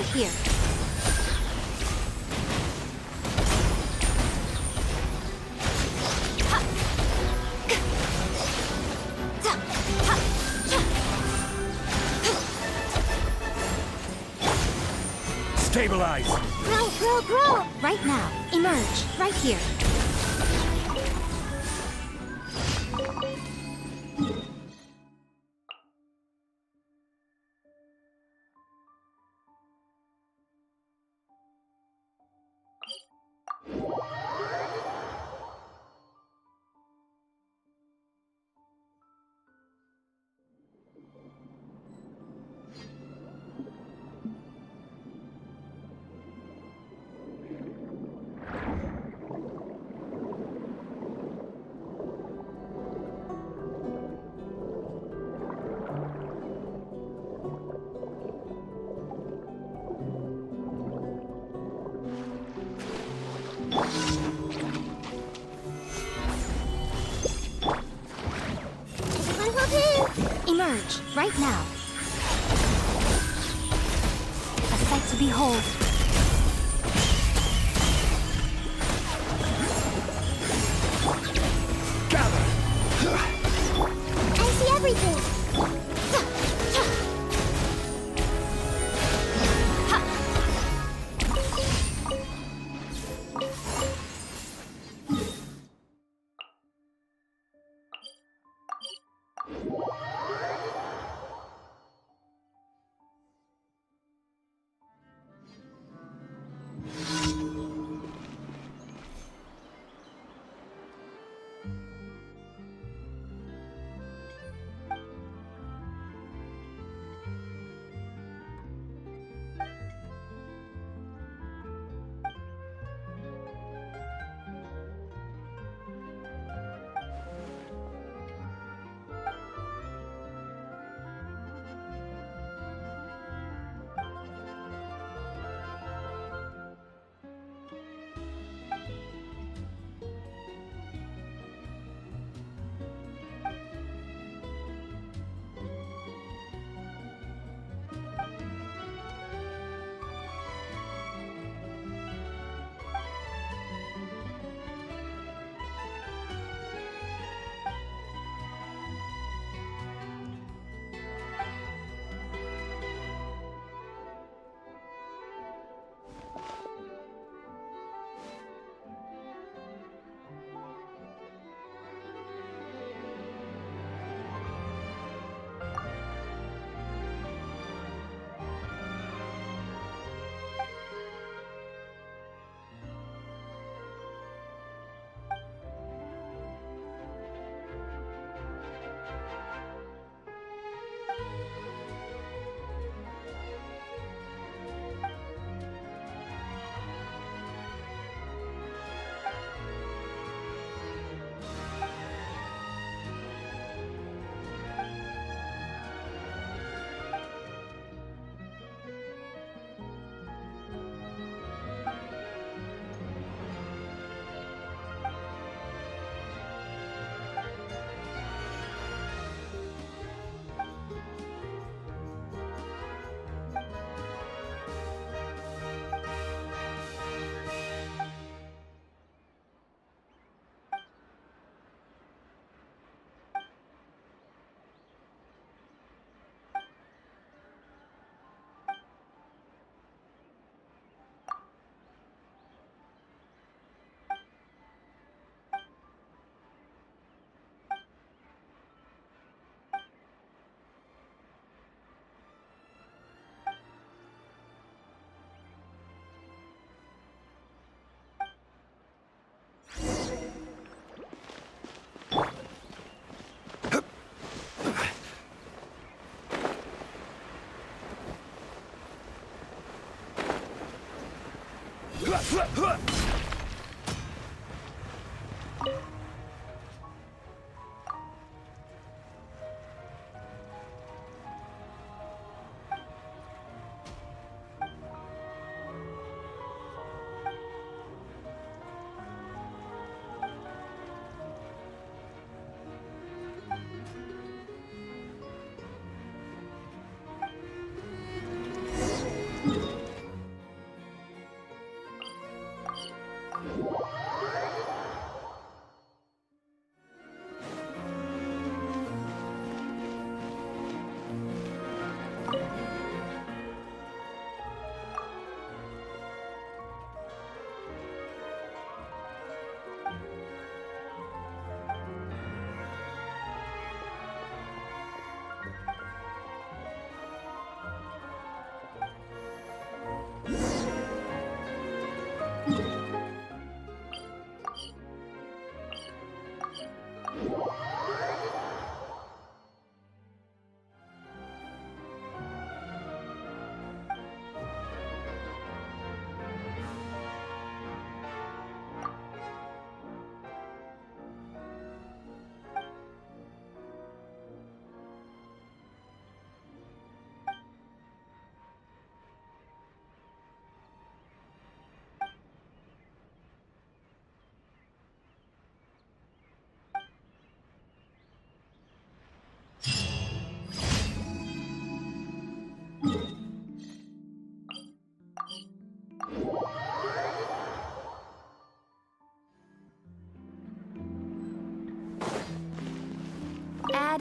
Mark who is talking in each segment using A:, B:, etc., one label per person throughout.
A: right here.
B: Stabilize!
A: Grow, grow, grow! Right now. Emerge. Right here. Emerge, right now. A sight to behold.
B: Gather!
A: I see everything.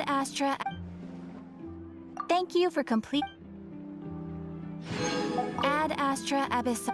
A: Ad Astra. Thank you for complete. Ad Astra Abyss.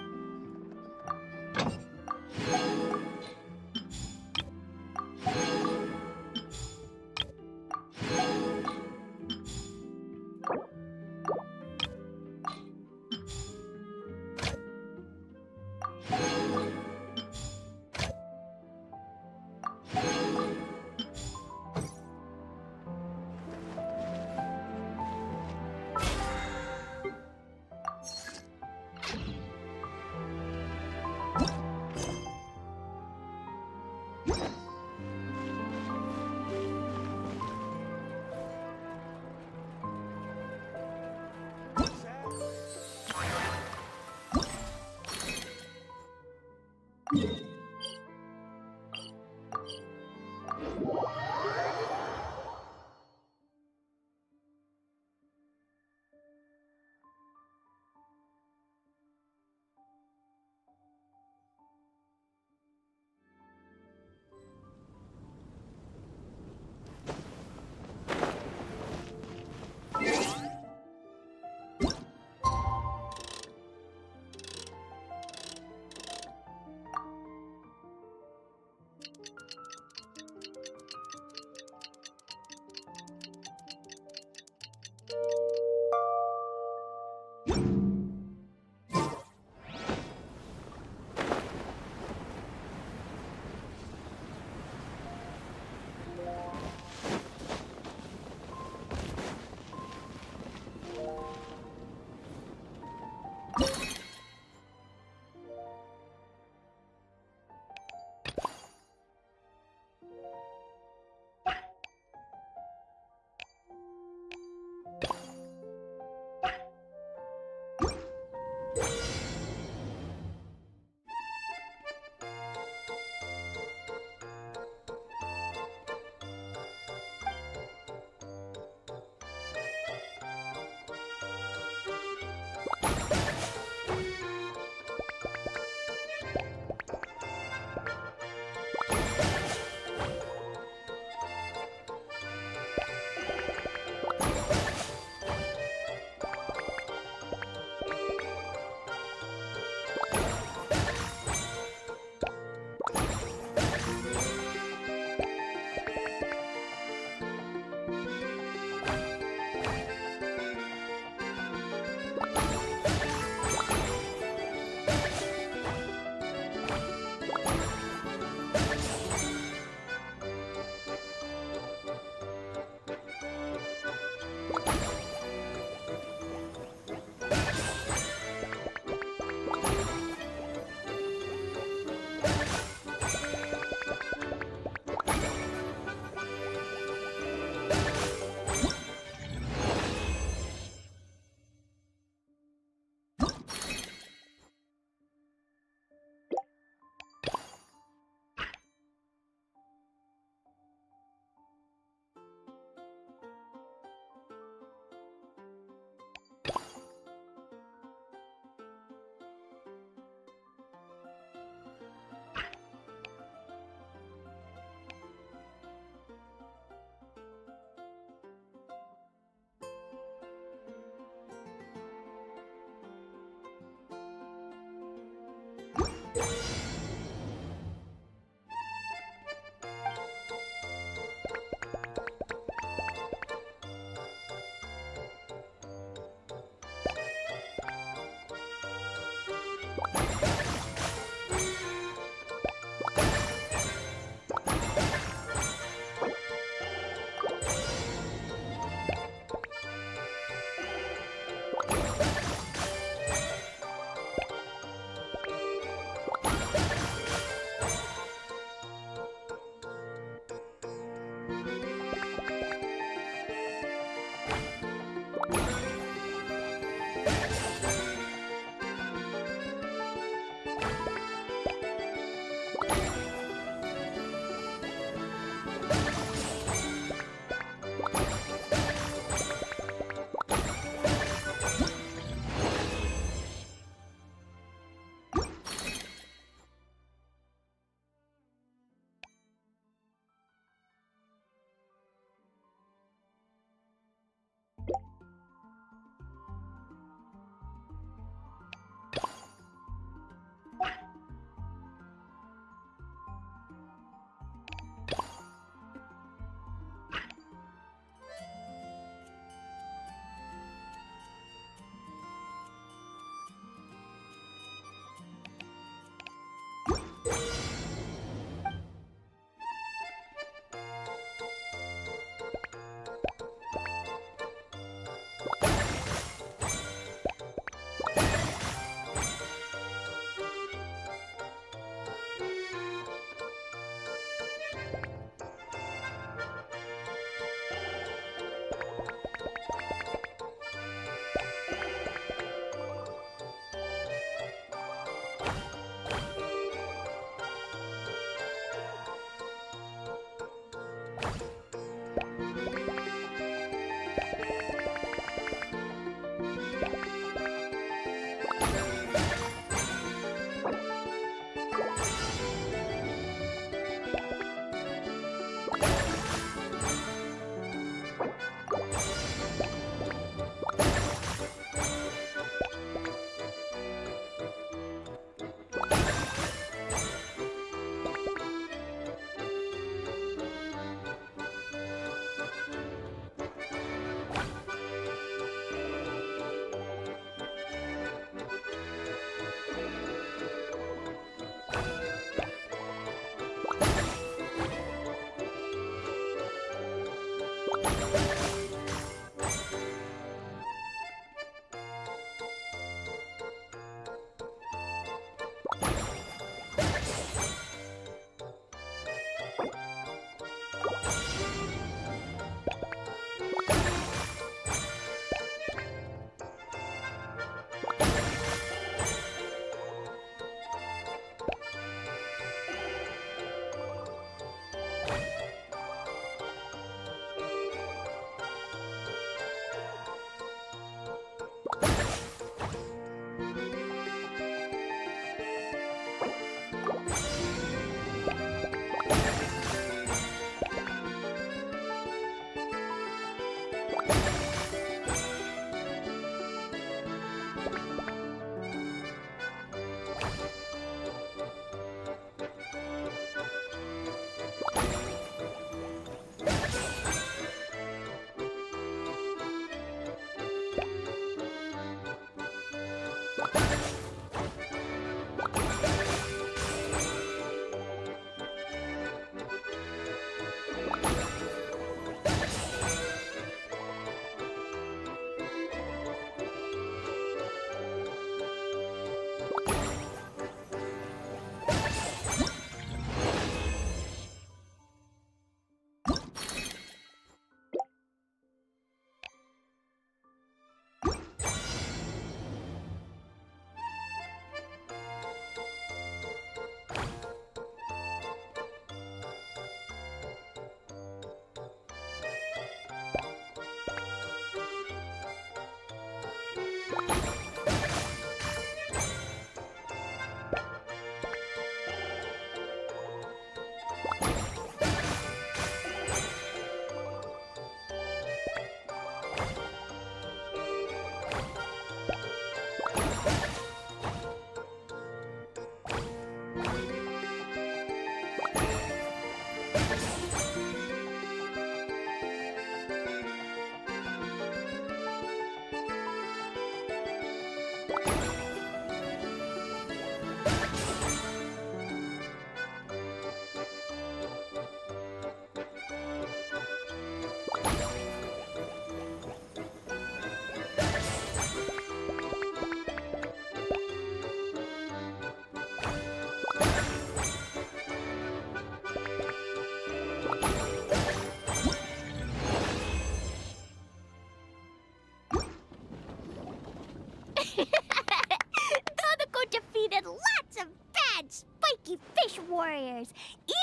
A: Dodoko defeated lots of bad spiky fish warriors.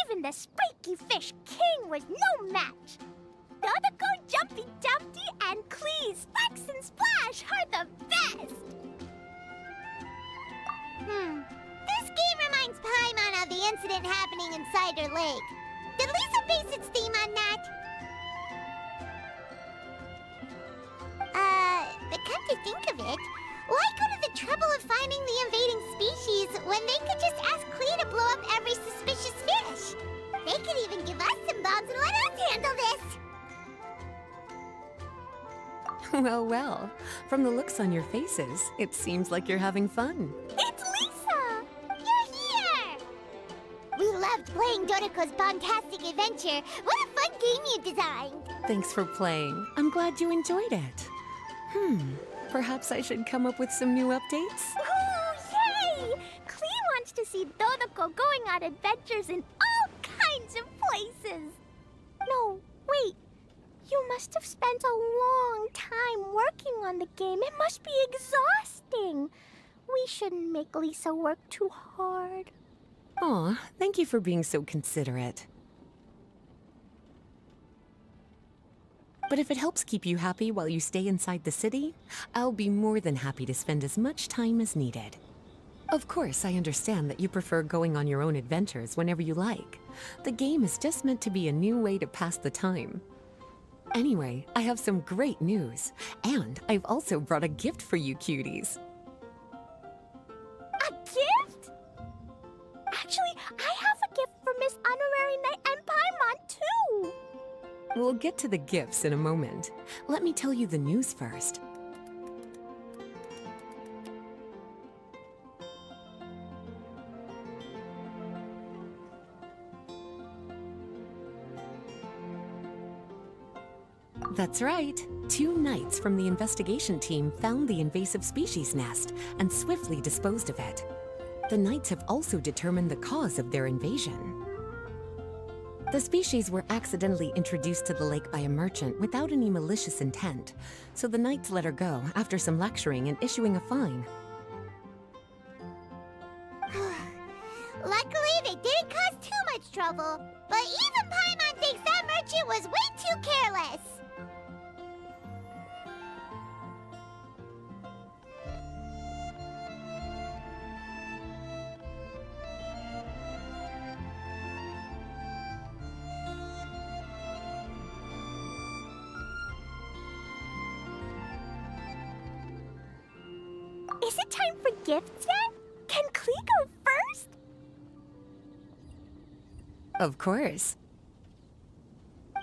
A: Even the spiky fish king was no match. Dodoko, Jumpy Dumpty, and Clee, Sparks and Splash are the best.
C: This game reminds Paimon of the incident happening in Cider Lake. Did Lisa base its theme on that? But come to think of it, why go to the trouble of finding the invading species when they could just ask Clee to blow up every suspicious fish? They could even give us some bombs and let us handle this!
D: Well, well. From the looks on your faces, it seems like you're having fun.
C: It's Lisa! You're here! We loved playing Dodoko's Bombastic Adventure. What a fun game you designed!
D: Thanks for playing. I'm glad you enjoyed it. Perhaps I should come up with some new updates?
A: Ooh, yay! Clee wants to see Dodoko going on adventures in all kinds of places. No, wait. You must have spent a long time working on the game. It must be exhausting. We shouldn't make Lisa work too hard.
D: Aw, thank you for being so considerate. But if it helps keep you happy while you stay inside the city, I'll be more than happy to spend as much time as needed. Of course, I understand that you prefer going on your own adventures whenever you like. The game is just meant to be a new way to pass the time. Anyway, I have some great news, and I've also brought a gift for you cuties.
A: A gift? Actually, I have a gift for Miss Honorary Knight and Paimon, too.
D: We'll get to the gifts in a moment. Let me tell you the news first. That's right. 2 knights from the investigation team found the invasive species nest and swiftly disposed of it. The knights have also determined the cause of their invasion. The species were accidentally introduced to the lake by a merchant without any malicious intent, so the knights let her go after some lecturing and issuing a fine.
C: Luckily, they didn't cause too much trouble. But even Paimon thinks that merchant was way too careless.
A: Is it time for gifts yet? Can Klee go first?
D: Of course.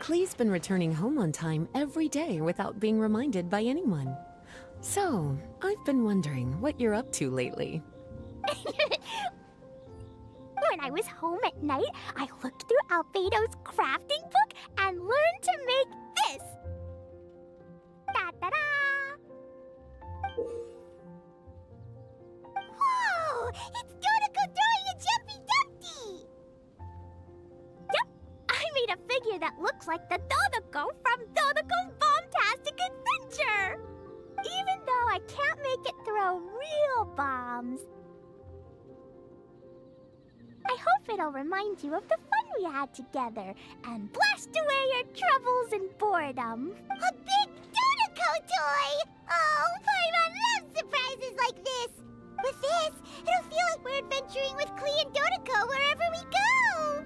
D: Klee's been returning home on time every day without being reminded by anyone. So, I've been wondering what you're up to lately.
A: When I was home at night, I looked through Albedo's crafting book and learned to make this. Da-da-da!
C: Whoa! It's Dodoko throwing a jumpy dumpty!
A: Yep, I made a figure that looks like the Dodoko from Dodoko's Bombastic Adventure! Even though I can't make it throw real bombs. I hope it'll remind you of the fun we had together and blast away your troubles and boredom.
C: A big Dodoko toy! Oh, Paimon loves surprises like this! With this, it'll feel like we're adventuring with Klee and Dodoko wherever we go!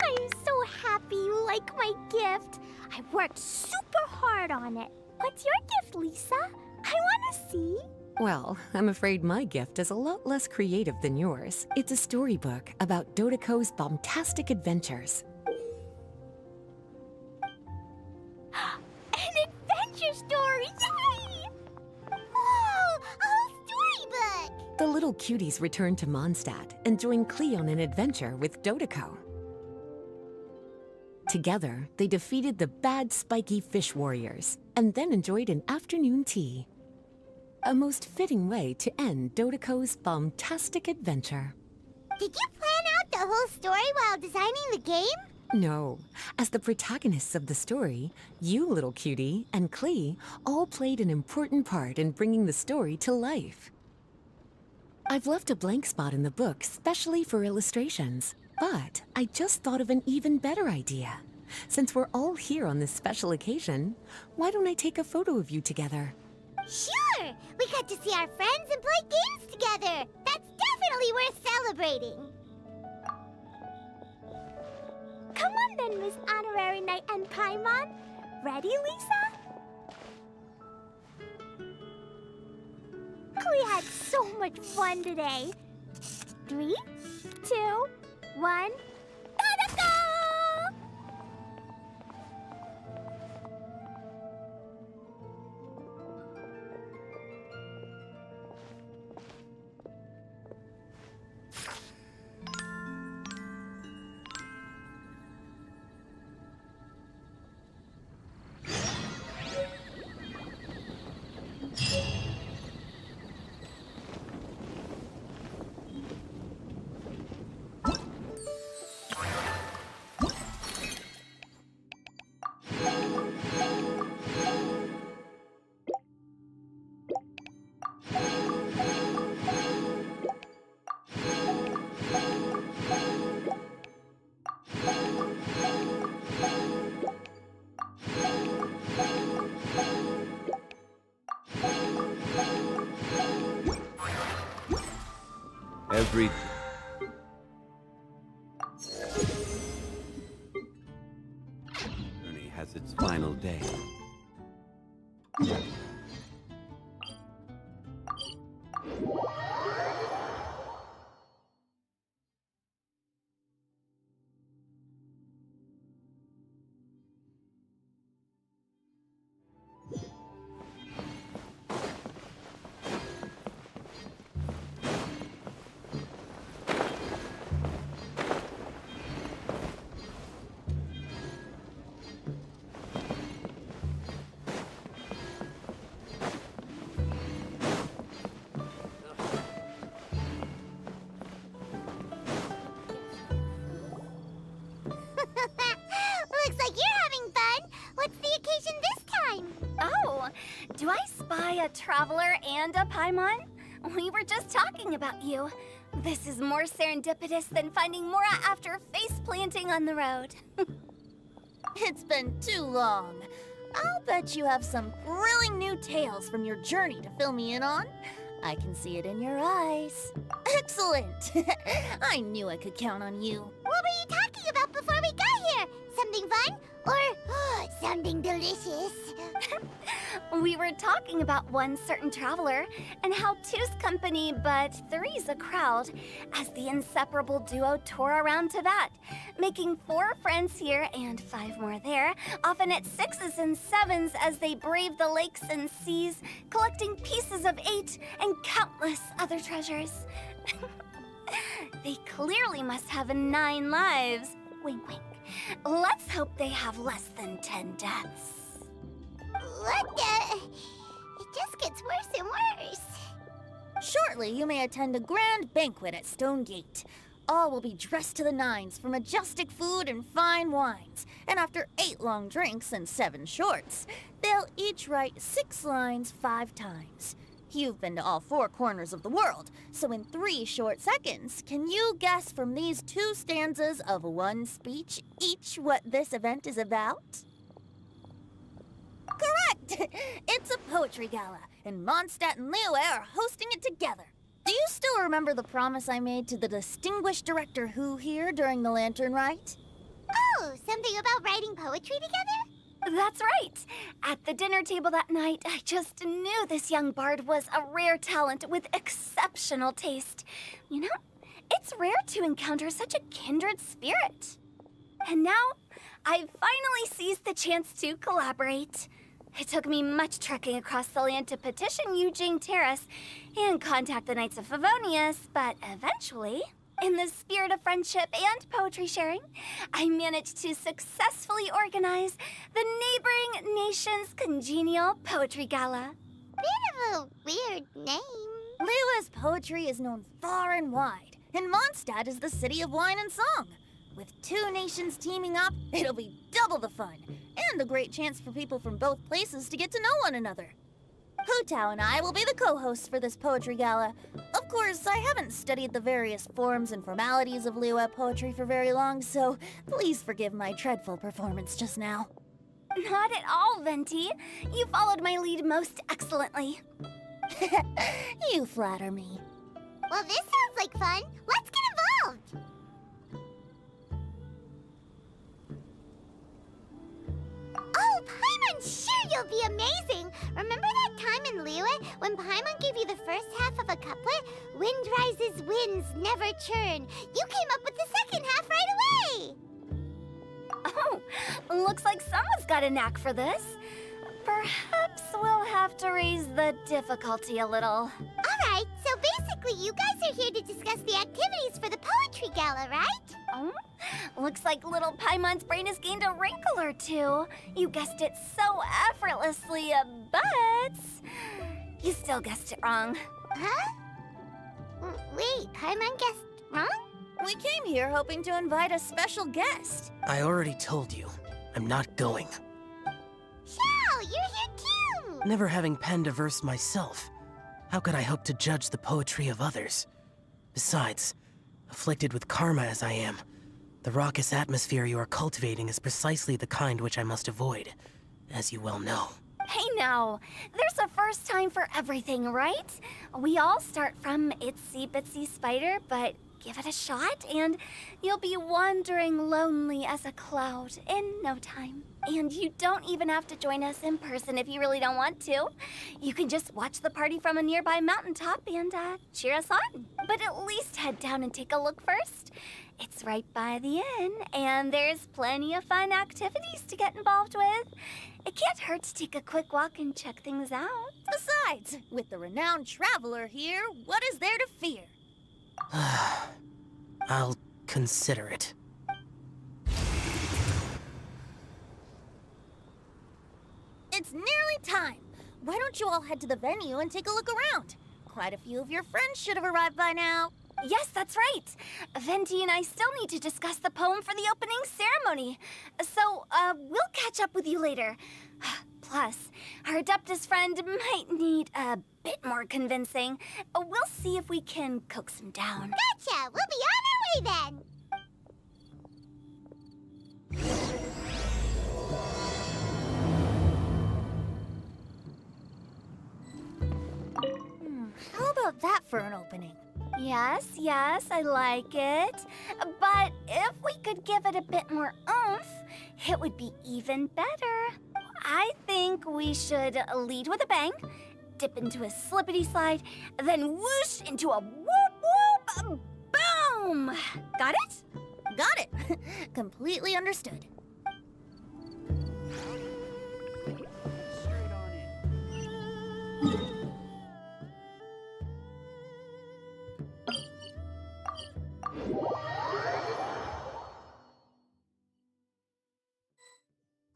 A: I'm so happy you like my gift. I worked super hard on it. What's your gift, Lisa? I want to see.
D: Well, I'm afraid my gift is a lot less creative than yours. It's a storybook about Dodoko's bombastic adventures.
A: An adventure story! Yay!
C: Whoa! A whole storybook!
D: The little cuties return to Mondstadt and join Klee on an adventure with Dodoko. Together, they defeated the bad spiky fish warriors and then enjoyed an afternoon tea. A most fitting way to end Dodoko's bombastic adventure.
C: Did you plan out the whole story while designing the game?
D: No. As the protagonists of the story, you, little cutie, and Klee all played an important part in bringing the story to life. I've left a blank spot in the book specially for illustrations, but I just thought of an even better idea. Since we're all here on this special occasion, why don't I take a photo of you together?
C: Sure! We got to see our friends and play games together! That's definitely worth celebrating!
A: Come on then, Miss Honorary Knight and Paimon. Ready, Lisa? Klee had so much fun today. 3, 2, 1, gotta go!
B: Every journey has its final day.
A: Hi, a traveler and a Paimon. We were just talking about you. This is more serendipitous than finding Mora after face planting on the road.
C: It's been too long. I'll bet you have some thrilling new tales from your journey to fill me in on. I can see it in your eyes. Excellent! I knew I could count on you. What were you talking about before we got here? Something fun? Or something delicious?
A: We were talking about one certain traveler and how two's company but three's a crowd as the inseparable duo tore around to that, making 4 friends here and 5 more there, often at 6s and 7s as they braved the lakes and seas, collecting pieces of 8 and countless other treasures. They clearly must have 9 lives. Wink, wink. Let's hope they have less than 10 deaths.
C: What the? It just gets worse and worse. Shortly, you may attend a grand banquet at Stone Gate. All will be dressed to the nines for majestic food and fine wines. And after 8 long drinks and 7 shorts, they'll each write 6 lines 5 times. You've been to all 4 corners of the world, so in 3 short seconds, can you guess from these 2 stanzas of 1 speech each what this event is about? Correct! It's a poetry gala, and Mondstadt and Liyue are hosting it together. Do you still remember the promise I made to the distinguished director Hu here during the lantern rite? Oh, something about writing poetry together?
A: That's right. At the dinner table that night, I just knew this young bard was a rare talent with exceptional taste. You know, it's rare to encounter such a kindred spirit. And now, I've finally seized the chance to collaborate. It took me much trekking across the land to petition Eugene Terrace and contact the Knights of Favonius, but eventually, in the spirit of friendship and poetry sharing, I managed to successfully organize the neighboring nation's congenial poetry gala.
C: Bit of a weird name. Liyue's poetry is known far and wide, and Mondstadt is the city of wine and song. With 2 nations teaming up, it'll be double the fun, and a great chance for people from both places to get to know one another. Hu Tao and I will be the co-hosts for this poetry gala. Of course, I haven't studied the various forms and formalities of Liyue poetry for very long, so please forgive my dreadful performance just now.
A: Not at all, Venti. You followed my lead most excellently.
C: You flatter me. Well, this sounds like fun. Let's get involved! Oh, Paimon, sure you'll be amazing! Remember that time in Liyue when Paimon gave you the first half of a couplet? Wind rises, winds never churn. You came up with the second half right away!
A: Oh, looks like someone's got a knack for this. Perhaps we'll have to raise the difficulty a little.
C: Alright, so basically you guys are here to discuss the activities for the poetry gala, right?
A: Oh, looks like little Paimon's brain has gained a wrinkle or 2. You guessed it so effortlessly, but you still guessed it wrong.
C: Huh? Wait, Paimon guessed wrong? We came here hoping to invite a special guest.
E: I already told you. I'm not going.
C: Xiao, you're here too!
E: Never having penned a verse myself, how could I hope to judge the poetry of others? Besides, afflicted with karma as I am, the raucous atmosphere you are cultivating is precisely the kind which I must avoid, as you well know.
A: Hey now, there's a first time for everything, right? We all start from itsy bitsy spider, but give it a shot and you'll be wandering lonely as a cloud in no time. And you don't even have to join us in person if you really don't want to. You can just watch the party from a nearby mountaintop and cheer us on. But at least head down and take a look first. It's right by the inn, and there's plenty of fun activities to get involved with. It can't hurt to take a quick walk and check things out.
C: Besides, with the renowned traveler here, what is there to fear?
E: I'll consider it.
C: It's nearly time. Why don't you all head to the venue and take a look around? Quite a few of your friends should have arrived by now.
A: Yes, that's right. Venti and I still need to discuss the poem for the opening ceremony. So, we'll catch up with you later.
F: Plus, our Adeptus friend might need a bit more convincing. We'll see if we can coax him down.
C: Gotcha! We'll be on our way then!
F: How about that for an opening? Yes, yes, I like it. But if we could give it a bit more oomph, it would be even better. I think we should lead with a bang, dip into a slippity slide, then whoosh into a whoop whoop boom! Got it? Got it. Completely understood.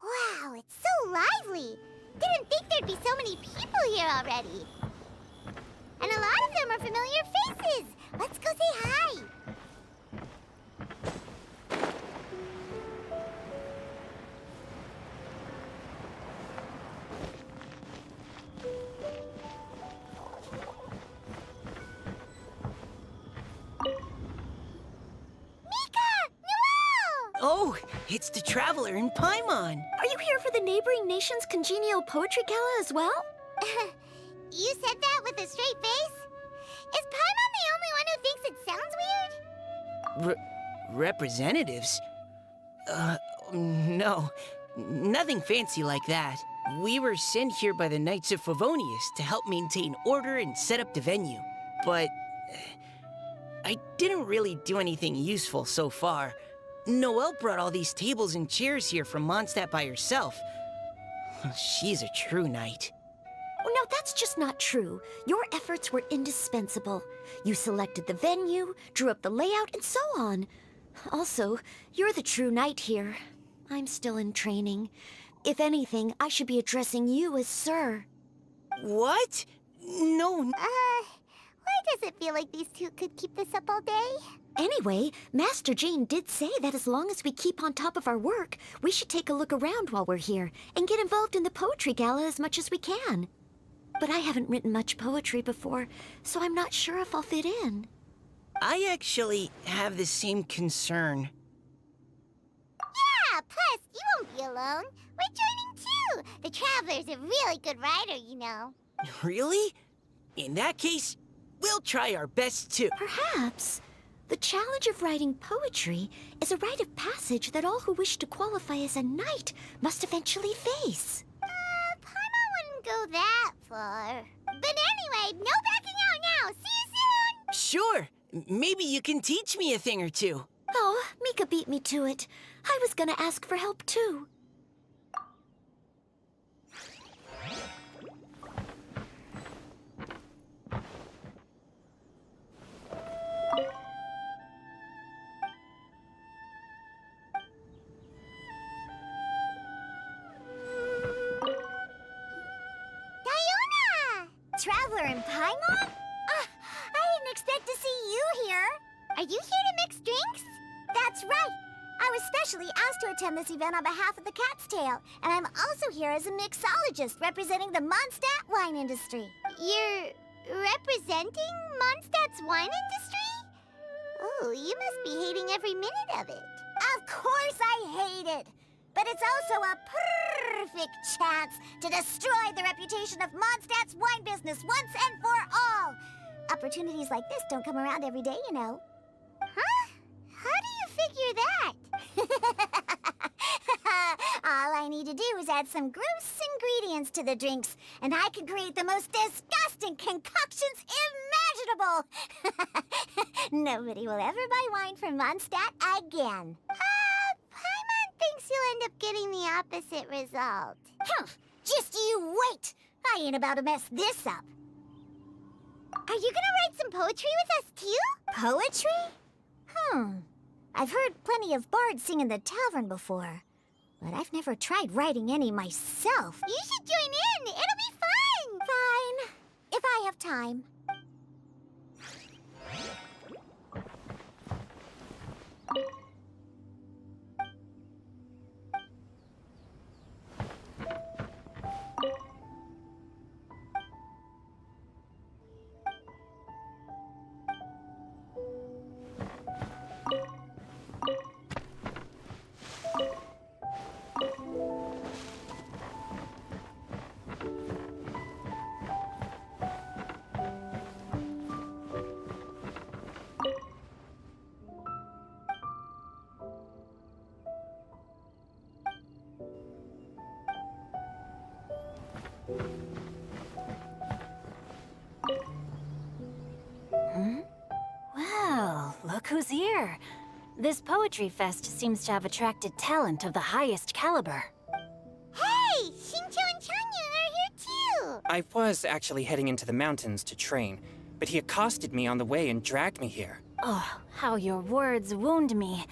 C: Wow, it's so lively! Didn't think there'd be so many people here already. And a lot of them are familiar faces. Let's go say hi.
G: Oh, it's the Traveler in Paimon.
F: Are you here for the neighboring nation's congenial poetry gala as well?
C: You said that with a straight face? Is Paimon the only one who thinks it sounds weird?
G: Representatives? No. Nothing fancy like that. We were sent here by the Knights of Favonius to help maintain order and set up the venue. But I didn't really do anything useful so far. Noelle brought all these tables and chairs here from Mondstadt by herself. She's a true knight.
F: Oh, no, that's just not true. Your efforts were indispensable. You selected the venue, drew up the layout, and so on. Also, you're the true knight here. I'm still in training. If anything, I should be addressing you as Sir.
G: What? No.
C: Why does it feel like these two could keep this up all day?
F: Anyway, Master Jean did say that as long as we keep on top of our work, we should take a look around while we're here and get involved in the poetry gala as much as we can. But I haven't written much poetry before, so I'm not sure if I'll fit in.
G: I actually have the same concern.
C: Yeah, plus, you won't be alone. We're joining too. The Traveler's a really good writer, you know.
G: Really? In that case, we'll try our best to.
F: Perhaps. The challenge of writing poetry is a rite of passage that all who wish to qualify as a knight must eventually face.
C: Paimon wouldn't go that far. But anyway, no backing out now. See you soon!
G: Sure. Maybe you can teach me a thing or two.
F: Oh, Mika beat me to it. I was gonna ask for help too.
C: Traveler in Paimon? I didn't expect to see you here. Are you here to mix drinks? That's right. I was specially asked to attend this event on behalf of the Cat's Tail, and I'm also here as a mixologist representing the Mondstadt wine industry. You're representing Mondstadt's wine industry? Oh, you must be hating every minute of it. Of course I hate it. But it's also a perfect chance to destroy the reputation of Mondstadt's wine business once and for all. Opportunities like this don't come around every day, you know. Huh? How do you figure that? All I need to do is add some gross ingredients to the drinks, and I can create the most disgusting concoctions imaginable. Nobody will ever buy wine from Mondstadt again. Paimon thinks you'll end up getting the opposite result. Just you wait! I ain't about to mess this up. Are you gonna write some poetry with us, too? Poetry? I've heard plenty of bards sing in the tavern before, but I've never tried writing any myself. You should join in! It'll be fun! Fine. If I have time.
F: who's here. This poetry fest seems to have attracted talent of the highest caliber.
C: Hey, Shincho and Chanyu are here too!
H: I was actually heading into the mountains to train, but he accosted me on the way and dragged me here.
F: Oh, how your words wound me.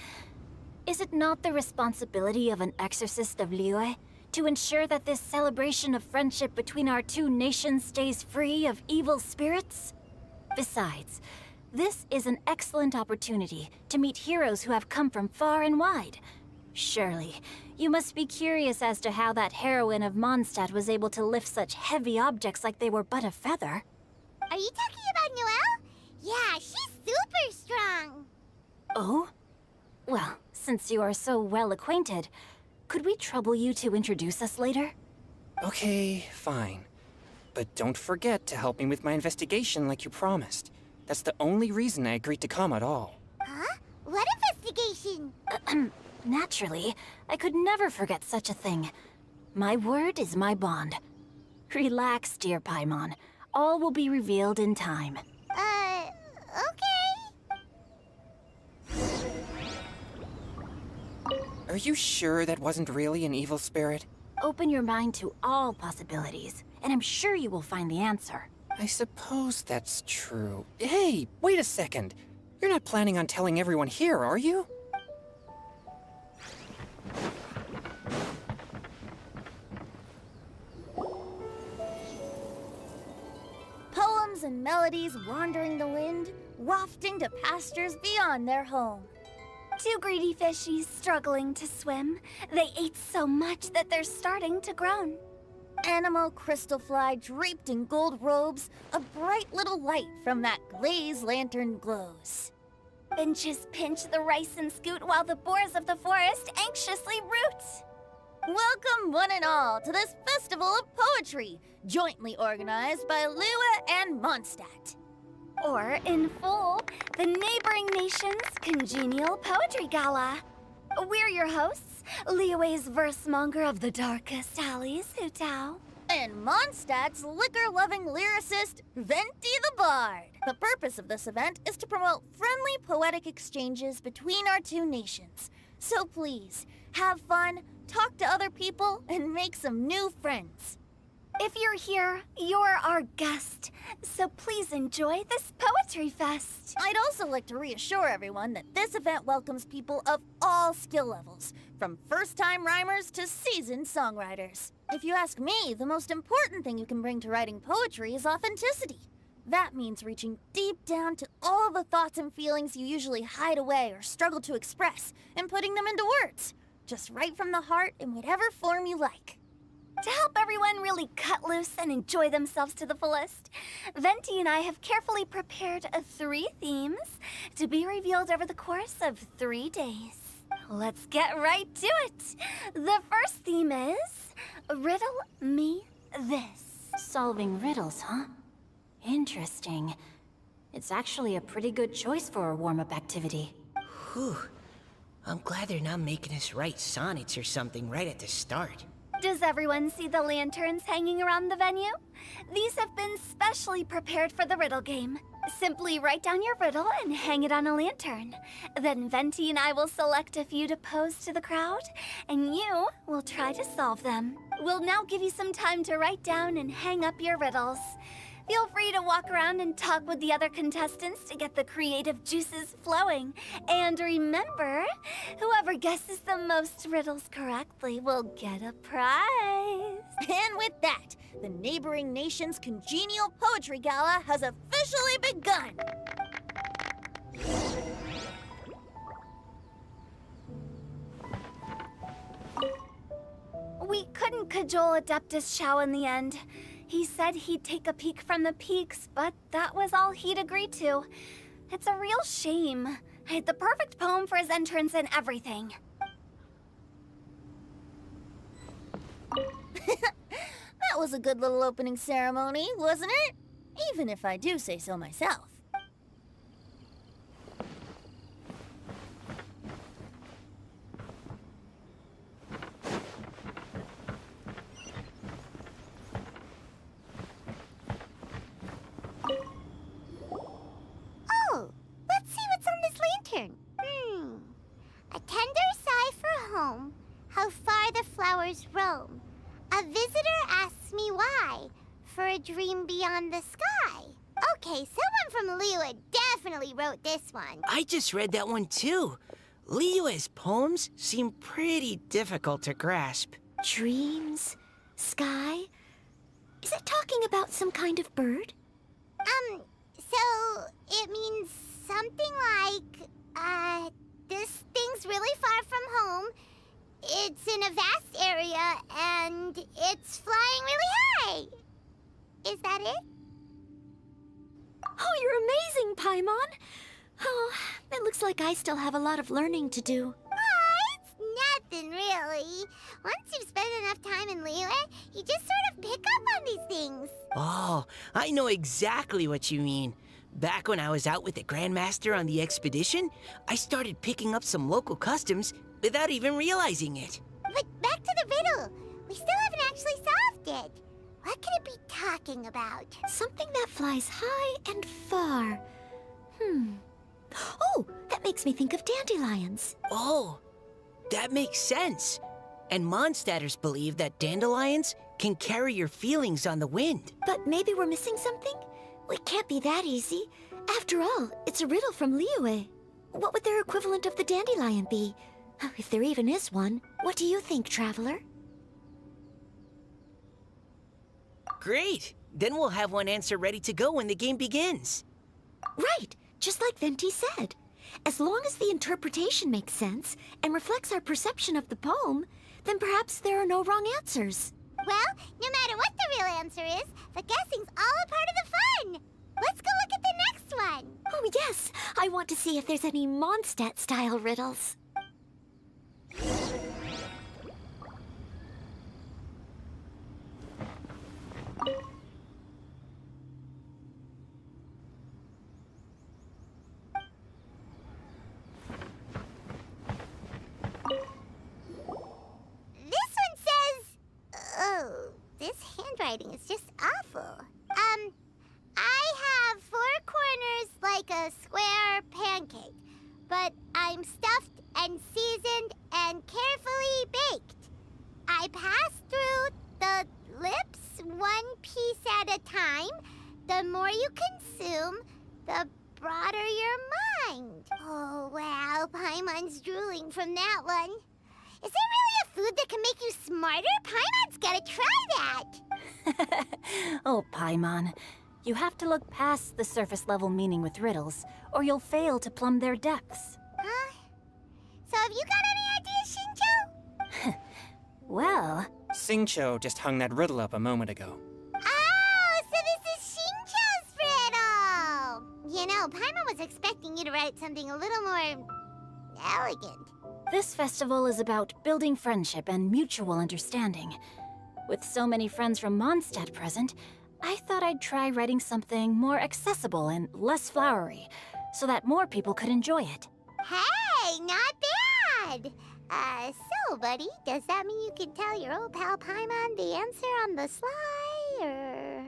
F: Is it not the responsibility of an exorcist of Liyue to ensure that this celebration of friendship between our two nations stays free of evil spirits? Besides, this is an excellent opportunity to meet heroes who have come from far and wide. Surely, you must be curious as to how that heroine of Mondstadt was able to lift such heavy objects like they were but a feather.
C: Are you talking about Noelle? Yeah, she's super strong.
F: Oh? Well, since you are so well acquainted, could we trouble you to introduce us later?
H: Okay, fine. But don't forget to help me with my investigation like you promised. That's the only reason I agreed to come at all.
C: Huh? What investigation?
F: Naturally, I could never forget such a thing. My word is my bond. Relax, dear Paimon. All will be revealed in time.
C: Okay.
H: Are you sure that wasn't really an evil spirit?
F: Open your mind to all possibilities, and I'm sure you will find the answer.
H: I suppose that's true. Hey, wait a second. You're not planning on telling everyone here, are you?
I: Poems and melodies wandering the wind, wafting to pastures beyond their home.
F: Two greedy fishies struggling to swim. They ate so much that they're starting to groan.
I: Animal crystal fly draped in gold robes, a bright little light from that glazed lantern glows.
F: Benches pinch the rice and scoot while the boars of the forest anxiously root.
I: Welcome one and all to this festival of poetry, jointly organized by Liyue and Mondstadt.
F: Or, in full, the neighboring nation's congenial poetry gala. We're your hosts, Liyue's verse-monger of the darkest alleys, Hutao.
I: And Mondstadt's liquor-loving lyricist, Venti the Bard. The purpose of this event is to promote friendly poetic exchanges between our two nations. So please, have fun, talk to other people, and make some new friends.
F: If you're here, you're our guest, so please enjoy this poetry fest.
I: I'd also like to reassure everyone that this event welcomes people of all skill levels, from first-time rhymers to seasoned songwriters. If you ask me, the most important thing you can bring to writing poetry is authenticity. That means reaching deep down to all the thoughts and feelings you usually hide away or struggle to express, and putting them into words. Just right from the heart in whatever form you like.
F: To help everyone really cut loose and enjoy themselves to the fullest, Venti and I have carefully prepared 3 themes to be revealed over the course of 3 days. Let's get right to it. The first theme is Riddle Me This. Solving riddles, huh? Interesting. It's actually a pretty good choice for a warm-up activity.
G: Whew. I'm glad they're not making us write sonnets or something right at the start.
F: Does everyone see the lanterns hanging around the venue? These have been specially prepared for the riddle game. Simply write down your riddle and hang it on a lantern. Then Venti and I will select a few to pose to the crowd, and you will try to solve them. We'll now give you some time to write down and hang up your riddles. Feel free to walk around and talk with the other contestants to get the creative juices flowing. And remember, whoever guesses the most riddles correctly will get a prize.
I: And with that, the neighboring nation's congenial poetry gala has officially begun.
F: We couldn't cajole Adeptus Shao in the end. He said he'd take a peek from the peaks, but that was all he'd agreed to. It's a real shame. I had the perfect poem for his entrance and everything.
I: That was a good little opening ceremony, wasn't it? Even if I do say so myself.
C: Oh, let's see what's on this a dream beyond the sky. Okay, someone from Liyue definitely wrote this one.
G: I just read that one too. Liyue's poems seem pretty difficult to grasp.
A: Dreams? Sky? Is it talking about some kind of bird?
C: So it means something like, this thing's really far from home. It's in a vast area, and it's flying really high. Is that it?
A: Oh, you're amazing, Paimon. Oh, it looks like I still have a lot of learning to do.
C: It's nothing, really. Once you've spent enough time in Liyue, you just sort of pick up on these things.
G: Oh, I know exactly what you mean. Back when I was out with the Grandmaster on the expedition, I started picking up some local customs without even realizing it.
C: But back to the riddle. We still haven't actually solved it. What could it be talking about?
A: Something that flies high and far. Oh, that makes me think of dandelions.
G: Oh, that makes sense. And Mondstadters believe that dandelions can carry your feelings on the wind.
A: But maybe we're missing something? It can't be that easy. After all, it's a riddle from Liyue. What would their equivalent of the dandelion be? If there even is one. What do you think, Traveler?
G: Great! Then we'll have one answer ready to go when the game begins.
A: Right, just like Venti said. As long as the interpretation makes sense and reflects our perception of the poem, then perhaps there are no wrong answers.
C: Well, no matter what the real answer is, the guessing's all a part of the fun. Let's go look at the next one.
A: Oh, yes. I want to see if there's any Mondstadt-style riddles.
C: This one says... Oh, this handwriting is just awful. I have 4 corners like a square pancake, but I'm stuffed and seasoned and carefully baked. I pass through the lips 1 piece at a time. The more you consume, the broader your mind. Oh, wow, Paimon's drooling from that one. Is there really a food that can make you smarter? Paimon's gotta try that.
I: Oh, Paimon. You have to look past the surface-level meaning with riddles, or you'll fail to plumb their depths.
C: Huh? So have you got any ideas, Shinjo?
I: Well,
H: Xingqiu just hung that riddle up a moment ago.
C: Oh, so this is Shinjo's riddle! You know, Paimon was expecting you to write something a little more... elegant.
I: this festival is about building friendship and mutual understanding. With so many friends from Mondstadt present, I thought I'd try writing something more accessible and less flowery, so that more people could enjoy it.
C: Hey, not bad! So, buddy, does that mean you can tell your old pal Paimon the answer on the sly, or...?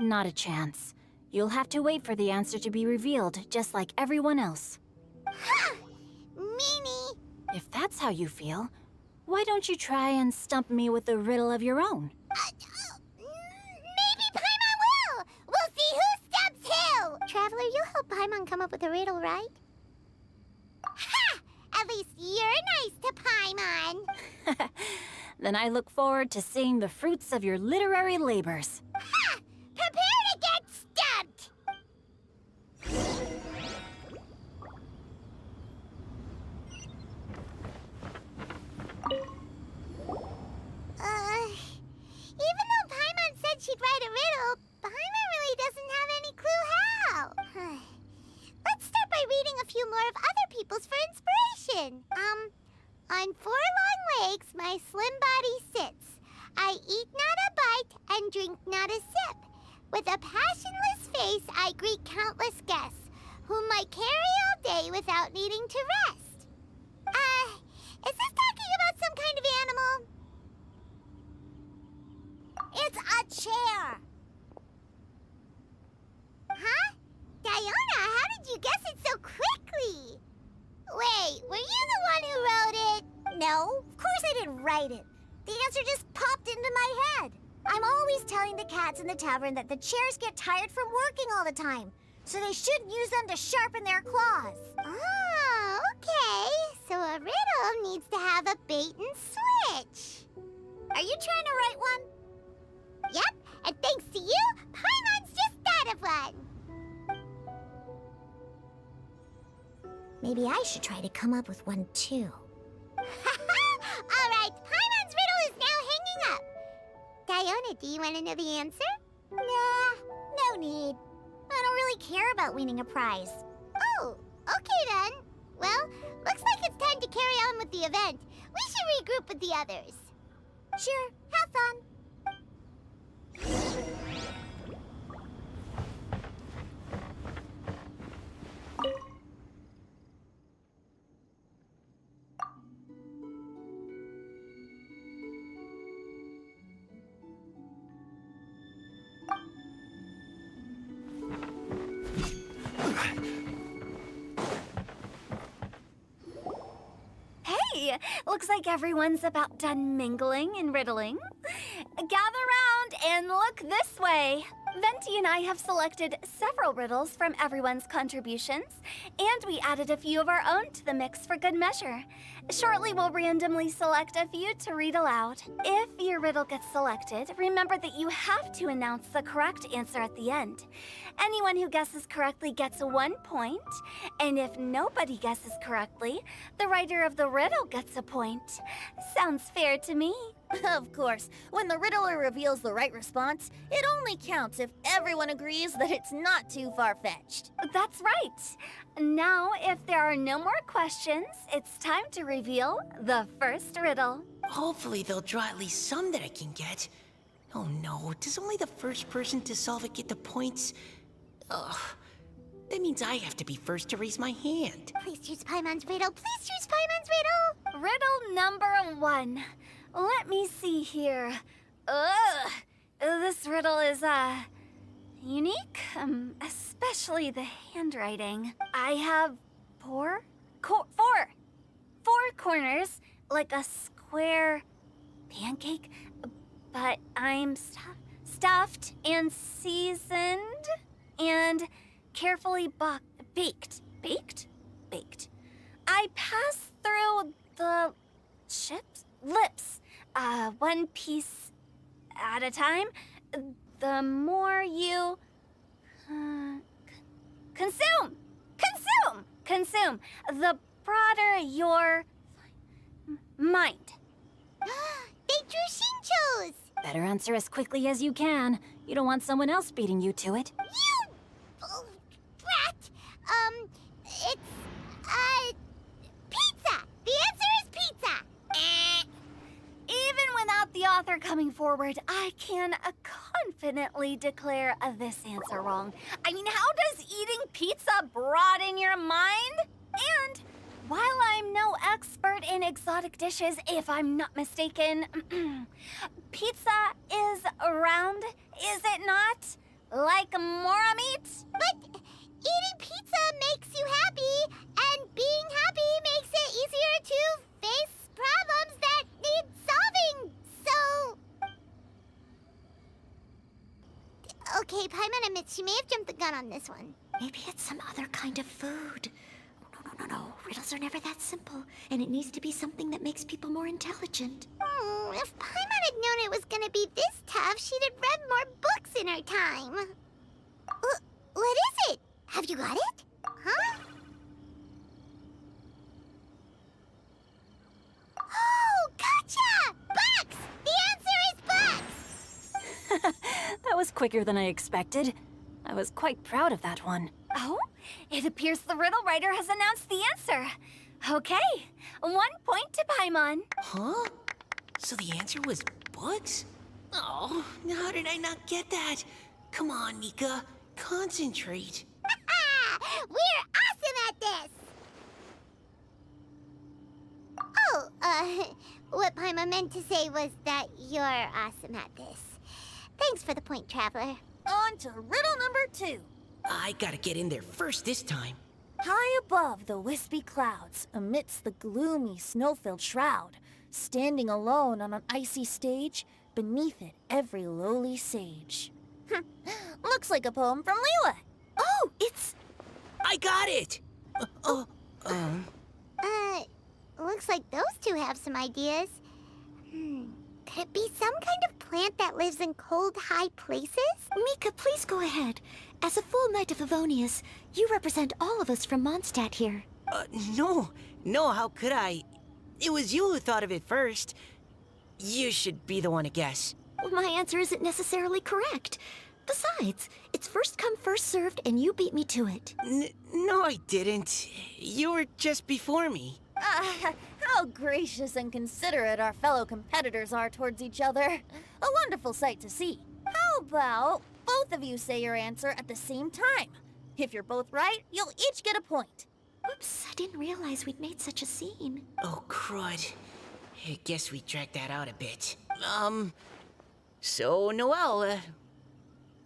I: Not a chance. You'll have to wait for the answer to be revealed, just like everyone else.
C: Ha! Meanie!
I: If that's how you feel, why don't you try and stump me with a riddle of your own?
C: Maybe Paimon will! We'll see who stumps who! Traveler, you'll help Paimon come up with a riddle, right? Ha! At least you're nice to Paimon!
I: Then I look forward to seeing the fruits of your literary labors.
C: Ha! Prepare to get stumped! Even though Paimon said she'd write a riddle, Paimon really doesn't have any clue how. Let's start by reading a few more of other people's for inspiration. On 4 long legs my slim body sits. I eat not a bite and drink not a sip. With a passionless face I greet countless guests, whom I carry all day without needing to rest. Is this talking about some kind of animal? It's a chair. Huh? Diona, how did you guess it so quickly? Wait, were you the one who wrote it? No, of course I didn't write it. The answer just popped into my head. I'm always telling the cats in the tavern that the chairs get tired from working all the time, so they shouldn't use them to sharpen their claws. Oh, okay. So a riddle needs to have a bait and switch. Are you trying to write one? Yep, and thanks to you, Paimon's just thought of one. Maybe I should try to come up with one too. All right, Paimon's riddle is now hanging up. Diona, do you want to know the answer? Nah, no need. I don't really care about winning a prize. Oh, okay then. Well, looks like it's time to carry on with the event. We should regroup with the others. Sure, have fun.
F: Hey, looks like everyone's about done mingling and riddling. Gather round and look this way. Venti and I have selected several riddles from everyone's contributions, and we added a few of our own to the mix for good measure. Shortly, we'll randomly select a few to read aloud. If your riddle gets selected, remember that you have to announce the correct answer at the end. Anyone who guesses correctly gets 1 point, and if nobody guesses correctly, the writer of the riddle gets a point. Sounds fair to me.
I: Of course, when the riddler reveals the right response, it only counts if everyone agrees that it's not too far-fetched.
F: That's right. Now, if there are no more questions, it's time to reveal the first riddle.
G: Hopefully they'll draw at least some that I can get. Oh no, does only the first person to solve it get the points? Ugh. That means I have to be first to raise my hand.
C: Please choose Paimon's riddle. Please choose Paimon's riddle.
F: Riddle number 1. Let me see here. Ugh. This riddle is, unique, especially the handwriting. I have four corners, like a square pancake, but I'm stuffed and seasoned and carefully baked. Baked. I pass through the lips, one piece at a time. The more you consume, the broader your mind.
C: They drew Shinchos.
J: Better answer as quickly as you can. You don't want someone else beating you to it.
C: You brat. It's pizza. The answer is pizza.
F: Even without the author coming forward, I can confidently declare this answer wrong. I mean, how does eating pizza broaden your mind? And while I'm no expert in exotic dishes, if I'm not mistaken, pizza is round, is it not? Like mora meat?
C: But eating pizza makes you happy, and being happy makes it easier to face problems that need solving. So... Okay, Paimon admits she may have jumped the gun on this one.
J: Maybe it's some other kind of food. No. Riddles are never that simple, and it needs to be something that makes people more intelligent.
C: If Paimon had known it was gonna be this tough, she'd have read more books in her time. What is it? Have you got it? Huh? Oh, gotcha! Bucks! The answer is bucks!
J: That was quicker than I expected. I was quite proud of that one.
F: Oh, it appears the riddle writer has announced the answer. Okay, 1 point to Paimon.
G: Huh? So the answer was bugs? Oh, how did I not get that? Come on, Nika. Concentrate.
C: We're awesome at this! Oh, what Paimon meant to say was that you're awesome at this. Thanks for the point, Traveler.
I: On to riddle number 2.
G: I gotta get in there first this time.
I: High above the wispy clouds, amidst the gloomy snow-filled shroud, standing alone on an icy stage, beneath it every lowly sage. Looks like a poem from Leela.
J: Oh, it's...
G: I got it!
C: Looks like those two have some ideas. Could it be some kind of plant that lives in cold, high places?
J: Mika, please go ahead. As a full Knight of Favonius, you represent all of us from Mondstadt here.
G: No, how could I? It was you who thought of it first. You should be the one to guess.
J: Well, my answer isn't necessarily correct. Besides, it's first come, first served, and you beat me to it.
G: No, I didn't. You were just before me.
I: How gracious and considerate our fellow competitors are towards each other. A wonderful sight to see. How about both of you say your answer at the same time? If you're both right, you'll each get a point.
J: Oops, I didn't realize we'd made such a scene.
G: Oh, crud. I guess we dragged that out a bit. So, Noelle,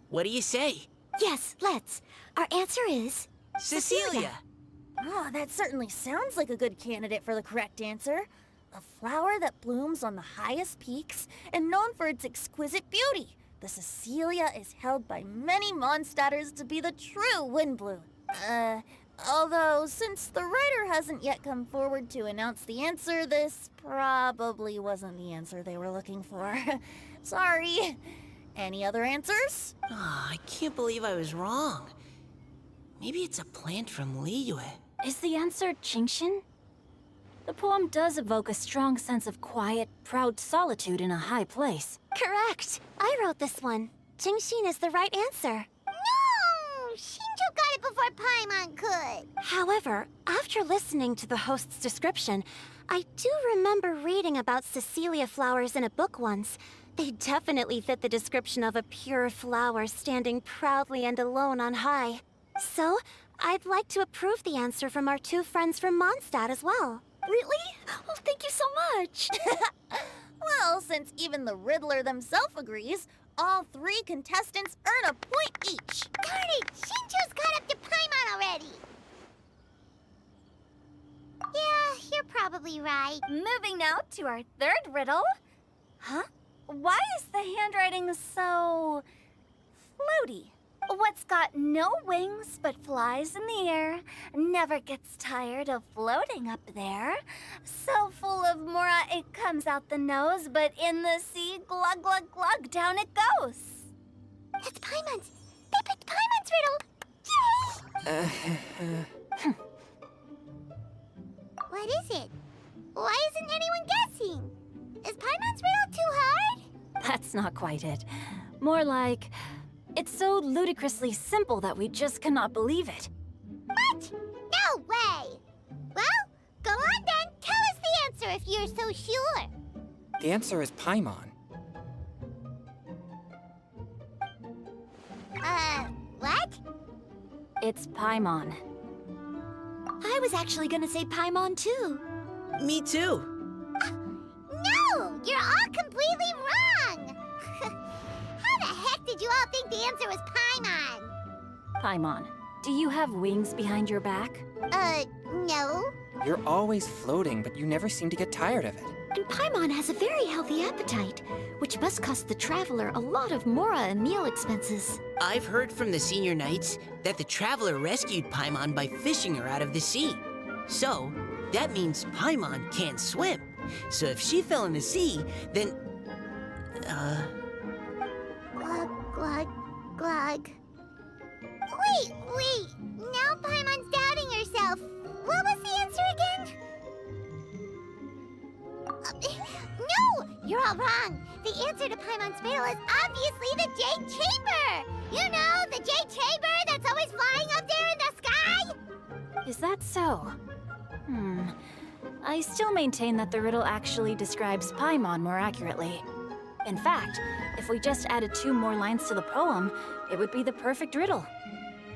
G: what do you say?
J: Yes, let's. Our answer is...
G: Cecilia!
I: Oh, that certainly sounds like a good candidate for the correct answer. A flower that blooms on the highest peaks and known for its exquisite beauty. The Cecilia is held by many Mondstadters to be the true windbloom. Although, since the writer hasn't yet come forward to announce the answer, this probably wasn't the answer they were looking for. Sorry. Any other answers?
G: Oh, I can't believe I was wrong. Maybe it's a plant from Liyue.
K: Is the answer Qingxin? The poem does evoke a strong sense of quiet, proud solitude in a high place.
J: Correct. I wrote this one. Qingxin is the right answer.
C: No! Shinjo got it before Paimon could.
J: However, after listening to the host's description, I do remember reading about Cecilia flowers in a book once. They definitely fit the description of a pure flower standing proudly and alone on high. So, I'd like to approve the answer from our two friends from Mondstadt as well.
K: Really? Oh, thank you so much.
I: Well, since even the Riddler themselves agrees, all three contestants earn a point each.
C: Darn it! Shinjo's got up to Paimon already. Yeah, you're probably right.
F: Moving now to our third riddle. Huh? Why is the handwriting so... floaty? What's got no wings but flies in the air, never gets tired of floating up there. So full of mora it comes out the nose, but in the sea, glug glug glug, down it goes.
C: That's Paimon's. They picked Paimon's riddle. Yay! What is it? Why isn't anyone guessing? Is Paimon's riddle too hard?
K: That's not quite it. More like, it's so ludicrously simple that we just cannot believe it.
C: What? No way! Well, go on then. Tell us the answer if you're so sure.
H: The answer is Paimon.
C: What?
K: It's Paimon.
J: I was actually gonna say Paimon too.
G: Me too.
C: No! You're all completely wrong! How the heck did you all think the answer was Paimon?
K: Paimon, do you have wings behind your back?
C: No.
H: You're always floating, but you never seem to get tired of it.
J: And Paimon has a very healthy appetite, which must cost the traveler a lot of mora and meal expenses.
G: I've heard from the senior knights that the traveler rescued Paimon by fishing her out of the sea. So, that means Paimon can't swim. So if she fell in the sea, then...
C: Glug, glug, glug. Wait! Now Paimon's doubting herself. What was the answer again? No! You're all wrong. The answer to Paimon's riddle is obviously the Jade Chamber! You know, the Jade Chamber that's always flying up there in the sky?
K: Is that so? I still maintain that the riddle actually describes Paimon more accurately. In fact, if we just added 2 more lines to the poem, it would be the perfect riddle.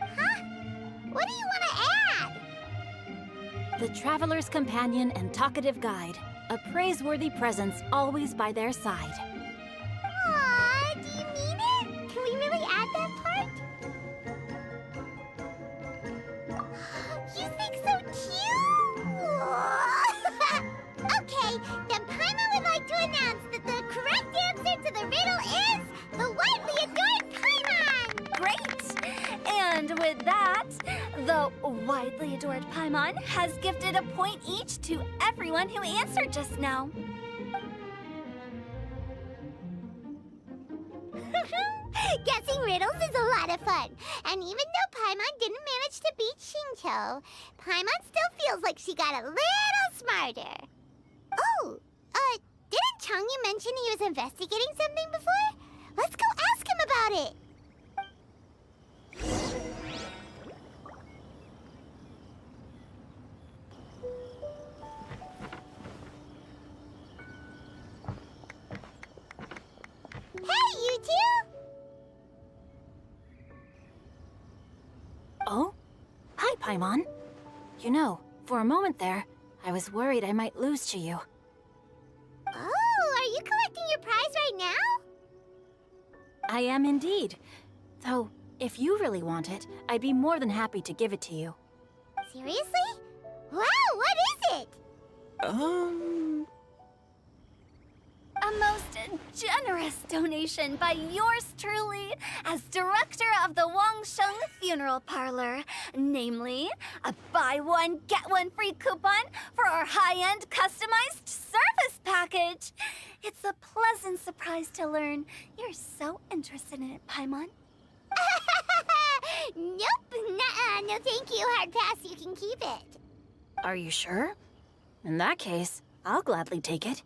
C: Huh? What do you want to add?
K: The traveler's companion and talkative guide, a praiseworthy presence always by their side.
C: Aw, do you mean it? Can we really add that part? You think so cute? Okay, then Paimon would like to announce that the correct answer to the
F: And with that, the widely adored Paimon has gifted a point each to everyone who answered just now.
C: Guessing riddles is a lot of fun. And even though Paimon didn't manage to beat Xingqiu, Paimon still feels like she got a little smarter. Oh, didn't Changyu mention he was investigating something before? Let's go ask him about it. Hey, you two!
K: Oh? Hi, Paimon. You know, for a moment there, I was worried I might lose to you.
C: Oh, are you collecting your prize right now?
K: I am indeed. Though, if you really want it, I'd be more than happy to give it to you.
C: Seriously? Wow, what is it?
F: A most generous donation by yours truly as director of the Wangsheng Funeral Parlor. Namely, a buy one, get one free coupon for our high-end customized service package. It's a pleasant surprise to learn you're so interested in it, Paimon.
C: Nope, nuh-uh, no thank you, hard pass, you can keep it.
K: Are you sure? In that case, I'll gladly take it.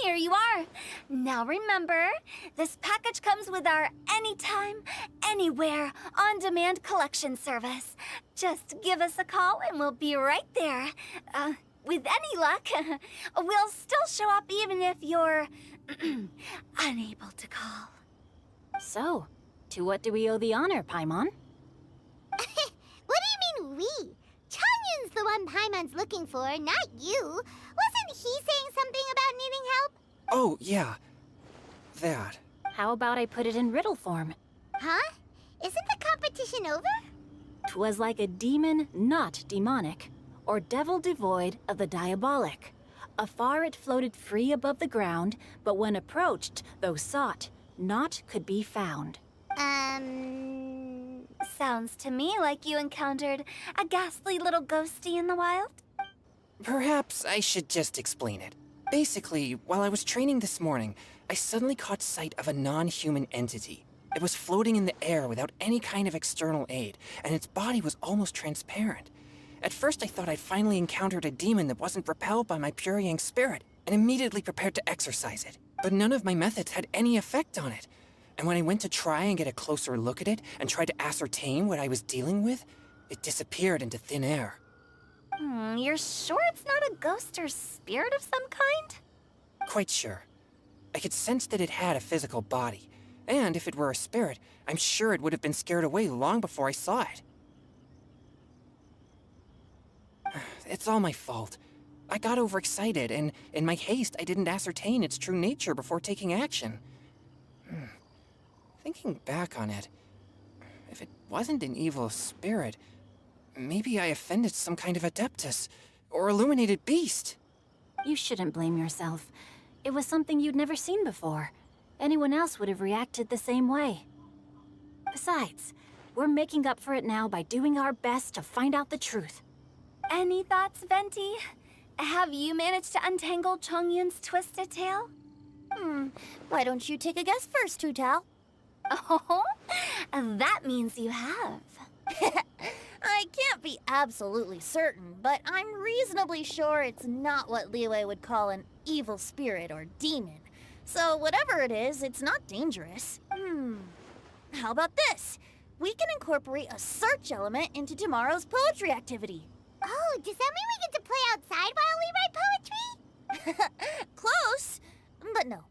F: Here you are. Now remember, this package comes with our anytime, anywhere, on-demand collection service. Just give us a call and we'll be right there. With any luck, we'll still show up even if you're unable to call.
K: So, to what do we owe the honor, Paimon?
C: What do you mean we? Changyun's the one Paimon's looking for, not you. Wasn't he saying something about needing help?
H: Oh, yeah. That.
K: How about I put it in riddle form?
C: Huh? Isn't the competition over?
K: 'Twas like a demon not demonic, or devil devoid of the diabolic. Afar it floated free above the ground, but when approached, though sought, naught could be found.
F: Sounds to me like you encountered a ghastly little ghosty in the wild.
H: Perhaps I should just explain it. Basically, while I was training this morning, I suddenly caught sight of a non-human entity. It was floating in the air without any kind of external aid, and its body was almost transparent. At first I thought I'd finally encountered a demon that wasn't repelled by my pure yang spirit, and immediately prepared to exorcise it. But none of my methods had any effect on it. And when I went to try and get a closer look at it and tried to ascertain what I was dealing with, it disappeared into thin air.
F: You're sure it's not a ghost or spirit of some kind?
H: Quite sure. I could sense that it had a physical body, and if it were a spirit, I'm sure it would have been scared away long before I saw it. It's all my fault. I got overexcited, and in my haste, I didn't ascertain its true nature before taking action. Thinking back on it, if it wasn't an evil spirit, maybe I offended some kind of adeptus, or illuminated beast.
K: You shouldn't blame yourself. It was something you'd never seen before. Anyone else would have reacted the same way. Besides, we're making up for it now by doing our best to find out the truth.
F: Any thoughts, Venti? Have you managed to untangle Chongyun's twisted tail?
I: Why don't you take a guess first, Hu-Tao?
F: Oh, that means you have.
I: I can't be absolutely certain, but I'm reasonably sure it's not what Liyue would call an evil spirit or demon. So whatever it is, it's not dangerous. How about this? We can incorporate a search element into tomorrow's poetry activity.
C: Oh, does that mean we get to play outside while we write poetry?
I: Close, but no.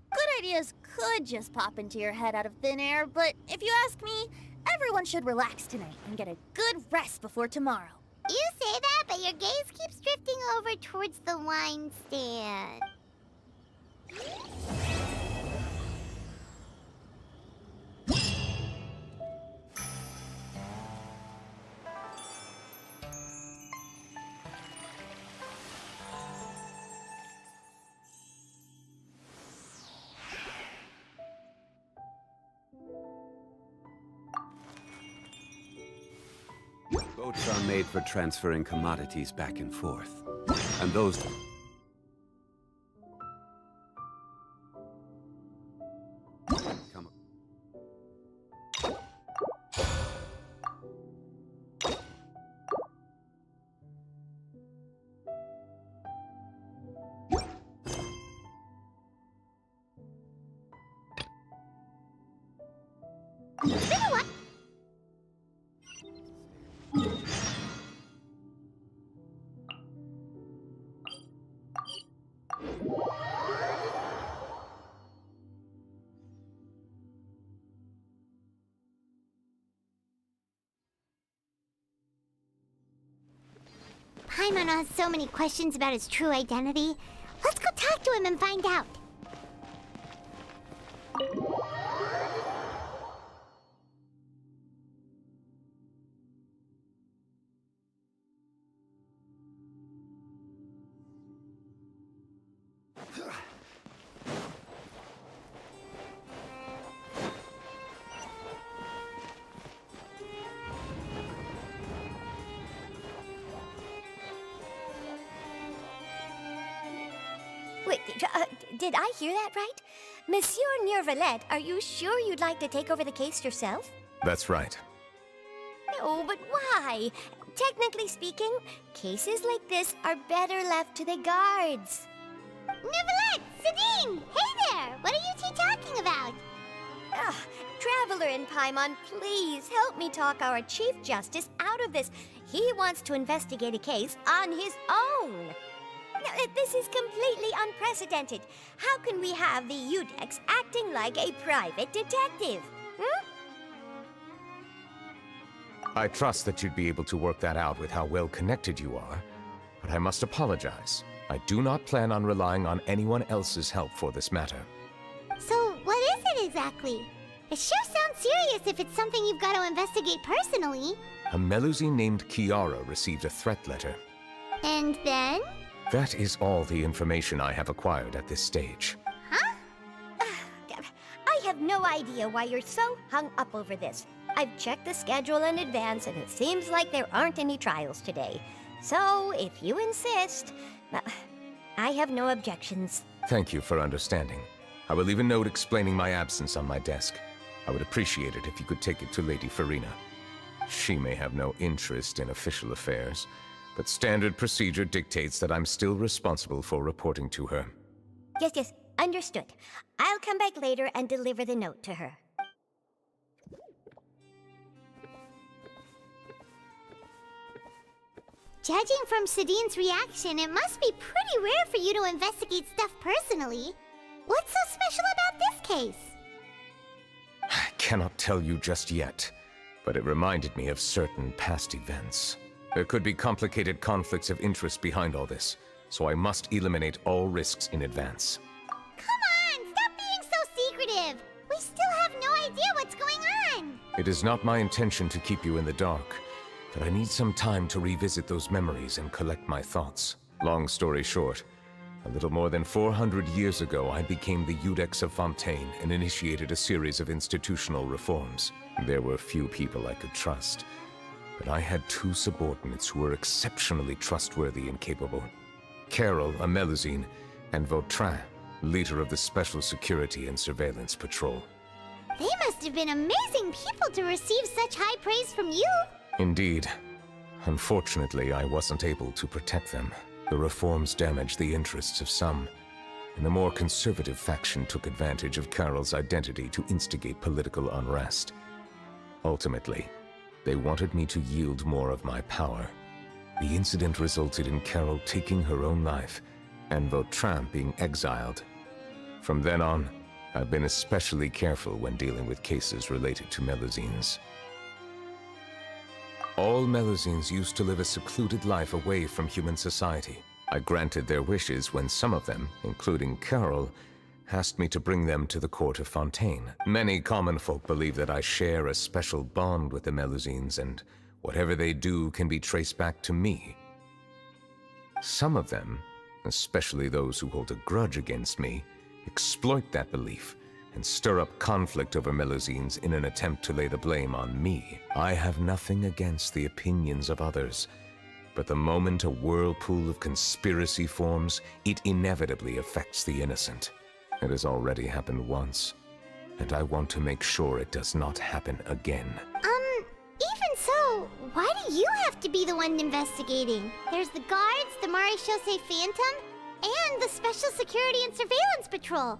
I: Good ideas could just pop into your head out of thin air, but if you ask me, everyone should relax tonight and get a good rest before tomorrow.
C: You say that, but your gaze keeps drifting over towards the wine stand.
L: Boats are made for transferring commodities back and forth. And those... Come...
C: Paimon has so many questions about his true identity. Let's go talk to him and find out.
J: Wait, did I hear that right? Monsieur Neuvillette, are you sure you'd like to take over the case yourself?
B: That's right.
J: No, but why? Technically speaking, cases like this are better left to the guards.
C: Neuvillette! Sidine! Hey there! What are you two talking about?
J: Traveler in Paimon, please help me talk our Chief Justice out of this. He wants to investigate a case on his own. Now, this is completely unprecedented. How can we have the Udex acting like a private detective?
B: I trust that you'd be able to work that out with how well connected you are, but I must apologize. I do not plan on relying on anyone else's help for this matter.
C: So, what is it exactly? It sure sounds serious if it's something you've got to investigate personally.
B: A Melusine named Kiara received a threat letter.
C: And then?
B: That is all the information I have acquired at this stage.
C: Huh?
J: I have no idea why you're so hung up over this. I've checked the schedule in advance, and it seems like there aren't any trials today. So, if you insist, I have no objections.
B: Thank you for understanding. I will leave a note explaining my absence on my desk. I would appreciate it if you could take it to Lady Farina. She may have no interest in official affairs, but standard procedure dictates that I'm still responsible for reporting to her.
J: Yes, understood. I'll come back later and deliver the note to her.
C: Judging from Sidine's reaction, it must be pretty rare for you to investigate stuff personally. What's so special about this case?
B: I cannot tell you just yet, but it reminded me of certain past events. There could be complicated conflicts of interest behind all this, so I must eliminate all risks in advance.
C: Come on, stop being so secretive! We still have no idea what's going on!
B: It is not my intention to keep you in the dark, but I need some time to revisit those memories and collect my thoughts. Long story short, a little more than 400 years ago, I became the Udex of Fontaine and initiated a series of institutional reforms. There were few people I could trust, but I had two subordinates who were exceptionally trustworthy and capable. Carol, a Melusine, and Vautrin, leader of the Special Security and Surveillance Patrol.
C: They must have been amazing people to receive such high praise from you!
B: Indeed. Unfortunately, I wasn't able to protect them. The reforms damaged the interests of some, and the more conservative faction took advantage of Carol's identity to instigate political unrest. Ultimately, they wanted me to yield more of my power. The incident resulted in Carol taking her own life, and Vautrin being exiled. From then on, I've been especially careful when dealing with cases related to Melusines. All Melusines used to live a secluded life away from human society. I granted their wishes when some of them, including Carol, asked me to bring them to the court of Fontaine. Many common folk believe that I share a special bond with the Melusines, and whatever they do can be traced back to me. Some of them, especially those who hold a grudge against me, exploit that belief and stir up conflict over Melusines in an attempt to lay the blame on me. I have nothing against the opinions of others, but the moment a whirlpool of conspiracy forms, it inevitably affects the innocent. It has already happened once, and I want to make sure it does not happen again.
C: Even so, why do you have to be the one investigating? There's the guards, the Marechaussee Phantom, and the Special Security and Surveillance Patrol.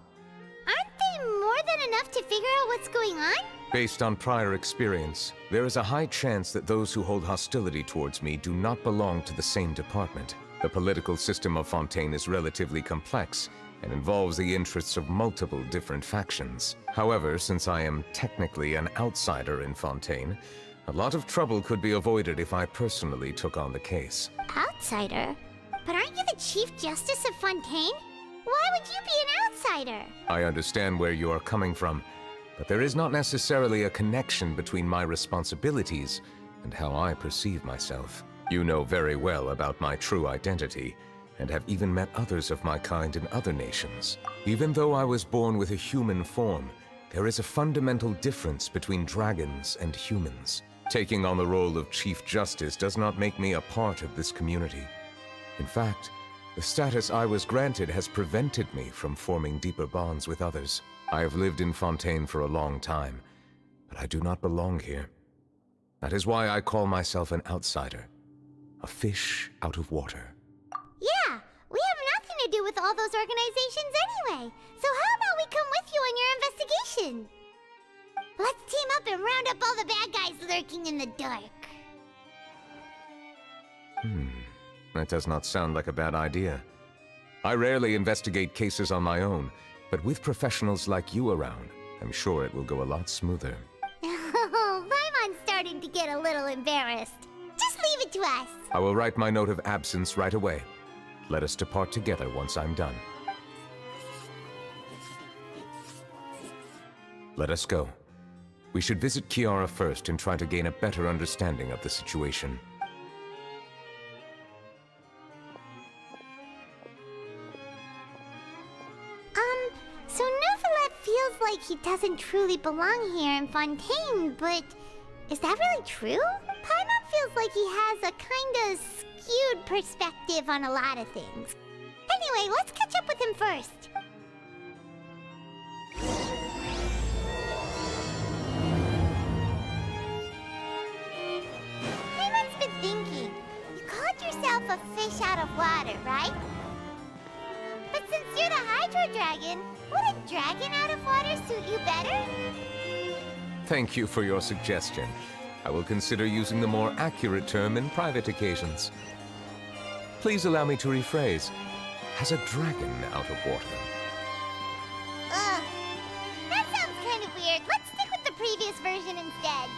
C: Aren't they more than enough to figure out what's going on?
B: Based on prior experience, there is a high chance that those who hold hostility towards me do not belong to the same department. The political system of Fontaine is relatively complex and involves the interests of multiple different factions. However, since I am technically an outsider in Fontaine, a lot of trouble could be avoided if I personally took on the case.
C: Outsider? But aren't you the Chief Justice of Fontaine? Why would you be an outsider?
B: I understand where you are coming from, but there is not necessarily a connection between my responsibilities and how I perceive myself. You know very well about my true identity, and have even met others of my kind in other nations. Even though I was born with a human form, there is a fundamental difference between dragons and humans. Taking on the role of Chief Justice does not make me a part of this community. In fact, the status I was granted has prevented me from forming deeper bonds with others. I have lived in Fontaine for a long time, but I do not belong here. That is why I call myself an outsider, a fish out of water.
C: Yeah, we have nothing to do with all those organizations anyway. So how about we come with you on your investigation? Let's team up and round up all the bad guys lurking in the dark.
B: That does not sound like a bad idea. I rarely investigate cases on my own, but with professionals like you around, I'm sure it will go a lot smoother.
C: Oh, Paimon's starting to get a little embarrassed. Just leave it to us.
B: I will write my note of absence right away. Let us depart together once I'm done. Let us go. We should visit Kiara first and try to gain a better understanding of the situation.
C: So Neuvillette feels like he doesn't truly belong here in Fontaine, but is that really true? Paimon feels like he has a kinda skewed perspective on a lot of things. Anyway, let's catch up with him first. Paimon's been thinking. You called yourself a fish out of water, right? But since you're the Hydro Dragon, would a dragon out of water suit you better?
B: Thank you for your suggestion. I will consider using the more accurate term in private occasions. Please allow me to rephrase. As a dragon out of water.
C: Ugh. That sounds kind of weird. Let's stick with the previous version instead.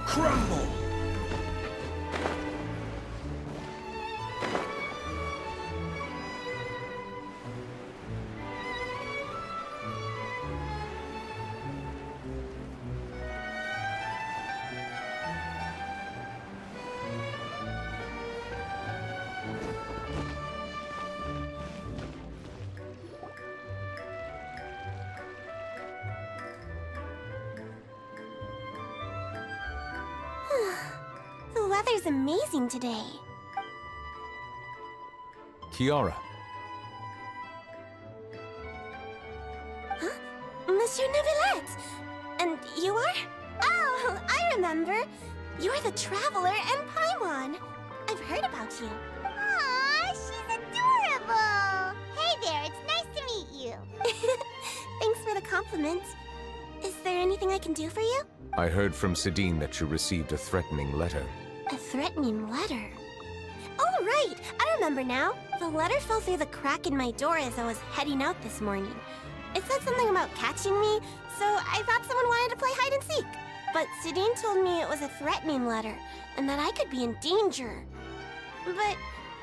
B: Crumble!
C: The weather's amazing today.
B: Kiara.
C: Monsieur Neuvillette! And you are? Oh, I remember. You're the Traveler and Paimon. I've heard about you. Aw, she's adorable! Hey there, it's nice to meet you. Thanks for the compliment. Is there anything I can do for you?
B: I heard from Sidine that you received a threatening letter.
C: A threatening letter? Oh, right! I remember now. The letter fell through the crack in my door as I was heading out this morning. It said something about catching me, so I thought someone wanted to play hide and seek. But Sidine told me it was a threatening letter, and that I could be in danger. But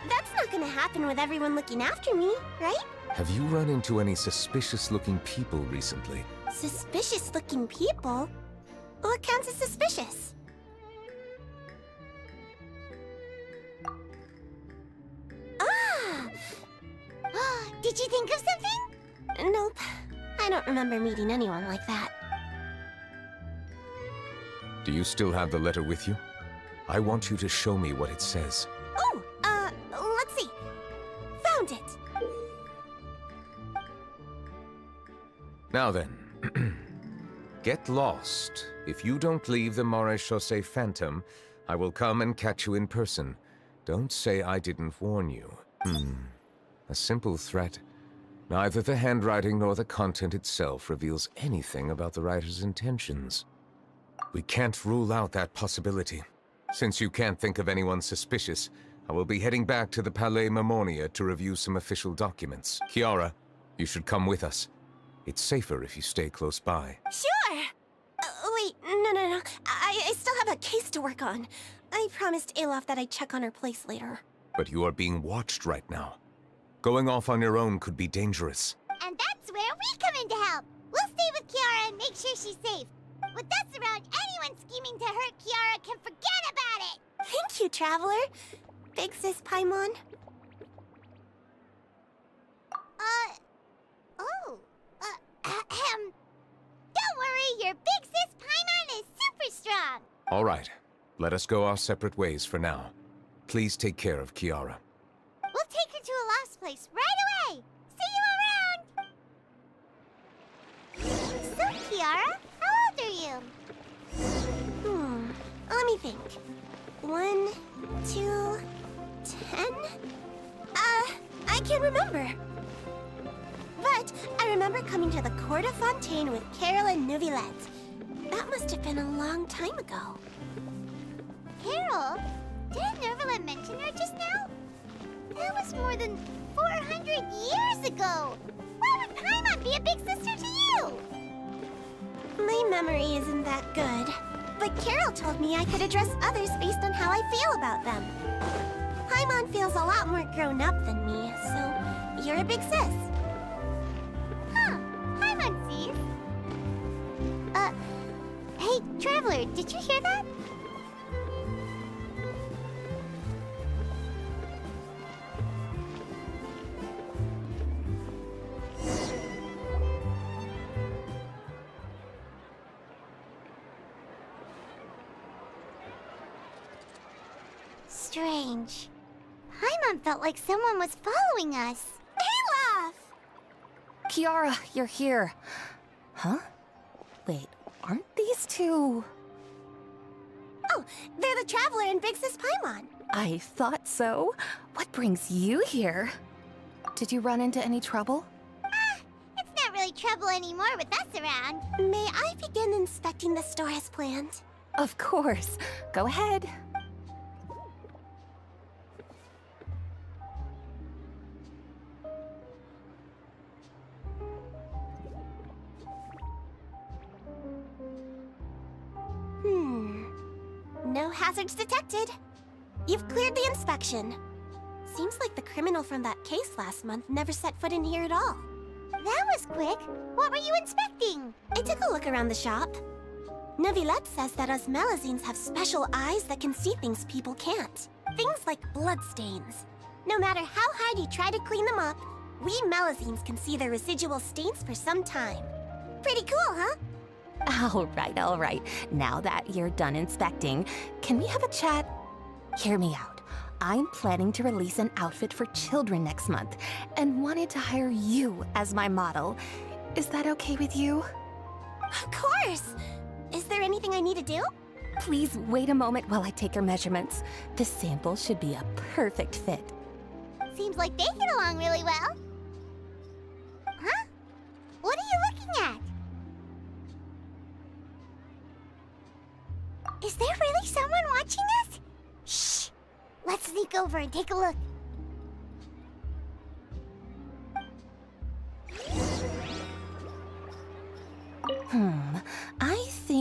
C: that's not gonna happen with everyone looking after me, right?
B: Have you run into any suspicious-looking people recently?
C: Suspicious-looking people? What counts as suspicious? Ah! Did you think of something? Nope. I don't remember meeting anyone like that.
B: Do you still have the letter with you? I want you to show me what it says.
C: Oh, let's see. Found it.
B: Now then, get lost. If you don't leave the Maréchaussée Phantom, I will come and catch you in person. Don't say I didn't warn you. A simple threat. Neither the handwriting nor the content itself reveals anything about the writer's intentions. We can't rule out that possibility. Since you can't think of anyone suspicious, I will be heading back to the Palais Mermonia to review some official documents. Kiara, you should come with us. It's safer if you stay close by.
C: Sure! Wait, no. I still have a case to work on. I promised Alof that I'd check on her place later.
B: But you are being watched right now. Going off on your own could be dangerous.
C: And that's where we come in to help. We'll stay with Kiara and make sure she's safe. With us around, anyone scheming to hurt Kiara can forget about it! Thank you, Traveler. Big Sis Paimon. Don't worry, your Big Sis Paimon is super strong!
B: All right, let us go our separate ways for now. Please take care of Kiara.
C: We'll take her to a lost place right away! See you around! So, Kiara, how old are you? Let me think. 1, 2, 10? I can't remember. But I remember coming to the Court of Fontaine with Carol and Neuvillette. That must have been a long time ago. Carol? Didn't Neuvillette mention her just now? That was more than 400 years ago! Why would Paimon be a big sister to you? My memory isn't that good. But Carol told me I could address others based on how I feel about them. Paimon feels a lot more grown up than me, so you're a big sis. Huh, Paimon sees. Hey, Traveler, did you hear that? Strange. Paimon felt like someone was following us. Alof!
K: Kiara, you're here. Huh? Wait, aren't these two?
C: Oh, they're the Traveler and Big Sis Paimon.
K: I thought so. What brings you here? Did you run into any trouble?
C: It's not really trouble anymore with us around. May I begin inspecting the store as planned?
K: Of course. Go ahead.
C: No hazards detected. You've cleared the inspection. Seems like the criminal from that case last month never set foot in here at all. That was quick. What were you inspecting? I took a look around the shop. Neuvillette says that us Melazines have special eyes that can see things people can't. Things like bloodstains. No matter how hard you try to clean them up, we Melazines can see their residual stains for some time. Pretty cool, huh?
K: All right. Now that you're done inspecting, can we have a chat? Hear me out. I'm planning to release an outfit for children next month and wanted to hire you as my model. Is that okay with you?
C: Of course! Is there anything I need to do?
K: Please wait a moment while I take your measurements. The sample should be a perfect fit.
C: Seems like they get along really well. Huh? What are you looking at? Is there really someone watching us? Shh! Let's sneak over and take a look.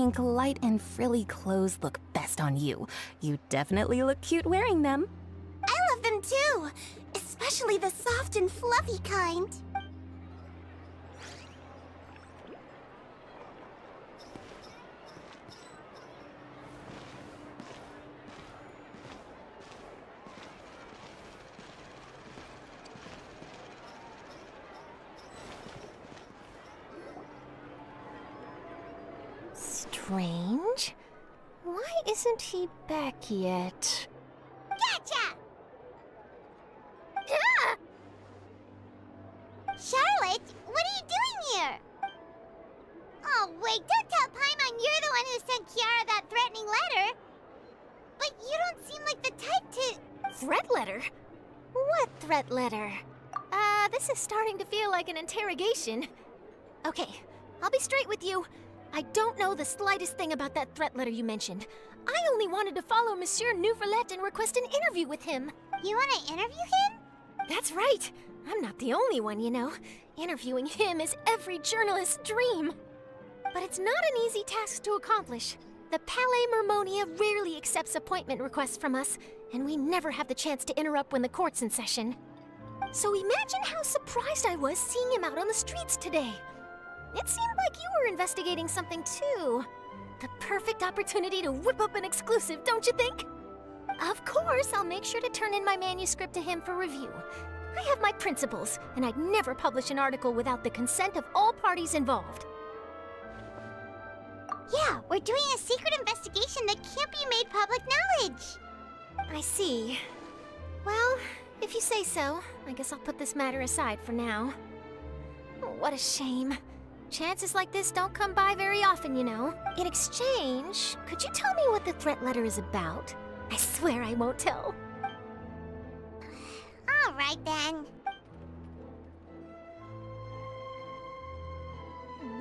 K: think light and frilly clothes look best on you. You definitely look cute wearing them.
C: I love them too, especially the soft and fluffy kind.
A: Strange. Why isn't he back yet?
C: Gotcha! Ah! Charlotte, what are you doing here? Oh, wait, don't tell Paimon you're the one who sent Kiara that threatening letter. But you don't seem like the type to...
A: Threat letter? What threat letter? This is starting to feel like an interrogation. Okay, I'll be straight with you. I don't know the slightest thing about that threat letter you mentioned. I only wanted to follow Monsieur Neuvillette and request an interview with him.
C: You want to interview him?
A: That's right. I'm not the only one, you know. Interviewing him is every journalist's dream. But it's not an easy task to accomplish. The Palais Mermonia rarely accepts appointment requests from us, and we never have the chance to interrupt when the court's in session. So imagine how surprised I was seeing him out on the streets today. It seemed like you were investigating something too. The perfect opportunity to whip up an exclusive, don't you think? Of course, I'll make sure to turn in my manuscript to him for review. I have my principles, and I'd never publish an article without the consent of all parties involved.
C: Yeah, we're doing a secret investigation that can't be made public knowledge.
A: I see. Well, if you say so, I guess I'll put this matter aside for now. Oh, what a shame. Chances like this don't come by very often, you know. In exchange, could you tell me what the threat letter is about? I swear I won't tell.
C: All right, then.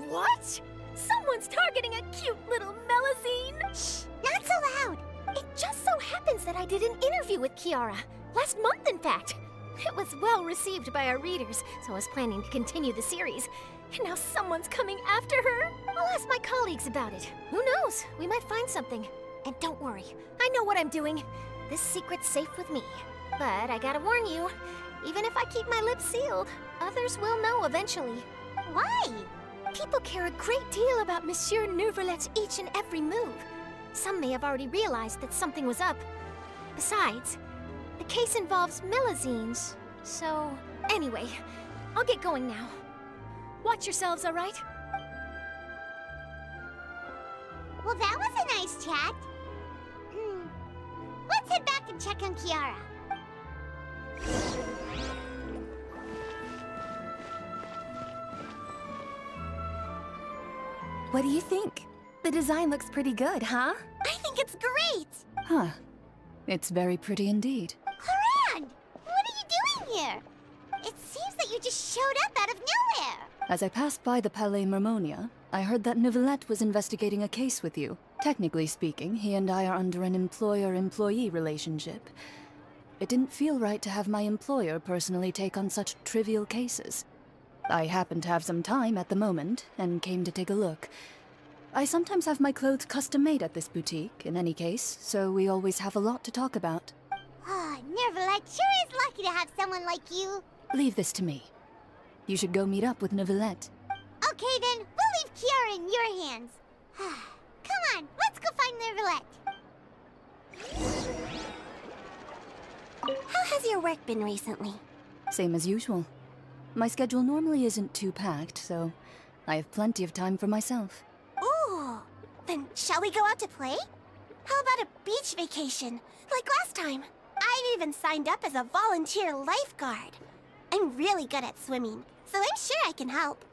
A: What? Someone's targeting a cute little Melazine?
C: Shh, not so loud.
A: It just so happens that I did an interview with Kiara. Last month, in fact. It was well received by our readers, so I was planning to continue the series. And now someone's coming after her. I'll ask my colleagues about it. Who knows? We might find something. And don't worry, I know what I'm doing. This secret's safe with me. But I gotta warn you, even if I keep my lips sealed, others will know eventually.
C: Why?
A: People care a great deal about Monsieur Neuvillette's each and every move. Some may have already realized that something was up. Besides, the case involves Melazines, so... Anyway, I'll get going now. Watch yourselves, all right?
C: Well, that was a nice chat. Let's head back and check on Kiara.
K: What do you think? The design looks pretty good, huh?
C: I think it's great!
K: Huh. It's very pretty indeed.
C: Haran! What are you doing here? It seems that you just showed up out of nowhere.
M: As I passed by the Palais Mermonia, I heard that Neuvillette was investigating a case with you. Technically speaking, he and I are under an employer-employee relationship. It didn't feel right to have my employer personally take on such trivial cases. I happened to have some time at the moment, and came to take a look. I sometimes have my clothes custom-made at this boutique, in any case, so we always have a lot to talk about.
C: Ah, Neuvillette sure is lucky to have someone like you.
M: Leave this to me. You should go meet up with Neuvillette.
C: Okay then, we'll leave Kiara in your hands. Come on, let's go find Neuvillette.
J: How has your work been recently?
M: Same as usual. My schedule normally isn't too packed, so I have plenty of time for myself.
C: Ooh, then shall we go out to play? How about a beach vacation, like last time? I've even signed up as a volunteer lifeguard. I'm really good at swimming, so I'm sure I can help.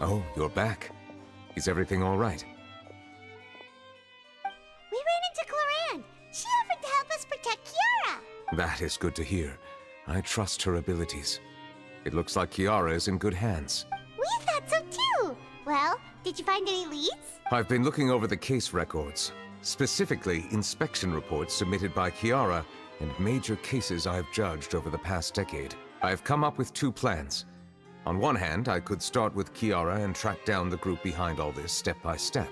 B: Oh, you're back. Is everything all right?
C: We ran into Cloran. She offered to help us protect Kiara.
B: That is good to hear. I trust her abilities. It looks like Kiara is in good hands.
C: We thought so too. Well, did you find any leads?
B: I've been looking over the case records, specifically inspection reports submitted by Kiara and major cases I've judged over the past decade. I've come up with 2 plans. On one hand, I could start with Kiara and track down the group behind all this step by step.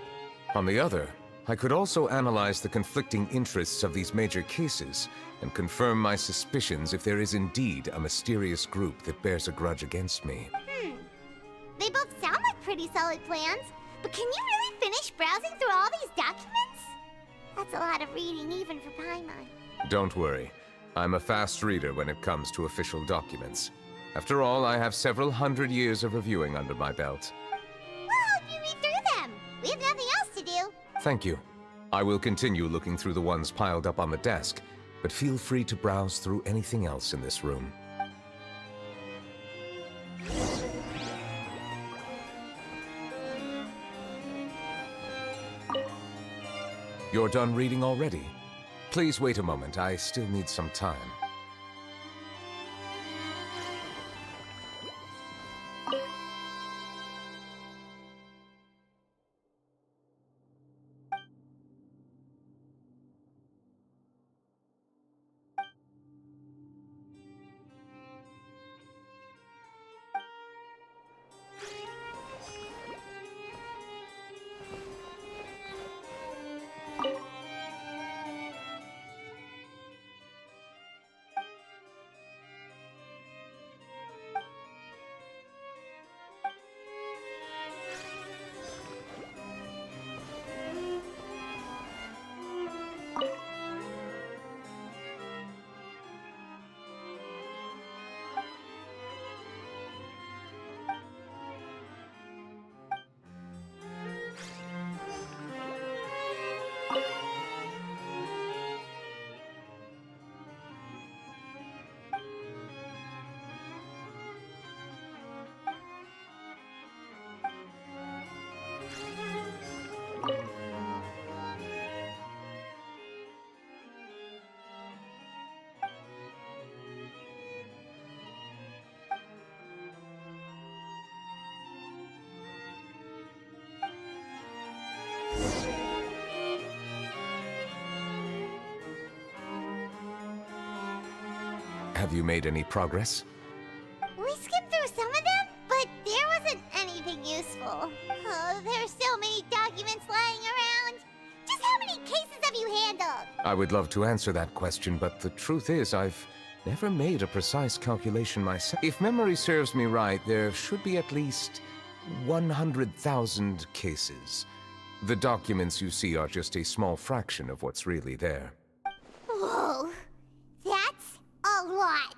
B: On the other, I could also analyze the conflicting interests of these major cases and confirm my suspicions if there is indeed a mysterious group that bears a grudge against me.
C: They both sound like pretty solid plans, but can you really finish browsing through all these documents? That's a lot of reading even for Paimon.
B: Don't worry. I'm a fast reader when it comes to official documents. After all, I have several hundred years of reviewing under my belt.
C: Well, if you read through them, we have nothing else to do.
B: Thank you. I will continue looking through the ones piled up on the desk, but feel free to browse through anything else in this room. You're done reading already? Please wait a moment. I still need some time. Have you made any progress?
C: We skimmed through some of them, but there wasn't anything useful. Oh, there's so many documents lying around. Just how many cases have you handled?
B: I would love to answer that question, but the truth is I've never made a precise calculation myself. If memory serves me right, there should be at least 100,000 cases. The documents you see are just a small fraction of what's really there.
C: Whoa, that's a lot.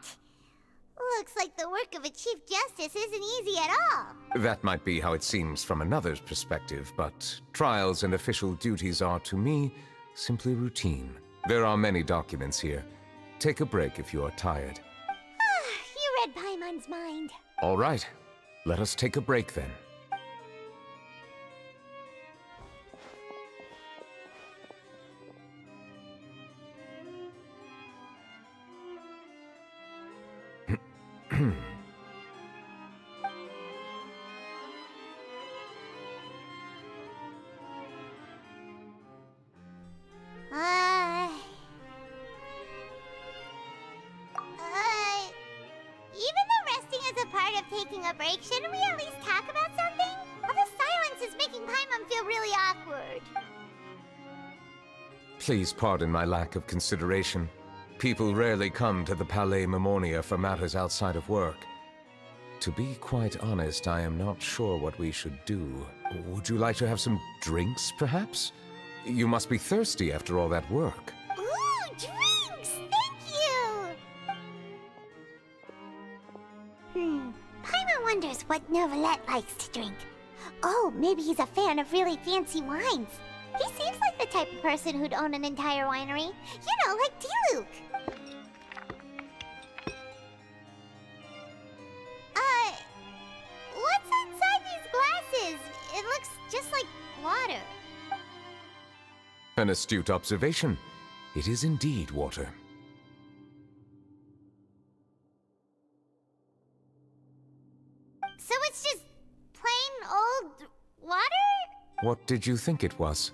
C: Looks like the work of a Chief Justice isn't easy at all.
B: That might be how it seems from another's perspective, but trials and official duties are, to me, simply routine. There are many documents here. Take a break if you are tired.
C: You read Paimon's mind.
B: All right. Let us take a break then.
C: Even though resting is a part of taking a break, shouldn't we at least talk about something? All the silence is making Paimon feel really awkward.
B: Please pardon my lack of consideration. People rarely come to the Palais Mermonia for matters outside of work. To be quite honest, I am not sure what we should do. Would you like to have some drinks, perhaps? You must be thirsty after all that work.
C: Ooh, drinks! Thank you! Paimon wonders what Neuvillette likes to drink. Oh, maybe he's a fan of really fancy wines. He seems like the type of person who'd own an entire winery. You know, like Diluc. What's inside these glasses?
B: An astute observation. It is indeed water.
C: So it's just plain old water?
B: What did you think it was?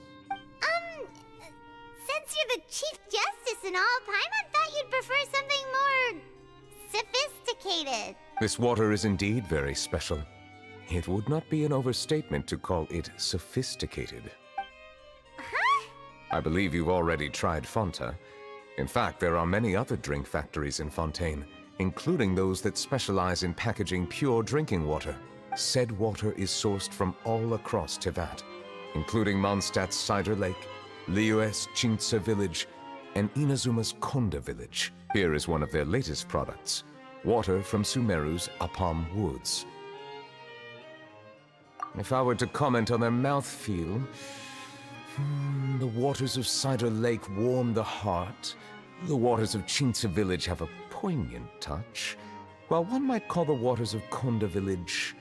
C: Since you're the Chief Justice and all, Paimon thought you'd prefer something more sophisticated.
B: This water is indeed very special. It would not be an overstatement to call it sophisticated.
C: Huh?
B: I believe you've already tried Fonta. In fact, there are many other drink factories in Fontaine, including those that specialize in packaging pure drinking water. Said water is sourced from all across Tevat, including Mondstadt's Cider Lake, Liyue's Chintsa village, and Inazuma's Konda village. Here is one of their latest products, water from Sumeru's Apam Woods. If I were to comment on their mouthfeel, the waters of Cider Lake warm the heart, the waters of Chintsa village have a poignant touch, while one might call the waters of Konda village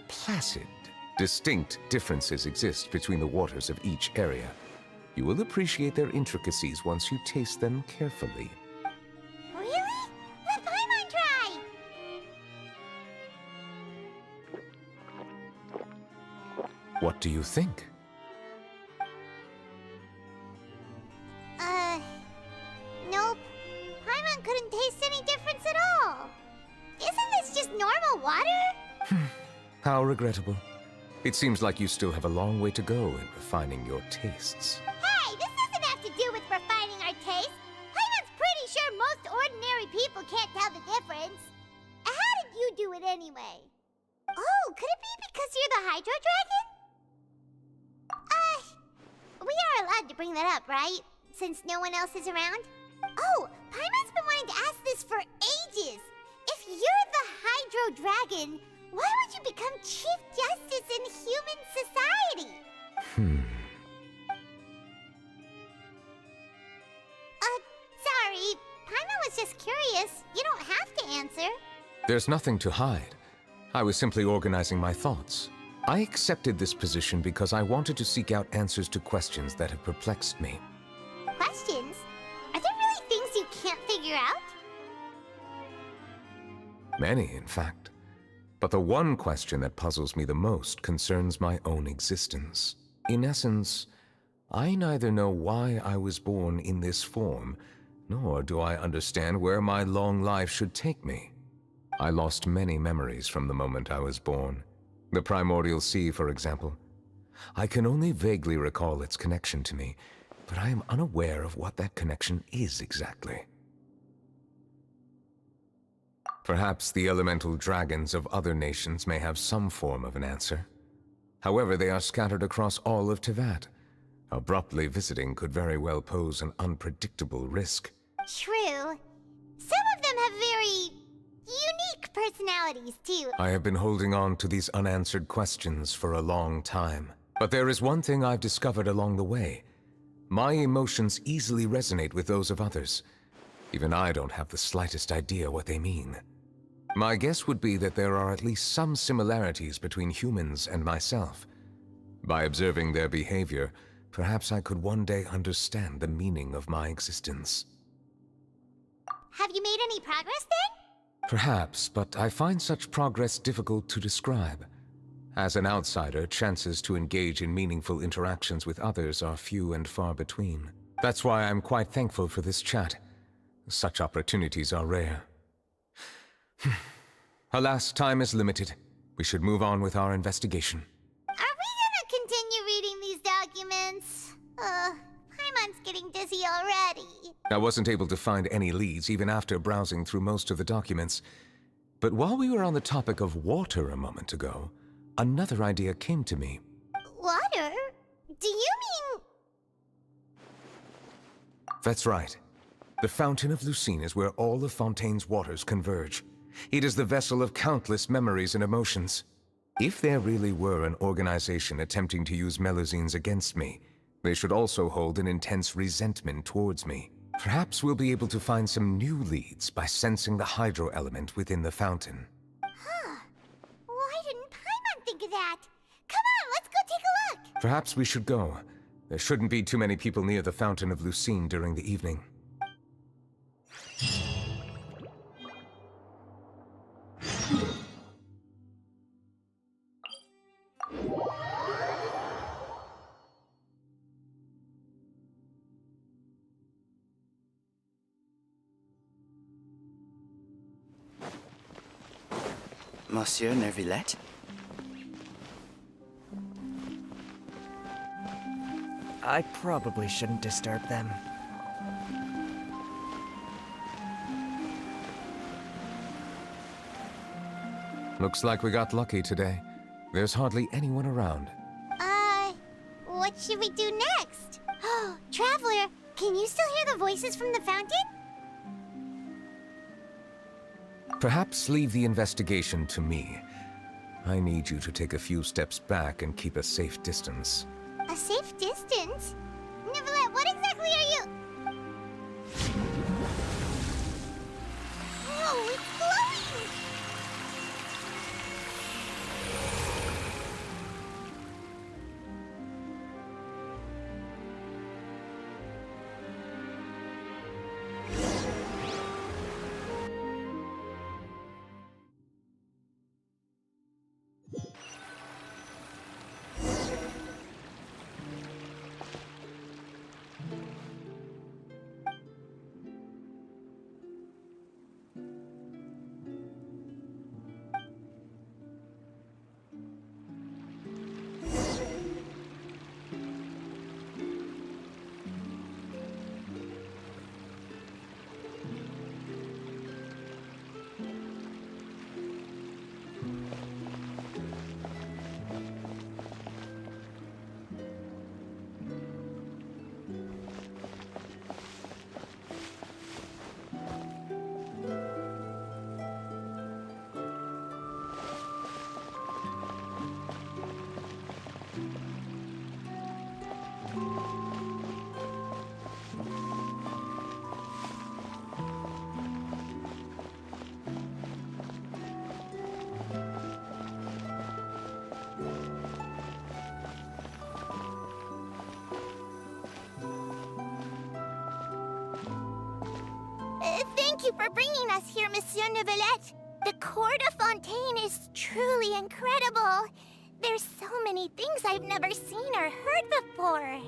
B: placid. Distinct differences exist between the waters of each area. You will appreciate their intricacies once you taste them carefully.
C: Really? Let Paimon try!
B: What do you think?
C: Nope. Paimon couldn't taste any difference at all. Isn't this just normal water?
B: How regrettable. It seems like you still have a long way to go in refining your tastes.
C: Hey, this doesn't have to do with refining our taste. Paimon's pretty sure most ordinary people can't tell the difference. How did you do it anyway? Oh, could it be because you're the Hydro Dragon? We are allowed to bring that up, right? Since no one else is around? Oh, Paimon's been wanting to ask this for ages. If you're the Hydro Dragon, why would you become Chief Justice in human society? Sorry. Paimon was just curious. You don't have to answer.
B: There's nothing to hide. I was simply organizing my thoughts. I accepted this position because I wanted to seek out answers to questions that have perplexed me.
C: Questions? Are there really things you can't figure out?
B: Many, in fact. But the one question that puzzles me the most concerns my own existence. In essence, I neither know why I was born in this form, nor do I understand where my long life should take me. I lost many memories from the moment I was born. The primordial sea, for example. I can only vaguely recall its connection to me, but I am unaware of what that connection is exactly. Perhaps the elemental dragons of other nations may have some form of an answer. However, they are scattered across all of Tevat. Abruptly visiting could very well pose an unpredictable risk.
C: True. Some of them have very unique personalities, too.
B: I have been holding on to these unanswered questions for a long time. But there is one thing I've discovered along the way. My emotions easily resonate with those of others. Even I don't have the slightest idea what they mean. My guess would be that there are at least some similarities between humans and myself. By observing their behavior, perhaps I could one day understand the meaning of my existence.
C: Have you made any progress then?
B: Perhaps, but I find such progress difficult to describe. As an outsider, chances to engage in meaningful interactions with others are few and far between. That's why I'm quite thankful for this chat. Such opportunities are rare. Alas, time is limited. We should move on with our investigation.
C: Are we gonna continue reading these documents? Paimon's getting dizzy already.
B: I wasn't able to find any leads even after browsing through most of the documents. But while we were on the topic of water a moment ago, another idea came to me.
C: Water? Do you mean...
B: That's right. The Fountain of Lucine is where all of Fontaine's waters converge. It is the vessel of countless memories and emotions. If there really were an organization attempting to use Melusines against me, they should also hold an intense resentment towards me. Perhaps we'll be able to find some new leads by sensing the hydro element within the fountain.
C: Huh. Why didn't Paimon think of that? Come on, let's go take a look!
B: Perhaps we should go. There shouldn't be too many people near the Fountain of Lucine during the evening.
N: Monsieur Neuvillette?
O: I probably shouldn't disturb them.
B: Looks like we got lucky today. There's hardly anyone around.
C: What should we do next? Oh, Traveler, can you still hear the voices from the fountain?
B: Perhaps leave the investigation to me. I need you to take a few steps back and keep a safe distance.
C: A safe distance? Neuvillette, what exactly are you? Oh, it's glowing! Thank you for bringing us here, Monsieur Neuvillette. The Court of Fontaine is truly incredible. There's so many things I've never seen or heard before.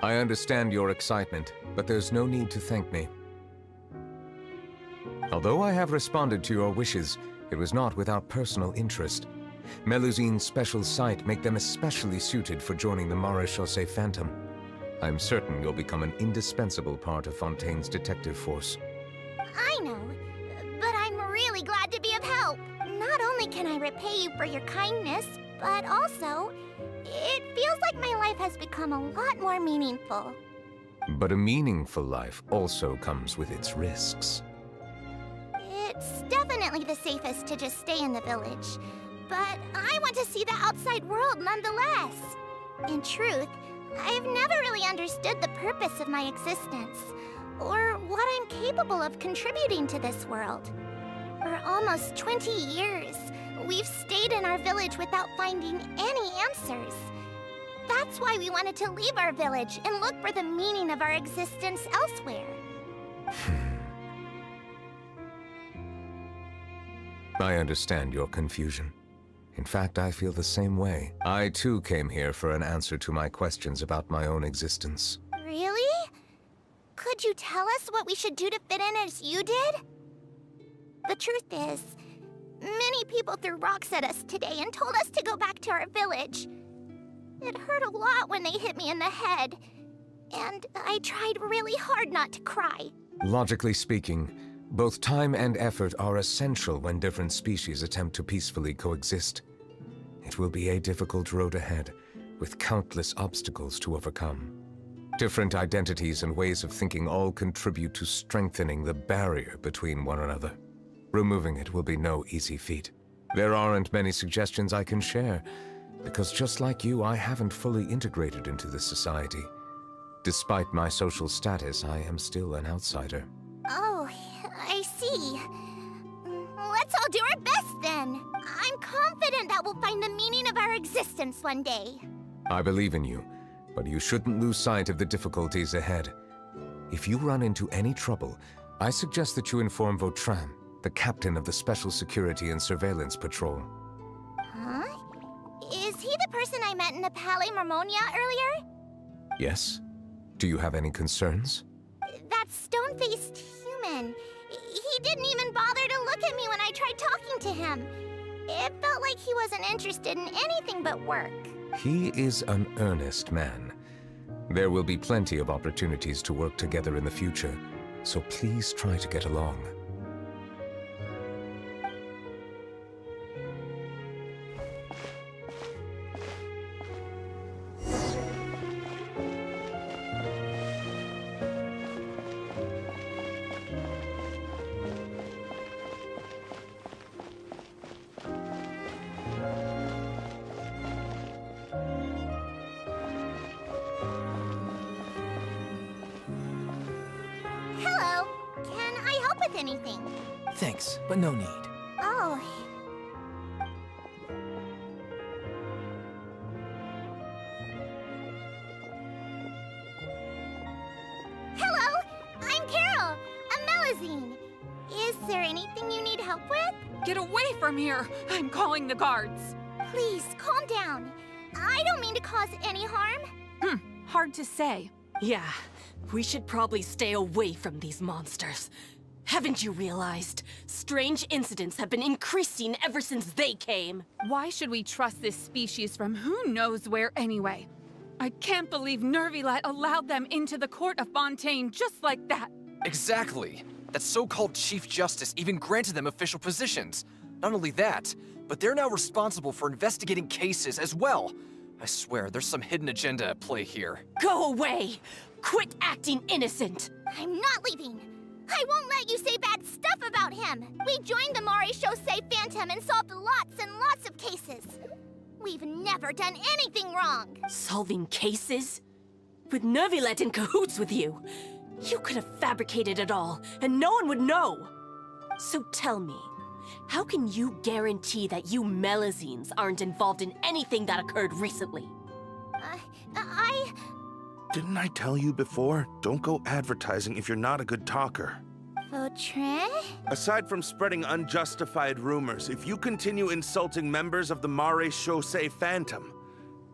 B: I understand your excitement, but there's no need to thank me. Although I have responded to your wishes, it was not without personal interest. Melusine's special sight make them especially suited for joining the Maréchaussée Phantom. I'm certain you'll become an indispensable part of Fontaine's detective force.
C: I know, but I'm really glad to be of help. Not only can I repay you for your kindness, but also, it feels like my life has become a lot more meaningful.
B: But a meaningful life also comes with its risks.
C: It's definitely the safest to just stay in the village, but I want to see the outside world nonetheless. In truth, I've never really understood the purpose of my existence, or what I'm capable of contributing to this world. For almost 20 years, we've stayed in our village without finding any answers. That's why we wanted to leave our village and look for the meaning of our existence elsewhere.
B: I understand your confusion. In fact, I feel the same way. I too came here for an answer to my questions about my own existence.
C: Really? Could you tell us what we should do to fit in as you did? The truth is, many people threw rocks at us today and told us to go back to our village. It hurt a lot when they hit me in the head, and I tried really hard not to cry.
B: Logically speaking, both time and effort are essential when different species attempt to peacefully coexist. It will be a difficult road ahead, with countless obstacles to overcome. Different identities and ways of thinking all contribute to strengthening the barrier between one another. Removing it will be no easy feat. There aren't many suggestions I can share, because just like you, I haven't fully integrated into this society. Despite my social status, I am still an outsider.
C: Oh, I see. Let's all do our best then. I'm confident that we'll find the meaning of our existence one day.
B: I believe in you, But you shouldn't lose sight of the difficulties ahead. If you run into any trouble, I suggest that you inform Vautrin, the captain of the Special Security and Surveillance Patrol.
C: Huh? Is he the person I met in the Palais Marmonia earlier?
B: Yes? Do you have any concerns?
C: That stone-faced human. He didn't even bother to look at me when I tried talking to him. It felt like he wasn't interested in anything but work.
B: He is an earnest man. There will be plenty of opportunities to work together in the future, so please try to get along.
C: Hello. Can I help with anything?
O: Thanks, but no need.
C: Oh. Hello, I'm Carol, a Melazine. Is there anything you need help with?
P: Get away from here! I'm calling the guards.
C: Please, calm down. I don't mean to cause any harm.
P: Hard to say.
Q: Yeah, we should probably stay away from these monsters. Haven't you realized? Strange incidents have been increasing ever since they came.
P: Why should we trust this species from who knows where anyway? I can't believe Neuvillette allowed them into the court of Fontaine just like that.
R: Exactly. That so-called Chief Justice even granted them official positions. Not only that, but they're now responsible for investigating cases as well. I swear, there's some hidden agenda at play here.
Q: Go away! Quit acting innocent!
C: I'm not leaving. I won't let you say bad stuff about him. We joined the Maréchaussée Phantom and solved lots and lots of cases. We've never done anything wrong.
Q: Solving cases? With Neuvillette in cahoots with you? You could have fabricated it all, and no one would know! So tell me, how can you guarantee that you Melazines aren't involved in anything that occurred recently?
S: Didn't I tell you before? Don't go advertising if you're not a good talker.
C: Vautrin?
S: Aside from spreading unjustified rumors, if you continue insulting members of the Maréchaussée Phantom,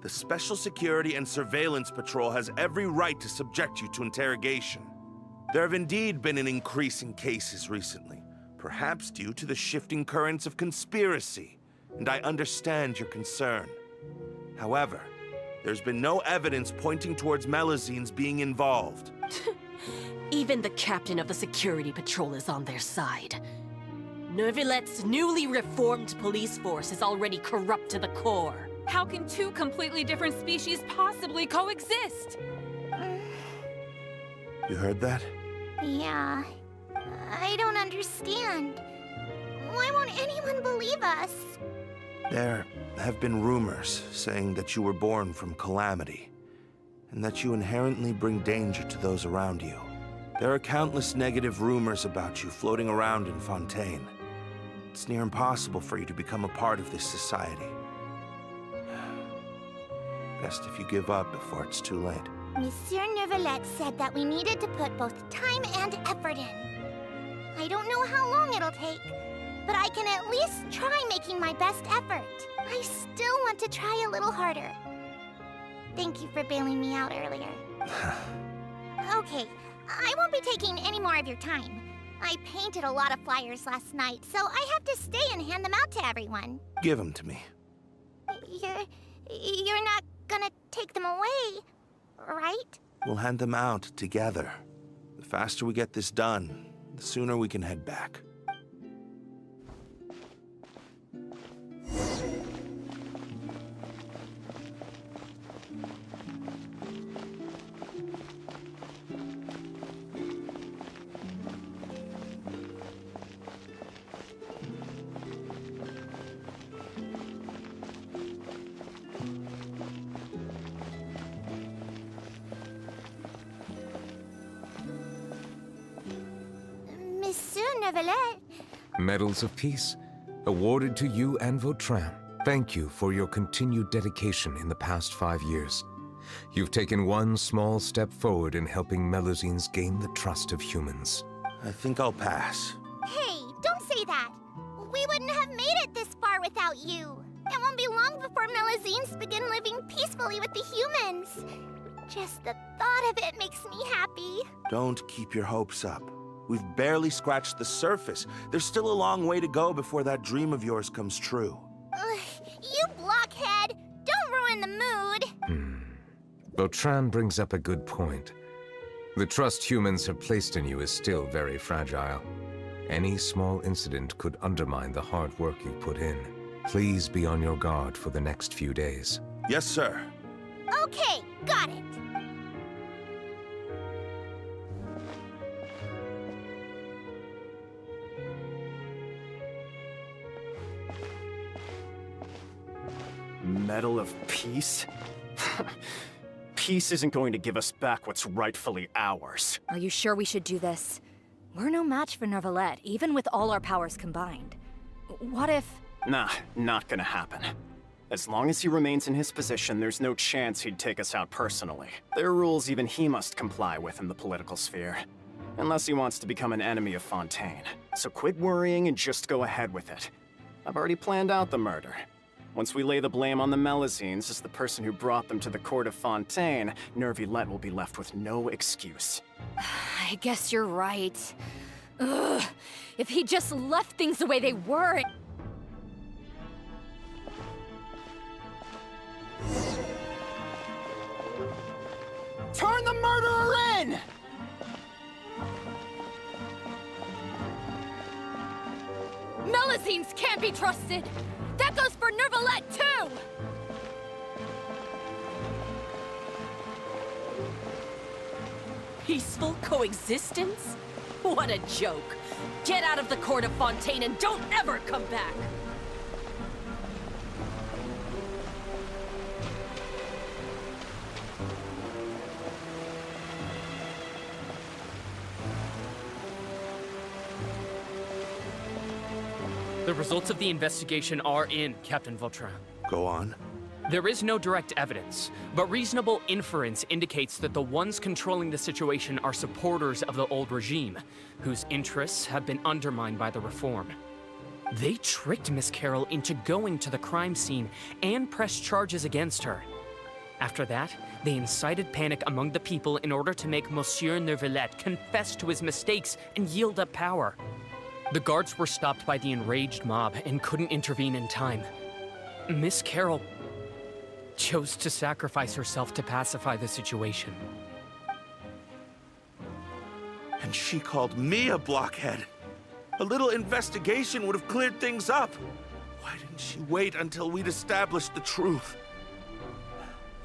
S: the Special Security and Surveillance Patrol has every right to subject you to interrogation. There have indeed been an increase in cases recently, perhaps due to the shifting currents of conspiracy, and I understand your concern. However, there's been no evidence pointing towards Melazines being involved.
Q: Even the captain of the security patrol is on their side. Neuvillette's newly reformed police force is already corrupt to the core.
P: How can two completely different species possibly coexist?
S: You heard that?
C: Yeah. I don't understand. Why won't anyone believe us?
S: There have been rumors saying that you were born from calamity, and that you inherently bring danger to those around you. There are countless negative rumors about you floating around in Fontaine. It's near impossible for you to become a part of this society. Best if you give up before it's too late.
C: Monsieur Neuvillette said that we needed to put both time and effort in. I don't know how long it'll take, but I can at least try making my best effort. I still want to try a little harder. Thank you for bailing me out earlier. Okay, I won't be taking any more of your time. I painted a lot of flyers last night, so I have to stay and hand them out to everyone.
S: Give them to me.
C: You're not gonna take them away, right?
S: We'll hand them out together. The faster we get this done, the sooner we can head back.
C: Monsieur Neuvillette.
B: Medals of Peace, awarded to you and Vautrin. Thank you for your continued dedication in the past 5 years. You've taken one small step forward in helping Melusines gain the trust of humans.
S: I think I'll pass.
C: Hey, don't say that. We wouldn't have made it this far without you. It won't be long before Melusines begin living peacefully with the humans. Just the thought of it makes me happy.
S: Don't keep your hopes up. We've barely scratched the surface. There's still a long way to go before that dream of yours comes true.
C: You blockhead! Don't ruin the mood!
B: Vautrin brings up a good point. The trust humans have placed in you is still very fragile. Any small incident could undermine the hard work you've put in. Please be on your guard for the next few days.
S: Yes, sir.
C: Okay, got it.
T: Medal of Peace? Peace isn't going to give us back what's rightfully ours.
U: Are you sure we should do this? We're no match for Neuvillette, even with all our powers combined. What if...
T: Nah, not gonna happen. As long as he remains in his position, there's no chance he'd take us out personally. There are rules even he must comply with in the political sphere. Unless he wants to become an enemy of Fontaine. So quit worrying and just go ahead with it. I've already planned out the murder. Once we lay the blame on the Melusines as the person who brought them to the court of Fontaine, Neuvillette will be left with no excuse.
U: I guess you're right. Ugh, if he just left things the way they were...
T: Turn the murderer in!
U: Melusines can't be trusted! That goes for Neuvillette, too!
Q: Peaceful coexistence? What a joke. Get out of the court of Fontaine and don't ever come back!
V: The results of the investigation are in, Captain Vautrin.
S: Go on.
V: There is no direct evidence, but reasonable inference indicates that the ones controlling the situation are supporters of the old regime, whose interests have been undermined by the reform. They tricked Miss Carroll into going to the crime scene and pressed charges against her. After that, they incited panic among the people in order to make Monsieur Neuvillette confess to his mistakes and yield up power. The guards were stopped by the enraged mob and couldn't intervene in time. Miss Carroll chose to sacrifice herself to pacify the situation.
S: And she called me a blockhead. A little investigation would have cleared things up. Why didn't she wait until we'd established the truth?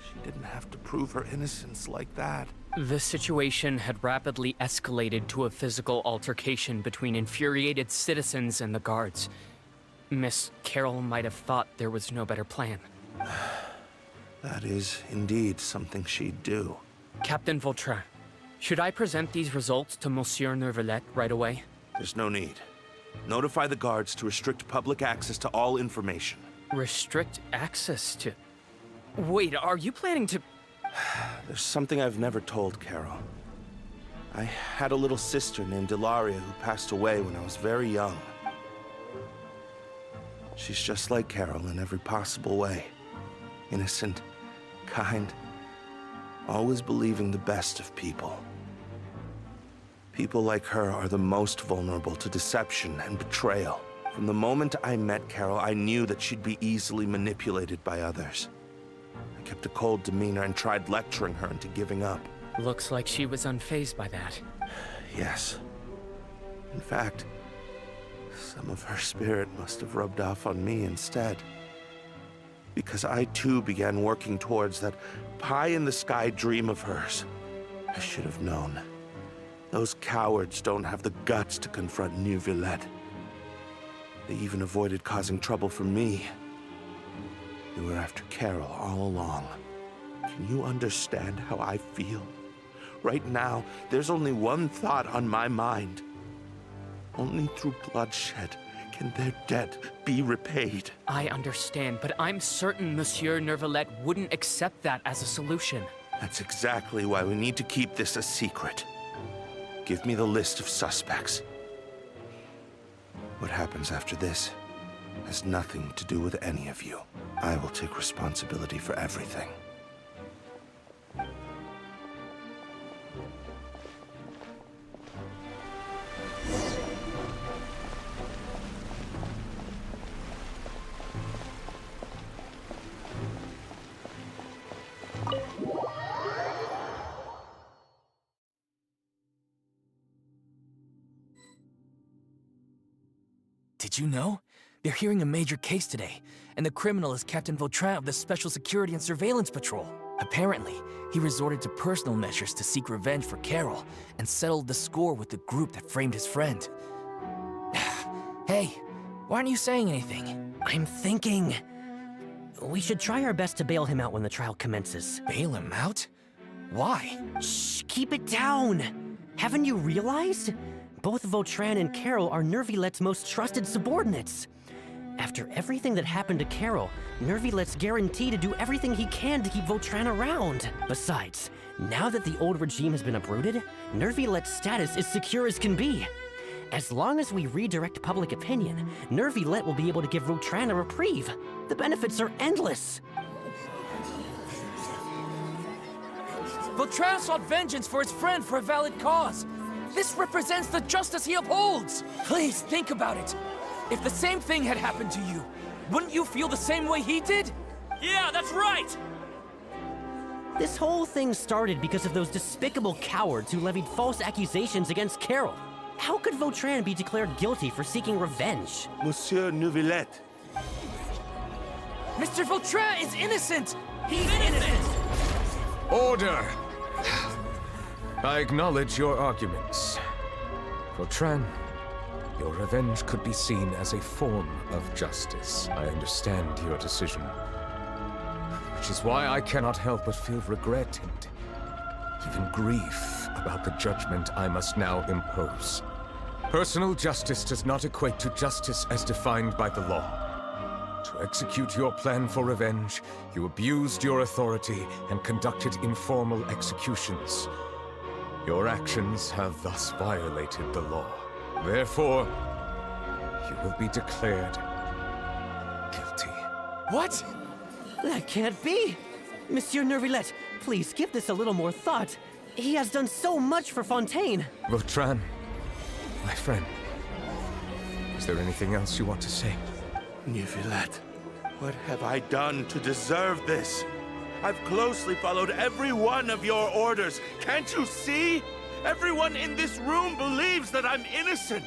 S: She didn't have to prove her innocence like that.
V: The situation had rapidly escalated to a physical altercation between infuriated citizens and the guards. Miss Carroll might have thought there was no better plan.
S: That is indeed something she'd do.
V: Captain Vautrin, should I present these results to Monsieur Neuvillette right away?
S: There's no need. Notify the guards to restrict public access to all information.
V: Restrict access to... Wait, are you planning to...
S: There's something I've never told Carol. I had a little sister named Ilaria who passed away when I was very young. She's just like Carol in every possible way. Innocent, kind, always believing the best of people. People like her are the most vulnerable to deception and betrayal. From the moment I met Carol, I knew that she'd be easily manipulated by others. I kept a cold demeanor and tried lecturing her into giving up.
V: Looks like she was unfazed by that.
S: Yes. In fact, some of her spirit must have rubbed off on me instead. Because I too began working towards that pie-in-the-sky dream of hers. I should have known. Those cowards don't have the guts to confront Neuvillette. They even avoided causing trouble for me. They were after Carol all along. Can you understand how I feel? Right now, there's only one thought on my mind. Only through bloodshed can their debt be repaid?
V: I understand, but I'm certain Monsieur Neuvillette wouldn't accept that as a solution.
S: That's exactly why we need to keep this a secret. Give me the list of suspects. What happens after this has nothing to do with any of you. I will take responsibility for everything.
O: Did you know? They're hearing a major case today, and the criminal is Captain Vautrin of the Special Security and Surveillance Patrol. Apparently, he resorted to personal measures to seek revenge for Carol, and settled the score with the group that framed his friend. Hey, why aren't you saying anything?
D: I'm thinking... we should try our best to bail him out when the trial commences.
O: Bail him out? Why?
D: Shh, keep it down! Haven't you realized? Both Vautrin and Carol are Neuvillette's most trusted subordinates. After everything that happened to Carol, Neuvillette's guaranteed to do everything he can to keep Vautrin around. Besides, now that the old regime has been uprooted, Neuvillette's status is secure as can be. As long as we redirect public opinion, Neuvillette will be able to give Vautrin a reprieve. The benefits are endless.
O: Vautrin sought vengeance for his friend for a valid cause. This represents the justice he upholds. Please think about it. If the same thing had happened to you, wouldn't you feel the same way he did? Yeah, that's right!
D: This whole thing started because of those despicable cowards who levied false accusations against Carol. How could Vautrin be declared guilty for seeking revenge?
S: Monsieur Neuvillette.
O: Mr. Vautrin is innocent! He's innocent!
B: Order! I acknowledge your arguments. Vautrin, your revenge could be seen as a form of justice. I understand your decision, which is why I cannot help but feel regret and even grief about the judgment I must now impose. Personal justice does not equate to justice as defined by the law. To execute your plan for revenge, you abused your authority and conducted informal executions. Your actions have thus violated the law. Therefore, you will be declared guilty.
O: What?
D: That can't be! Monsieur Neuvillette, please give this a little more thought. He has done so much for Fontaine.
B: Vautrin, my friend, is there anything else you want to say?
S: Neuvillette, what have I done to deserve this? I've closely followed every one of your orders. Can't you see? Everyone in this room believes that I'm innocent.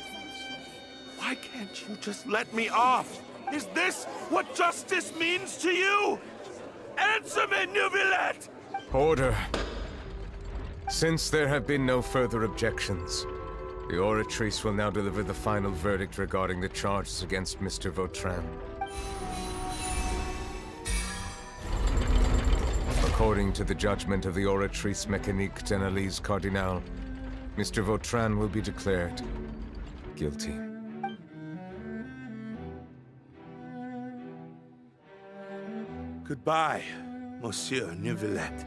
S: Why can't you just let me off? Is this what justice means to you? Answer me, Neuvillette!
B: Order. Since there have been no further objections, the Oratrice will now deliver the final verdict regarding the charges against Mr. Vautrin. According to the judgment of the Oratrice Mécanique d'Analyse Cardinal, Mr. Vautrin will be declared guilty.
S: Goodbye, Monsieur Neuvillette.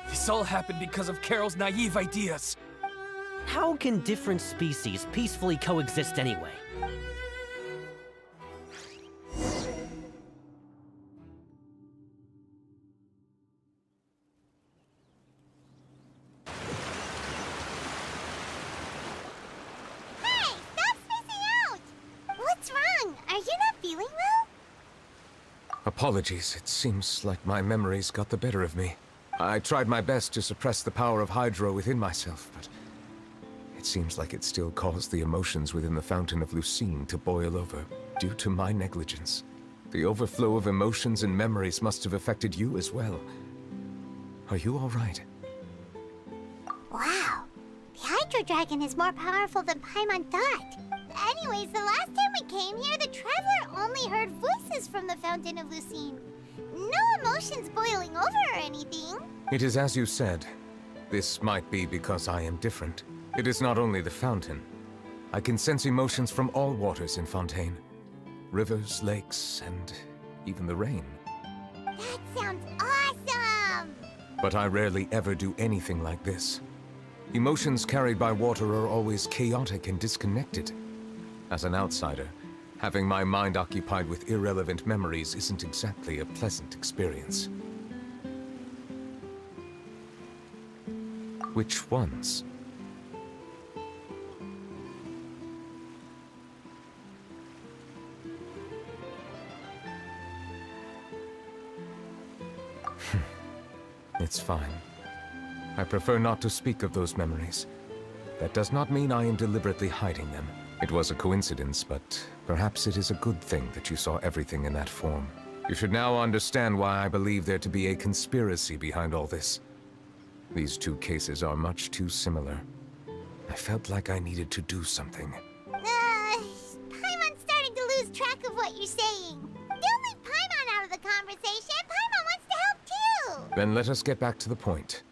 O: This all happened because of Carol's naive ideas.
D: How can different species peacefully coexist anyway?
C: Hey, stop spacing out! What's wrong? Are you not feeling well?
B: Apologies, it seems like my memories got the better of me. I tried my best to suppress the power of Hydro within myself, but it seems like it still caused the emotions within the Fountain of Lucine to boil over, due to my negligence. The overflow of emotions and memories must have affected you as well. Are you all right?
C: Wow. The Hydro Dragon is more powerful than Paimon thought. Anyways, the last time we came here, the Traveler only heard voices from the Fountain of Lucine. No emotions boiling over or anything.
B: It is as you said. This might be because I am different. It is not only the fountain. I can sense emotions from all waters in Fontaine. Rivers, lakes, and even the rain.
C: That sounds awesome!
B: But I rarely ever do anything like this. Emotions carried by water are always chaotic and disconnected. As an outsider, having my mind occupied with irrelevant memories isn't exactly a pleasant experience. Which ones? It's fine. I prefer not to speak of those memories. That does not mean I am deliberately hiding them. It was a coincidence, but perhaps it is a good thing that you saw everything in that form. You should now understand why I believe there to be a conspiracy behind all this. These two cases are much too similar. I felt like I needed to do something.
C: Paimon's starting to lose track of what you're saying. Don't leave Paimon out of the conversation. Paimon wants to help too.
B: Then let us get back to the point.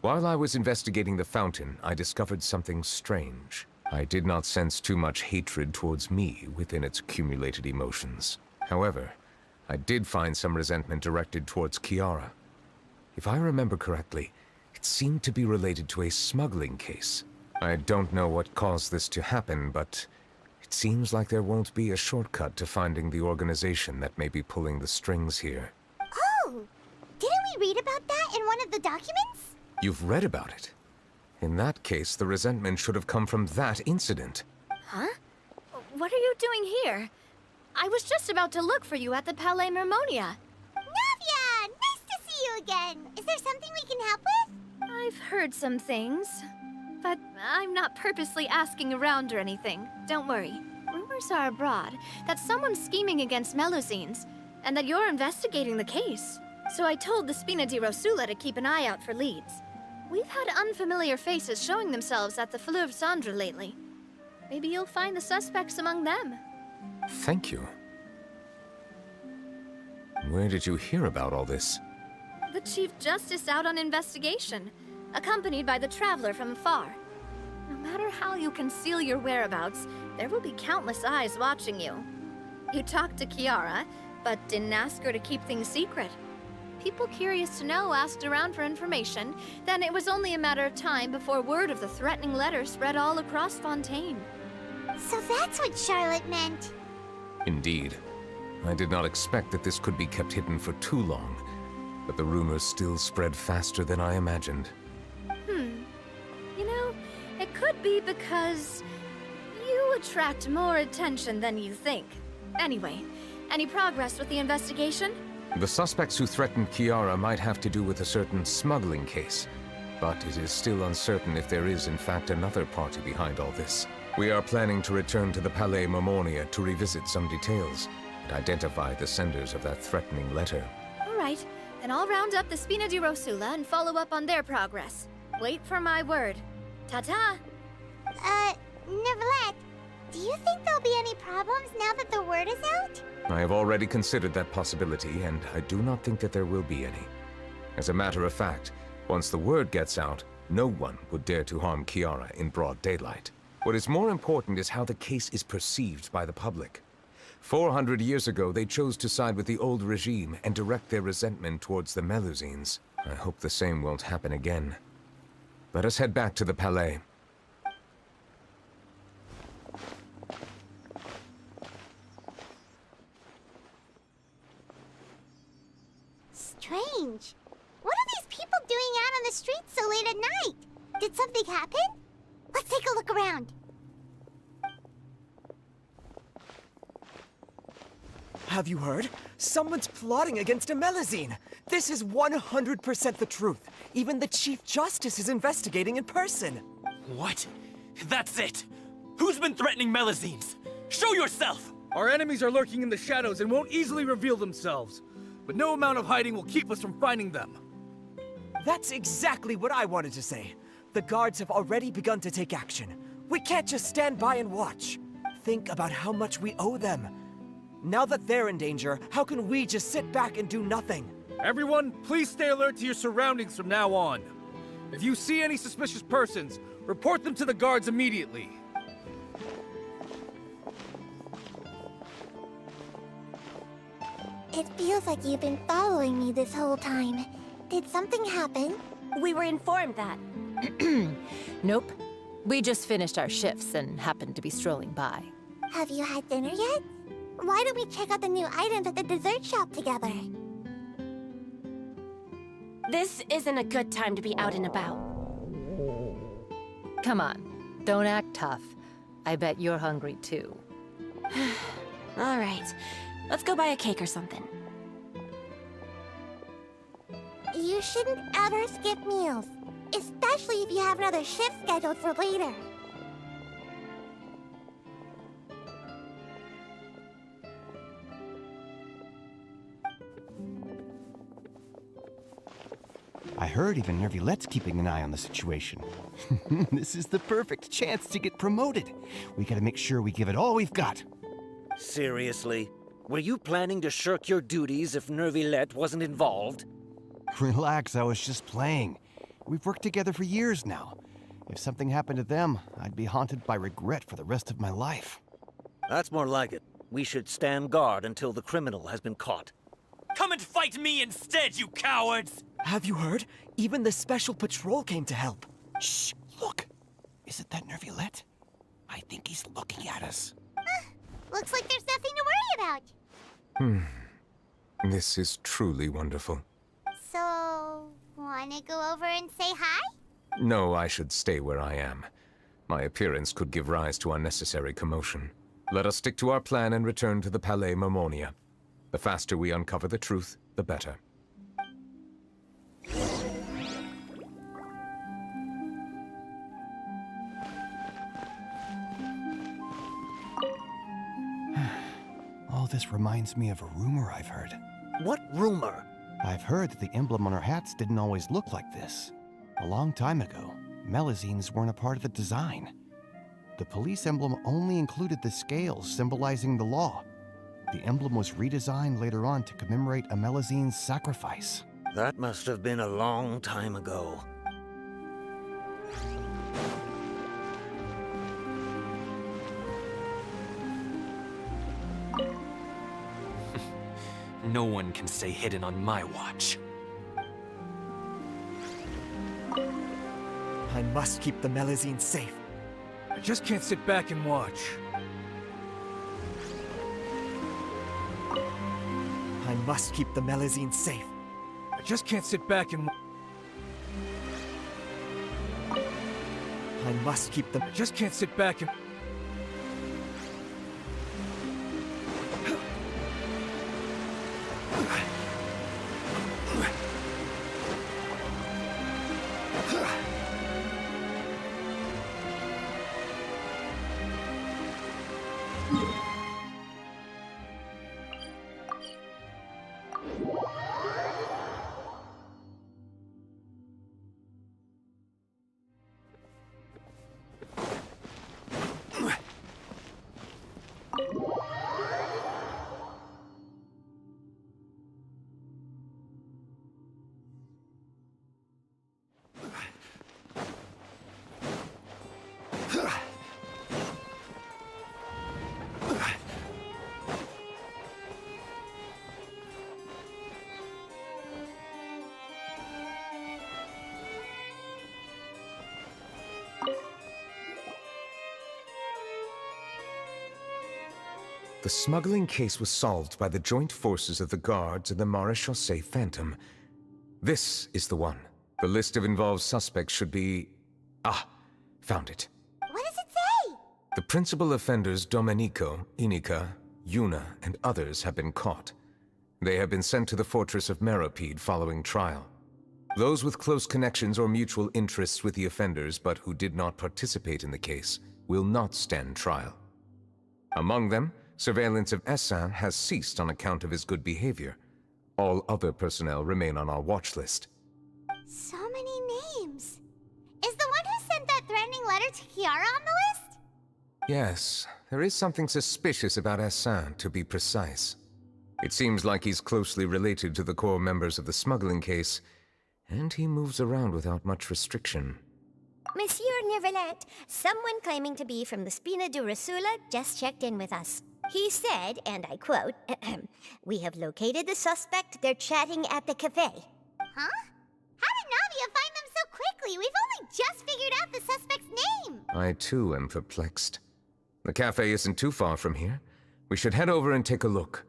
B: While I was investigating the fountain, I discovered something strange. I did not sense too much hatred towards me within its accumulated emotions. However, I did find some resentment directed towards Kiara. If I remember correctly, it seemed to be related to a smuggling case. I don't know what caused this to happen, but it seems like there won't be a shortcut to finding the organization that may be pulling the strings here.
C: Oh! Didn't we read about that in one of the documents?
B: You've read about it. In that case, the resentment should have come from that incident.
F: Huh? What are you doing here? I was just about to look for you at the Palais Mermonia.
C: Navia! Nice to see you again! Is there something we can help with?
F: I've heard some things, but I'm not purposely asking around or anything. Don't worry. Rumors are abroad that someone's scheming against Melusines, and that you're investigating the case. So I told the Spina di Rosula to keep an eye out for leads. We've had unfamiliar faces showing themselves at the Fleuve Cendre lately. Maybe you'll find the suspects among them.
B: Thank you. Where did you hear about all this?
F: The Chief Justice out on investigation, accompanied by the Traveler from afar. No matter how you conceal your whereabouts, there will be countless eyes watching you. You talked to Kiara, but didn't ask her to keep things secret. People curious to know asked around for information, then it was only a matter of time before word of the threatening letter spread all across Fontaine.
C: So that's what Charlotte meant.
B: Indeed. I did not expect that this could be kept hidden for too long, but the rumors still spread faster than I imagined.
F: You know, it could be because you attract more attention than you think. Anyway, any progress with the investigation?
B: The suspects who threatened Kiara might have to do with a certain smuggling case, but it is still uncertain if there is in fact another party behind all this. We are planning to return to the Palais Mermonia to revisit some details and identify the senders of that threatening letter.
F: All right, then I'll round up the Spina di Rosula and follow up on their progress. Wait for my word. Ta-ta!
C: Neuvillette, do you think there'll be any problems now that the word is out?
B: I have already considered that possibility, and I do not think that there will be any. As a matter of fact, once the word gets out, no one would dare to harm Kiara in broad daylight. What is more important is how the case is perceived by the public. 400 years ago, they chose to side with the old regime and direct their resentment towards the Melusines. I hope the same won't happen again. Let us head back to the Palais.
C: Strange. What are these people doing out on the streets so late at night? Did something happen? Let's take a look around.
E: Have you heard? Someone's plotting against a Melusine. This is 100% the truth. Even the Chief Justice is investigating in person.
O: What? That's it! Who's been threatening Melusines? Show yourself!
G: Our enemies are lurking in the shadows and won't easily reveal themselves. But no amount of hiding will keep us from finding them.
E: That's exactly what I wanted to say. The guards have already begun to take action. We can't just stand by and watch. Think about how much we owe them. Now that they're in danger, how can we just sit back and do nothing?
G: Everyone, please stay alert to your surroundings from now on. If you see any suspicious persons, report them to the guards immediately.
C: It feels like you've been following me this whole time. Did something happen?
U: We were informed that. Nope. We just finished our shifts and happened to be strolling by.
C: Have you had dinner yet? Why don't we check out the new items at the dessert shop together?
U: This isn't a good time to be out and about. Come on, don't act tough. I bet you're hungry too.
J: All right, let's go buy a cake or something.
C: You shouldn't ever skip meals, especially if you have another shift scheduled for later.
H: I heard even Neuvillette's keeping an eye on the situation. This is the perfect chance to get promoted. We gotta make sure we give it all we've got.
I: Seriously? Were you planning to shirk your duties if Neuvillette wasn't involved?
H: Relax, I was just playing. We've worked together for years now. If something happened to them, I'd be haunted by regret for the rest of my life.
I: That's more like it. We should stand guard until the criminal has been caught.
E: Come and fight me instead, you cowards! Have you heard? Even the Special Patrol came to help.
H: Shh! Look! Isn't that Neuvillette? I think he's looking at us.
C: Looks like there's nothing to worry about.
B: This is truly wonderful.
C: So, wanna go over and say hi?
B: No, I should stay where I am. My appearance could give rise to unnecessary commotion. Let us stick to our plan and return to the Palais Mermonia. The faster we uncover the truth, the better.
H: All this reminds me of a rumor I've heard.
I: What rumor?
H: I've heard that the emblem on our hats didn't always look like this. A long time ago, melazines weren't a part of the design. The police emblem only included the scales symbolizing the law. The emblem was redesigned later on to commemorate a melazine's sacrifice.
I: That must have been a long time ago.
O: No one can stay hidden on my watch.
E: I must keep the melazine safe.
G: I just can't sit back and watch.
E: I must keep the melazine safe.
G: I just can't sit back and...
E: I must keep them.
G: I just can't sit back and...
B: The smuggling case was solved by the joint forces of the guards and the Maréchaussée Phantom. This is the one. The list of involved suspects should be... Ah, found it.
C: What does it say?
B: The principal offenders Domenico, Inica, Yuna, and others have been caught. They have been sent to the fortress of Meropide following trial. Those with close connections or mutual interests with the offenders but who did not participate in the case will not stand trial. Among them, surveillance of Essin has ceased on account of his good behavior. All other personnel remain on our watch list.
C: So many names. Is the one who sent that threatening letter to Kiara on the list?
B: Yes, there is something suspicious about Essin, to be precise. It seems like he's closely related to the core members of the smuggling case, and he moves around without much restriction.
C: Monsieur Neuvillette, someone claiming to be from the Spina Durasula just checked in with us.
A: He said, and I quote, "We have located the suspect. They're chatting at the cafe."
C: Huh? How did Navia find them so quickly? We've only just figured out the suspect's name.
B: I too am perplexed. The cafe isn't too far from here. We should head over and take a look.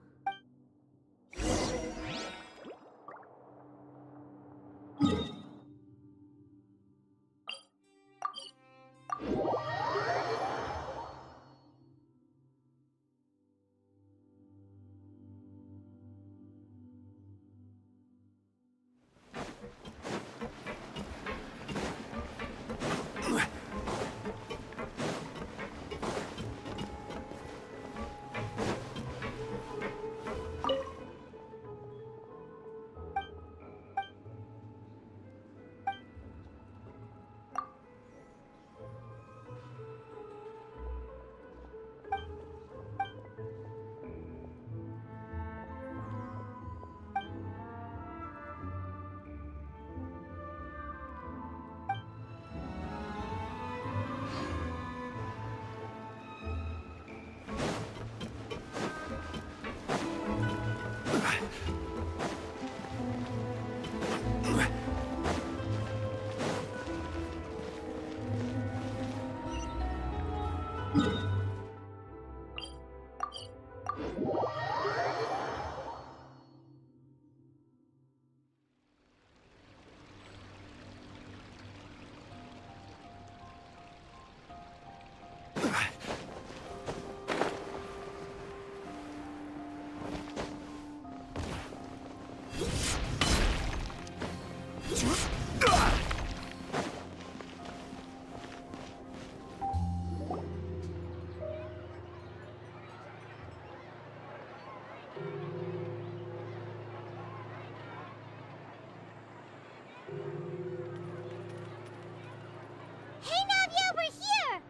C: Hey, Navia, we're here!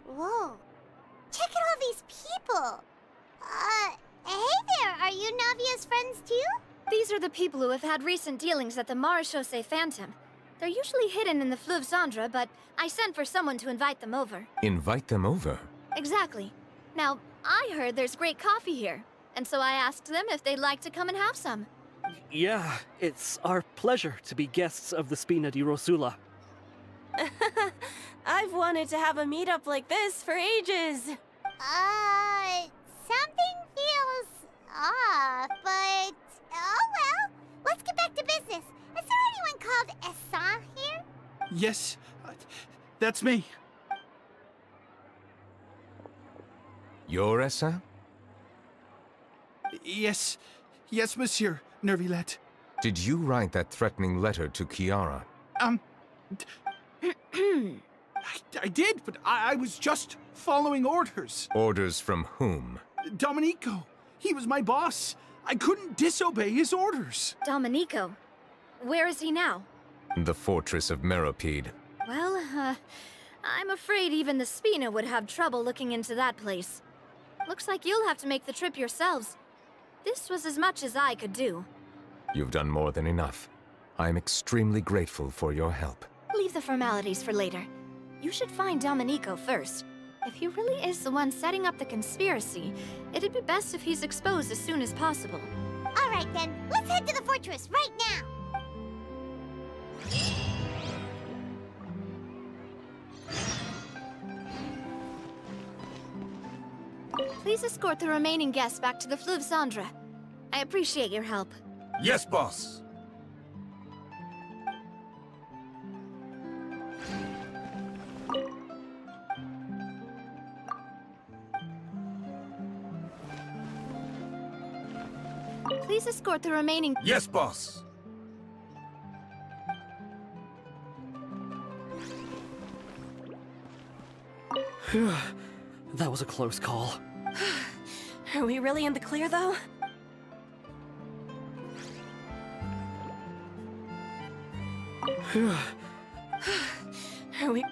C: Whoa. Check out all these people. Hey there, are you Navia's friends too?
U: These are the people who have had recent dealings at the Marechaussee Phantom. They're usually hidden in the Fleuve Cendre, but I sent for someone to invite them over.
B: Invite them over?
U: Exactly. Now, I heard there's great coffee here, and so I asked them if they'd like to come and have some.
L: Yeah, it's our pleasure to be guests of the Spina di Rosula.
Q: I've wanted to have a meetup like this for ages.
C: Something feels off, but oh well. Let's get back to business. Is there anyone called Essan here?
G: Yes, that's me.
B: You're Essa?
G: Yes, monsieur, Neuvillette.
B: Did you write that threatening letter to Chiara?
G: I did, but I was just following orders.
B: Orders from whom?
G: Domenico. He was my boss. I couldn't disobey his orders.
U: Domenico? Where is he now?
B: The fortress of Meropide.
U: Well, I'm afraid even the Spina would have trouble looking into that place. Looks like you'll have to make the trip yourselves. This was as much as I could do.
B: You've done more than enough. I'm extremely grateful for your help.
U: Leave the formalities for later. You should find Domenico first. If he really is the one setting up the conspiracy, it'd be best if he's exposed as soon as possible.
C: All right then, let's head to the fortress right now.
U: Please escort the remaining guests back to the Fleuve Cendre. I appreciate your help.
G: Yes, boss.
U: Please escort the remaining...
G: Yes, boss.
L: That was a close call.
Q: Are we really in the clear, though? Are we...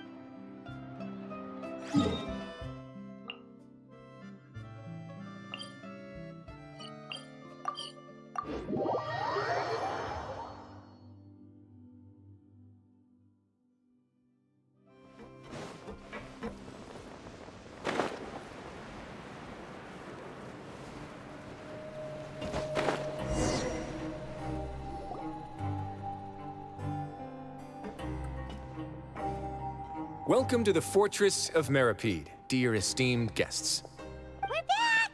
K: Welcome to the Fortress of Meripede, dear esteemed guests.
C: We're back!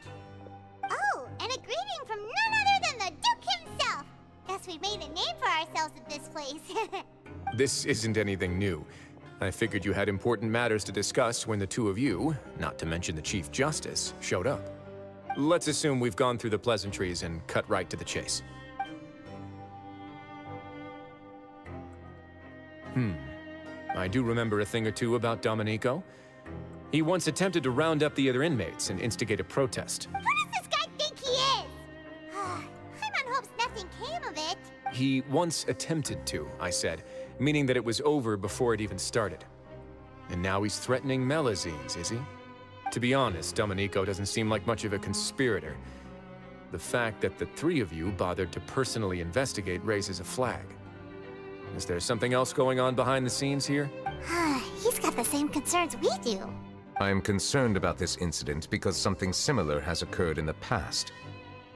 C: Oh, and a greeting from none other than the Duke himself! Guess we've made a name for ourselves at this place.
K: This isn't anything new. I figured you had important matters to discuss when the two of you, not to mention the Chief Justice, showed up. Let's assume we've gone through the pleasantries and cut right to the chase. I do remember a thing or two about Domenico. He once attempted to round up the other inmates and instigate a protest.
C: Who does this guy think he is? Paimon hopes nothing came of it.
K: He once attempted to, I said, meaning that it was over before it even started. And now he's threatening Melazines, is he? To be honest, Domenico doesn't seem like much of a conspirator. The fact that the three of you bothered to personally investigate raises a flag. Is there something else going on behind the scenes here?
C: He's got the same concerns we do.
B: I am concerned about this incident because something similar has occurred in the past.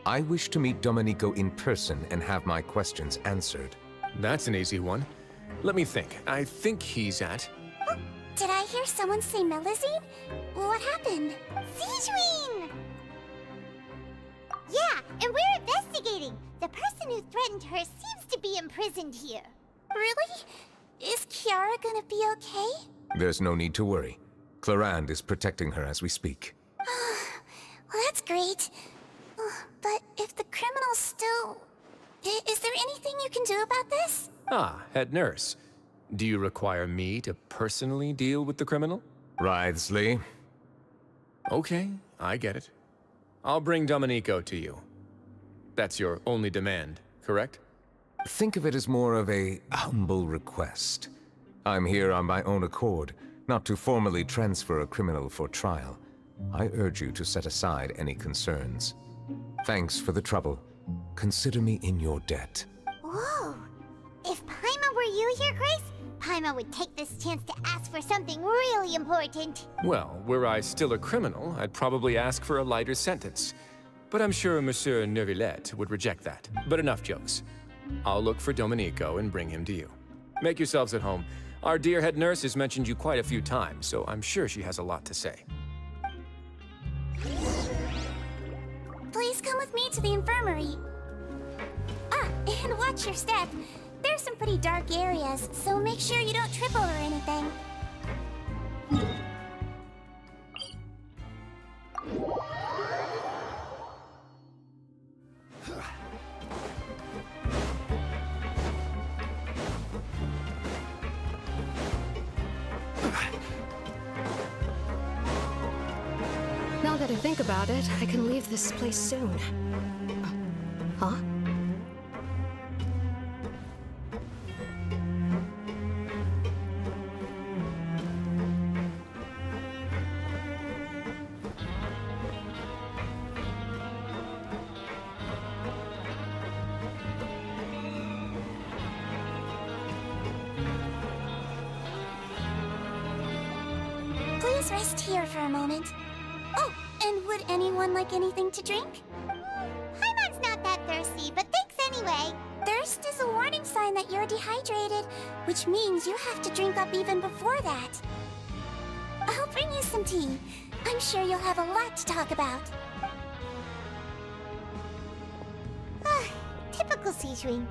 B: I wish to meet Domenico in person and have my questions answered.
K: That's an easy one. Let me think. I think he's at...
C: Oh, did I hear someone say Melazine? What happened? Sijuin! Yeah, and we're investigating. The person who threatened her seems to be imprisoned here. Really? Is Kiara gonna be okay?
B: There's no need to worry. Clarande is protecting her as we speak.
C: Well, that's great. But if the criminal's still... Is there anything you can do about this?
K: Ah, head nurse. Do you require me to personally deal with the criminal?
B: Wriothesley.
K: Okay, I get it. I'll bring Domenico to you. That's your only demand, correct?
B: Think of it as more of a humble request. I'm here on my own accord, not to formally transfer a criminal for trial. I urge you to set aside any concerns. Thanks for the trouble. Consider me in your debt.
C: Whoa! If Paimon were you here, Grace, Paimon would take this chance to ask for something really important.
K: Well, were I still a criminal, I'd probably ask for a lighter sentence. But I'm sure Monsieur Neuvillette would reject that. But enough jokes. I'll look for Domenico and bring him to you. Make yourselves at home. Our dear head nurse has mentioned you quite a few times, so I'm sure she has a lot to say.
C: Please come with me to the infirmary. Ah, and watch your step. There's some pretty dark areas, so make sure you don't trip over anything.
M: Now that I think about it, I can leave this place soon. Huh?
C: Please rest here for a moment. Oh, and would anyone like anything to drink? Paimon's not that thirsty, but thanks anyway. Thirst is a warning sign that you're dehydrated, which means you have to drink up even before that. I'll bring you some tea. I'm sure you'll have a lot to talk about. Typical Sijuin.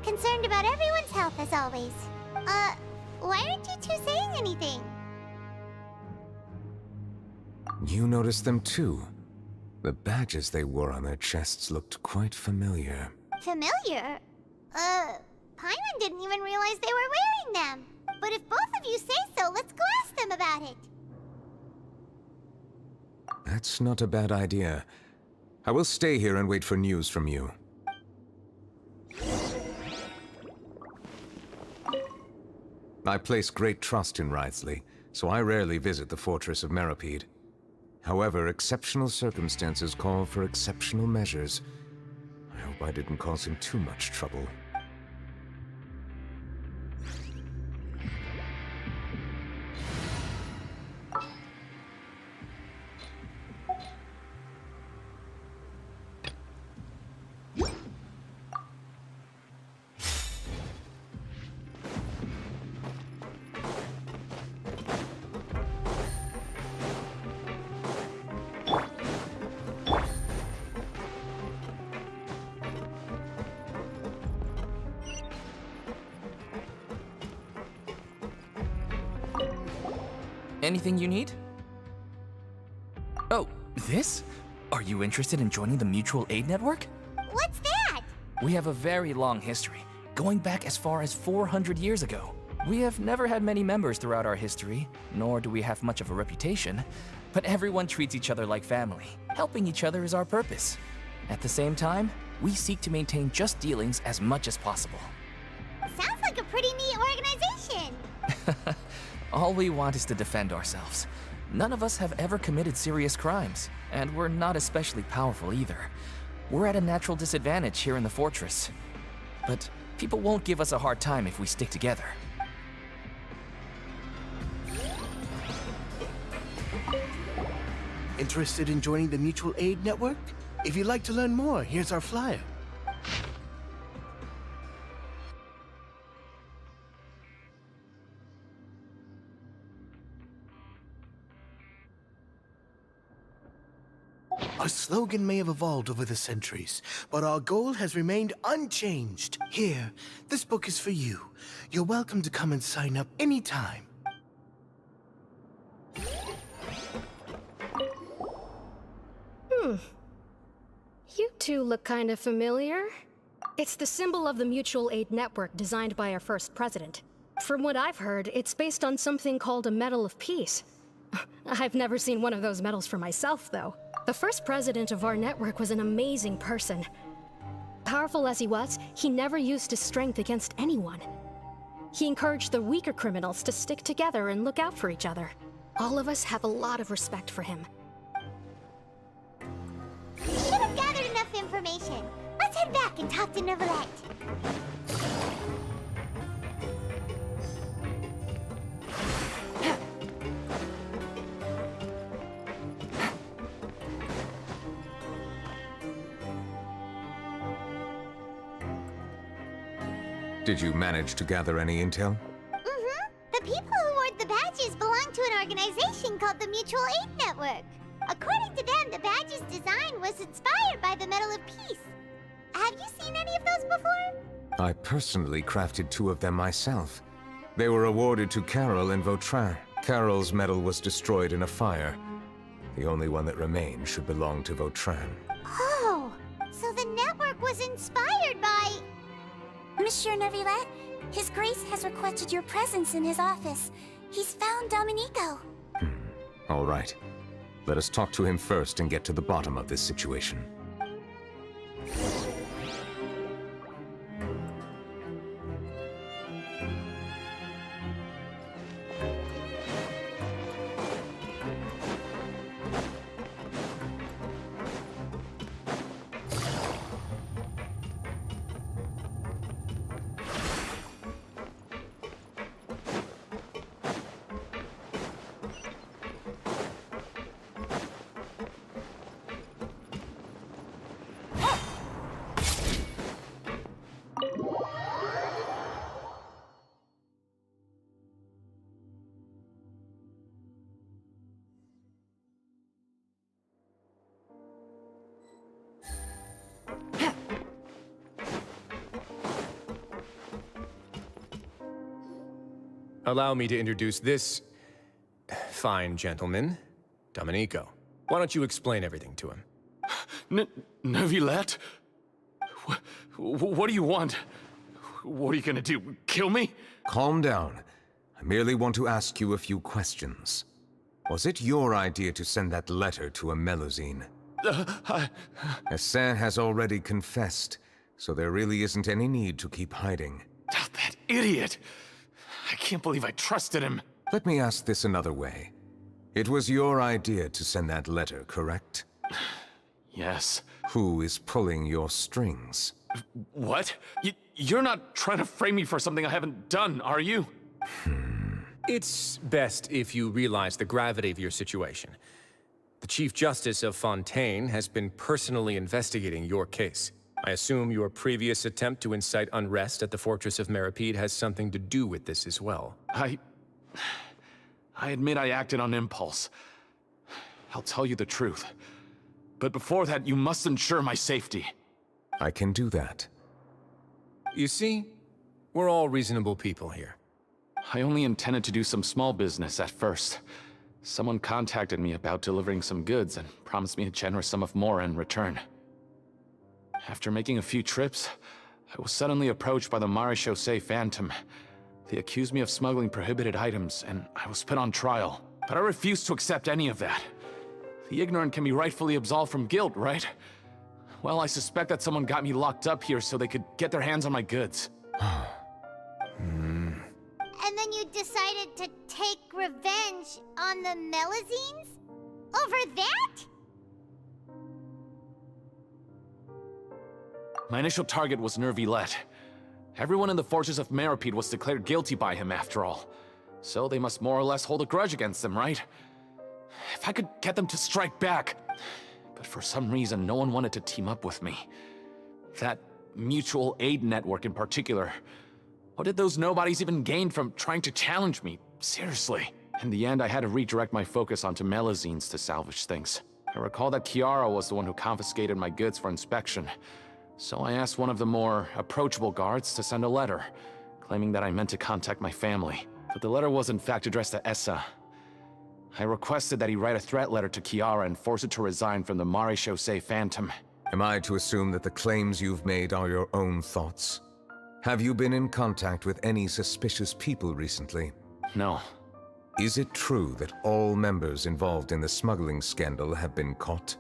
C: Concerned about everyone's health as always. Why aren't you two saying anything?
B: You noticed them too. The badges they wore on their chests looked quite familiar.
C: Familiar? Paimon didn't even realize they were wearing them. But if both of you say so, let's go ask them about it.
B: That's not a bad idea. I will stay here and wait for news from you. I place great trust in Wriothesley, so I rarely visit the Fortress of Meripede. However, exceptional circumstances call for exceptional measures. I hope I didn't cause him too much trouble.
O: Anything you need? Oh, this? Are you interested in joining the Mutual Aid Network?
C: What's that?
O: We have a very long history, going back as far as 400 years ago. We have never had many members throughout our history, nor do we have much of a reputation, but everyone treats each other like family. Helping each other is our purpose. At the same time, we seek to maintain just dealings as much as possible.
C: Sounds like a pretty neat organization.
O: All we want is to defend ourselves. None of us have ever committed serious crimes, and we're not especially powerful either. We're at a natural disadvantage here in the fortress. But people won't give us a hard time if we stick together.
N: Interested in joining the Mutual Aid Network? If you'd like to learn more, here's our flyer. Our slogan may have evolved over the centuries, but our goal has remained unchanged. Here, this book is for you. You're welcome to come and sign up anytime.
M: You two look kind of familiar. It's the symbol of the Mutual Aid Network designed by our first president. From what I've heard, it's based on something called a Medal of Peace. I've never seen one of those medals for myself, though. The first president of our network was an amazing person. Powerful as he was, he never used his strength against anyone. He encouraged the weaker criminals to stick together and look out for each other. All of us have a lot of respect for him.
C: We should have gathered enough information. Let's head back and talk to Neuvillette.
B: Did you manage to gather any intel?
C: Mm-hmm. The people who wore the badges belong to an organization called the Mutual Aid Network. According to them, the badge's design was inspired by the Medal of Peace. Have you seen any of those before?
B: I personally crafted 2 of them myself. They were awarded to Carol and Vautrin. Carol's medal was destroyed in a fire. The only one that remained should belong to Vautrin.
C: Oh, so the network was inspired by...
J: Monsieur Neuvillette, His Grace has requested your presence in his office. He's found Domenico.
B: All right. Let us talk to him first and get to the bottom of this situation.
K: Allow me to introduce this fine gentleman, Domenico. Why don't you explain everything to him?
R: Neuvillette? What do you want? What are you gonna do? Kill me?
B: Calm down. I merely want to ask you a few questions. Was it your idea to send that letter to a Melusine? Hassan has already confessed, so there really isn't any need to keep hiding.
R: That idiot! I can't believe I trusted him.
B: Let me ask this another way. It was your idea to send that letter, correct?
R: Yes.
B: Who is pulling your strings?
R: What? You're not trying to frame me for something I haven't done, are you?
K: It's best if you realize the gravity of your situation. The Chief Justice of Fontaine has been personally investigating your case. I assume your previous attempt to incite unrest at the Fortress of Meripede has something to do with this as well.
R: I admit I acted on impulse. I'll tell you the truth. But before that, you must ensure my safety.
B: I can do that.
K: You see, we're all reasonable people here.
R: I only intended to do some small business at first. Someone contacted me about delivering some goods and promised me a generous sum of more in return. After making a few trips, I was suddenly approached by the Marechaussee Phantom. They accused me of smuggling prohibited items, and I was put on trial. But I refused to accept any of that. The ignorant can be rightfully absolved from guilt, right? Well, I suspect that someone got me locked up here so they could get their hands on my goods.
C: And then you decided to take revenge on the Melazines? Over that?
R: My initial target was Neuvillette. Everyone in the forces of Meropide was declared guilty by him, after all. So they must more or less hold a grudge against him, right? If I could get them to strike back. But for some reason, no one wanted to team up with me. That mutual aid network in particular. What did those nobodies even gain from trying to challenge me? Seriously. In the end, I had to redirect my focus onto Melazines to salvage things. I recall that Kiara was the one who confiscated my goods for inspection. So I asked one of the more approachable guards to send a letter, claiming that I meant to contact my family. But the letter was in fact addressed to Essa. I requested that he write a threat letter to Kiara and force her to resign from the Marechaussee Phantom.
B: Am I to assume that the claims you've made are your own thoughts? Have you been in contact with any suspicious people recently?
R: No.
B: Is it true that all members involved in the smuggling scandal have been caught?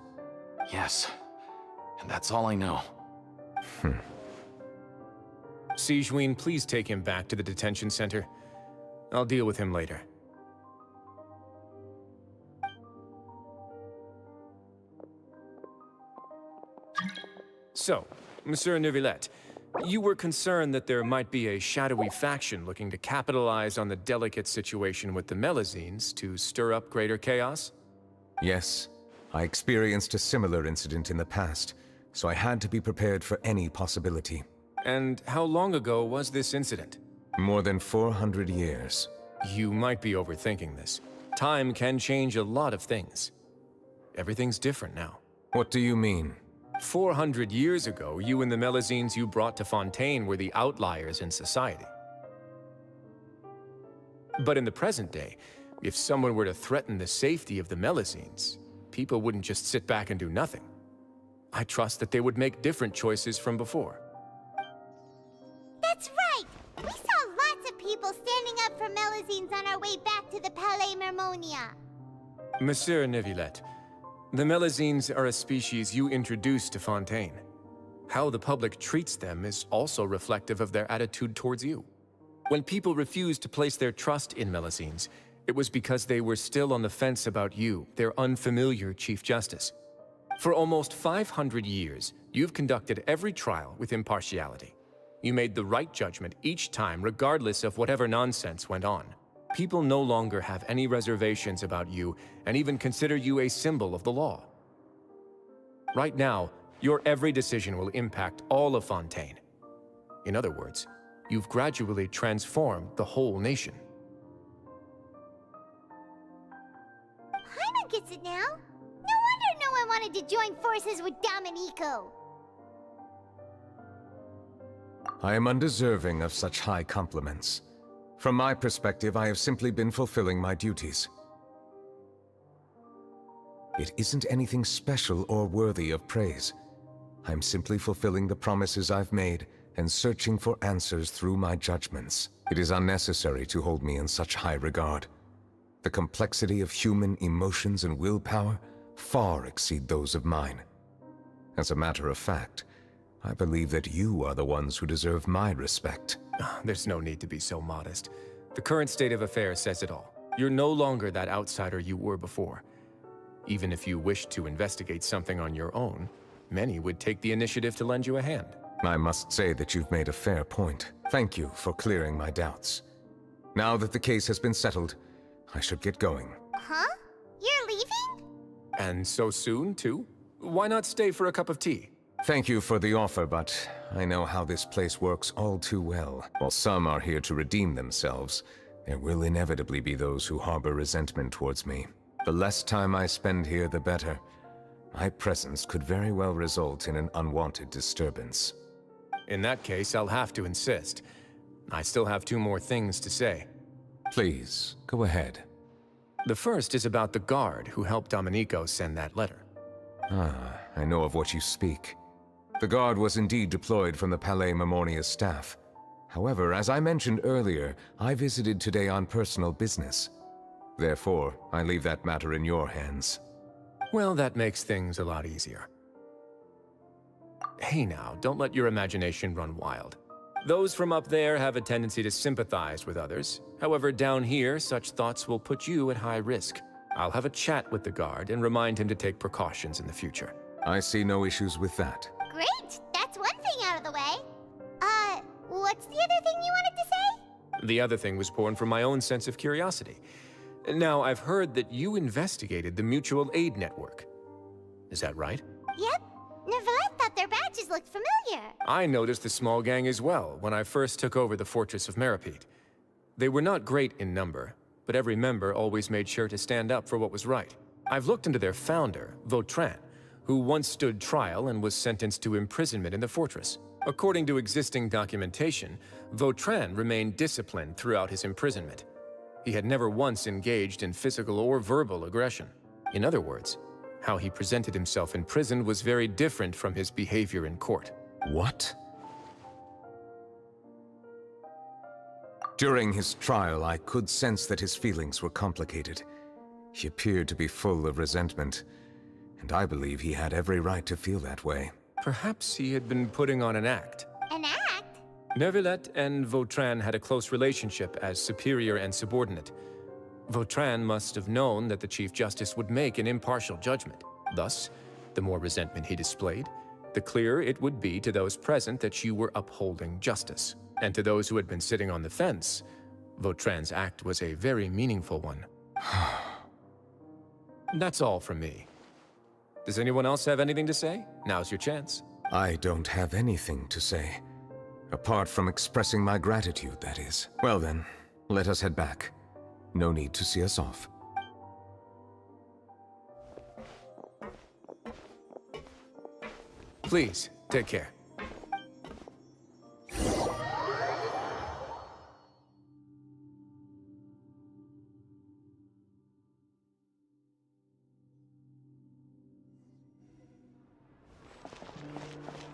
R: Yes. And that's all I know.
K: Sigewinne, please take him back to the detention center. I'll deal with him later. So, Monsieur Neuvillette, you were concerned that there might be a shadowy faction looking to capitalize on the delicate situation with the Melazines to stir up greater chaos?
B: Yes. I experienced a similar incident in the past, so I had to be prepared for any possibility.
K: And how long ago was this incident?
B: More than 400 years.
K: You might be overthinking this. Time can change a lot of things. Everything's different now.
B: What do you mean?
K: 400 years ago, you and the Melazines you brought to Fontaine were the outliers in society. But in the present day, if someone were to threaten the safety of the Melazines, people wouldn't just sit back and do nothing. I trust that they would make different choices from before.
C: That's right! We saw lots of people standing up for Melazines on our way back to the Palais Mermonia.
K: Monsieur Neuvillette, the Melazines are a species you introduced to Fontaine. How the public treats them is also reflective of their attitude towards you. When people refused to place their trust in Melazines, it was because they were still on the fence about you, their unfamiliar Chief Justice. For almost 500 years, you've conducted every trial with impartiality. You made the right judgment each time, regardless of whatever nonsense went on. People no longer have any reservations about you and even consider you a symbol of the law. Right now, your every decision will impact all of Fontaine. In other words, you've gradually transformed the whole nation.
C: Paimon gets it now. No wonder no one wanted to join forces with Domenico.
B: I am undeserving of such high compliments. From my perspective, I have simply been fulfilling my duties. It isn't anything special or worthy of praise. I'm simply fulfilling the promises I've made and searching for answers through my judgments. It is unnecessary to hold me in such high regard. The complexity of human emotions and willpower far exceed those of mine. As a matter of fact, I believe that you are the ones who deserve my respect.
K: There's no need to be so modest. The current state of affairs says it all. You're no longer that outsider you were before. Even if you wished to investigate something on your own, many would take the initiative to lend you a hand.
B: I must say that you've made a fair point. Thank you for clearing my doubts. Now that the case has been settled, I should get going.
C: Huh? You're leaving?
K: And so soon, too? Why not stay for a cup of tea?
B: Thank you for the offer, but I know how this place works all too well. While some are here to redeem themselves, there will inevitably be those who harbor resentment towards me. The less time I spend here, the better. My presence could very well result in an unwanted disturbance.
K: In that case, I'll have to insist. I still have 2 more things to say.
B: Please, go ahead.
K: The first is about the guard who helped Domenico send that letter.
B: Ah, I know of what you speak. The guard was indeed deployed from the Palais Memoria's staff. However, as I mentioned earlier, I visited today on personal business. Therefore, I leave that matter in your hands.
K: Well, that makes things a lot easier. Hey now, don't let your imagination run wild. Those from up there have a tendency to sympathize with others. However, down here, such thoughts will put you at high risk. I'll have a chat with the guard and remind him to take precautions in the future.
B: I see no issues with that.
C: Great! That's one thing out of the way. What's the other thing you wanted to say?
K: The other thing was born from my own sense of curiosity. Now, I've heard that you investigated the mutual aid network. Is that right?
C: Yep. Neuvillette thought their badges looked familiar.
K: I noticed the small gang as well when I first took over the fortress of Meripede. They were not great in number, but every member always made sure to stand up for what was right. I've looked into their founder, Vautrin, who once stood trial and was sentenced to imprisonment in the fortress. According to existing documentation, Vautrin remained disciplined throughout his imprisonment. He had never once engaged in physical or verbal aggression. In other words, how he presented himself in prison was very different from his behavior in court.
B: What? During his trial, I could sense that his feelings were complicated. He appeared to be full of resentment, and I believe he had every right to feel that way.
K: Perhaps he had been putting on an act.
C: An act?
K: Neuvillette and Vautrin had a close relationship as superior and subordinate. Vautrin must have known that the Chief Justice would make an impartial judgment. Thus, the more resentment he displayed, the clearer it would be to those present that you were upholding justice. And to those who had been sitting on the fence, Vautrin's act was a very meaningful one. That's all from me. Does anyone else have anything to say? Now's your chance.
B: I don't have anything to say. Apart from expressing my gratitude, that is. Well then, let us head back. No need to see us off.
K: Please, take care.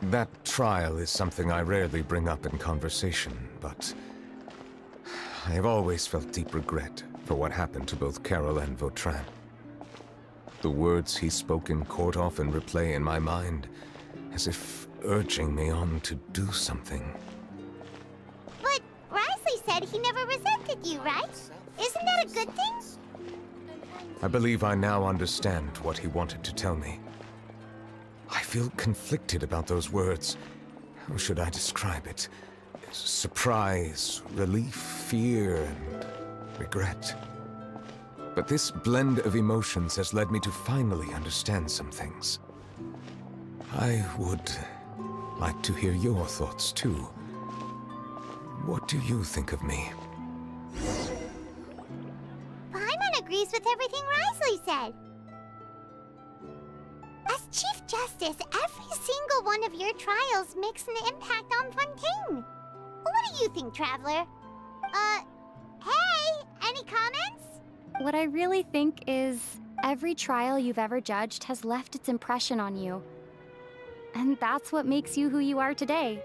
B: That trial is something I rarely bring up in conversation, but I have always felt deep regret for what happened to both Carol and Vautrin. The words he spoke in court often replay in my mind, as if urging me on to do something.
C: But Risley said he never resented you, right? Isn't that a good thing?
B: I believe I now understand what he wanted to tell me. I feel conflicted about those words. How should I describe it? Surprise, relief, fear, and regret. But this blend of emotions has led me to finally understand some things. I would like to hear your thoughts, too. What do you think of me?
C: Paimon agrees with everything Risley said. As Chief Justice, every single one of your trials makes an impact on Fontaine. What do you think, Traveler? Hey, any comments?
P: What I really think is every trial you've ever judged has left its impression on you. And that's what makes you who you are today.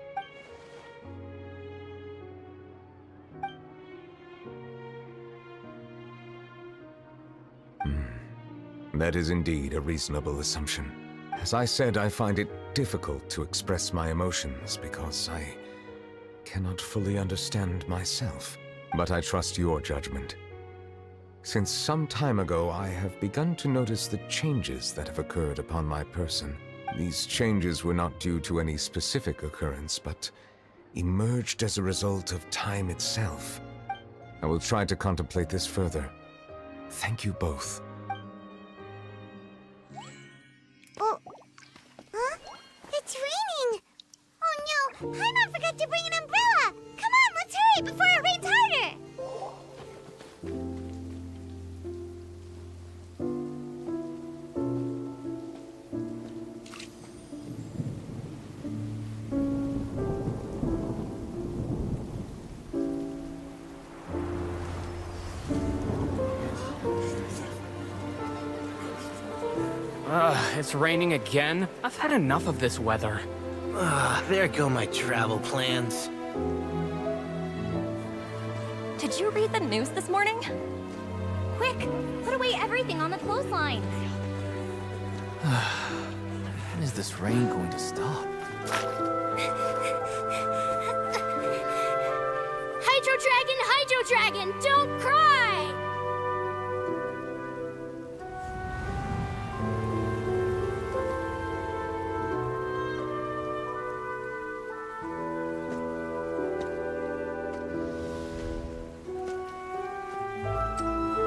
B: That is indeed a reasonable assumption. As I said, I find it difficult to express my emotions because I cannot fully understand myself. But I trust your judgment. Since some time ago, I have begun to notice the changes that have occurred upon my person. These changes were not due to any specific occurrence, but emerged as a result of time itself. I will try to contemplate this further. Thank you both.
C: Oh, huh? It's raining! Oh no, Paimon forgot to bring an umbrella! Come on, let's hurry before it rains harder!
D: It's raining again? I've had enough of this weather.
T: There go my travel plans.
J: Did you read the news this morning? Quick, put away everything on the clothesline.
O: When is this rain going to stop?
U: Hydro Dragon, don't cry!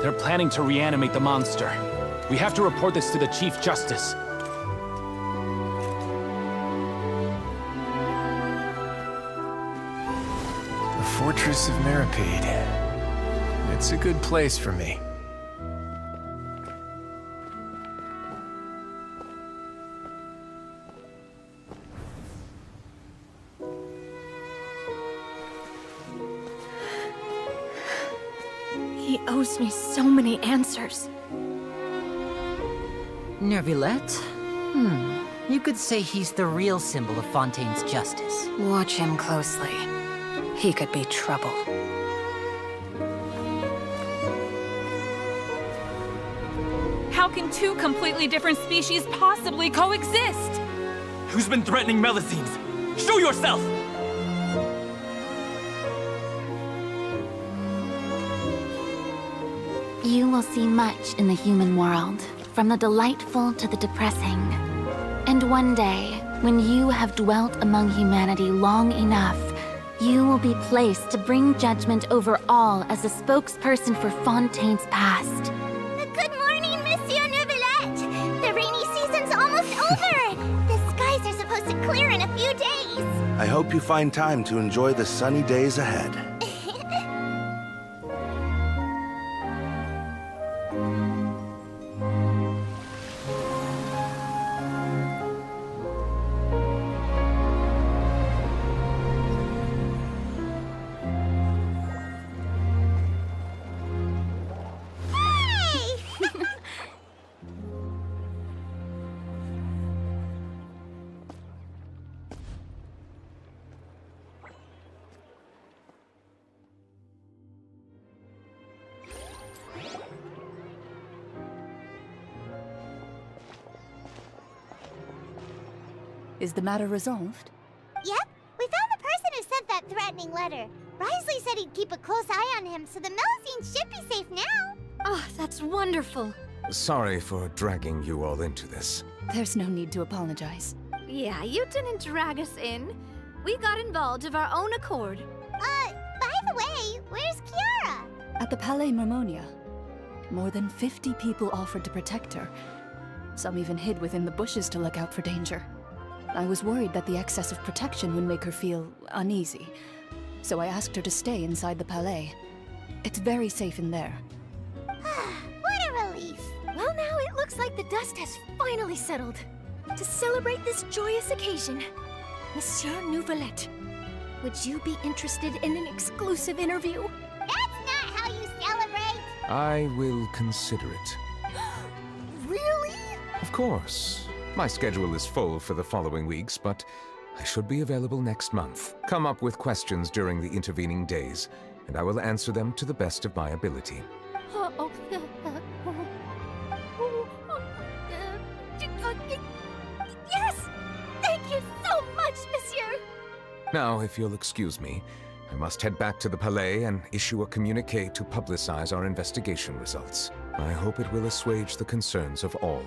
R: They're planning to reanimate the monster. We have to report this to the Chief Justice.
O: The Fortress of Maripede. It's a good place for me.
U: He owes me so many answers.
V: Neuvillette? You could say he's the real symbol of Fontaine's justice.
W: Watch him closely. He could be trouble.
X: How can two completely different species possibly coexist?
O: Who's been threatening Melusines? Show yourself!
P: You will see much in the human world, from the delightful to the depressing. And one day, when you have dwelt among humanity long enough, you will be placed to bring judgment over all as a spokesperson for Fontaine's past.
C: Good morning, Monsieur Neuvillette! The rainy season's almost over! The skies are supposed to clear in a few days!
S: I hope you find time to enjoy the sunny days ahead.
Y: Is the matter resolved?
C: Yep, we found the person who sent that threatening letter. Risley said he'd keep a close eye on him, so the Melusines should be safe now.
U: Oh, that's wonderful.
B: Sorry for dragging you all into this.
Y: There's no need to apologize.
U: Yeah, you didn't drag us in. We got involved of our own accord.
C: By the way, where's Kiara?
Y: At the Palais Mermonia. More than 50 people offered to protect her. Some even hid within the bushes to look out for danger. I was worried that the excess of protection would make her feel uneasy. So I asked her to stay inside the Palais. It's very safe in there.
C: What a relief.
U: Well, now it looks like the dust has finally settled. To celebrate this joyous occasion, Monsieur Neuvillette, would you be interested in an exclusive interview?
C: That's not how you celebrate!
B: I will consider it.
U: Really?
B: Of course. My schedule is full for the following weeks, but I should be available next month. Come up with questions during the intervening days, and I will answer them to the best of my ability.
U: Yes! Thank you so much, Monsieur!
B: Now, if you'll excuse me, I must head back to the Palais and issue a communique to publicize our investigation results. I hope it will assuage the concerns of all.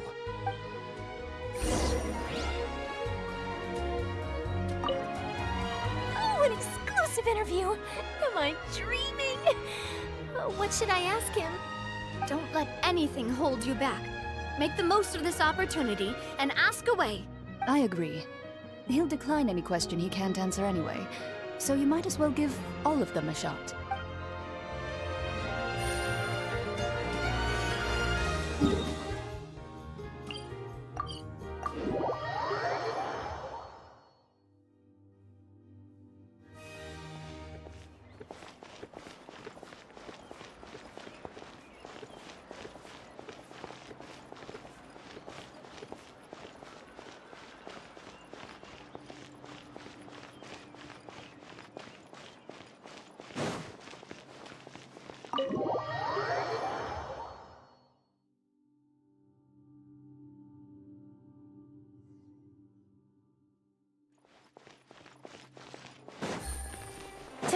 U: Oh, an exclusive interview! Am I dreaming? What should I ask him? Don't let anything hold you back. Make the most of this opportunity and ask away.
Y: I agree. He'll decline any question he can't answer anyway, so you might as well give all of them a shot.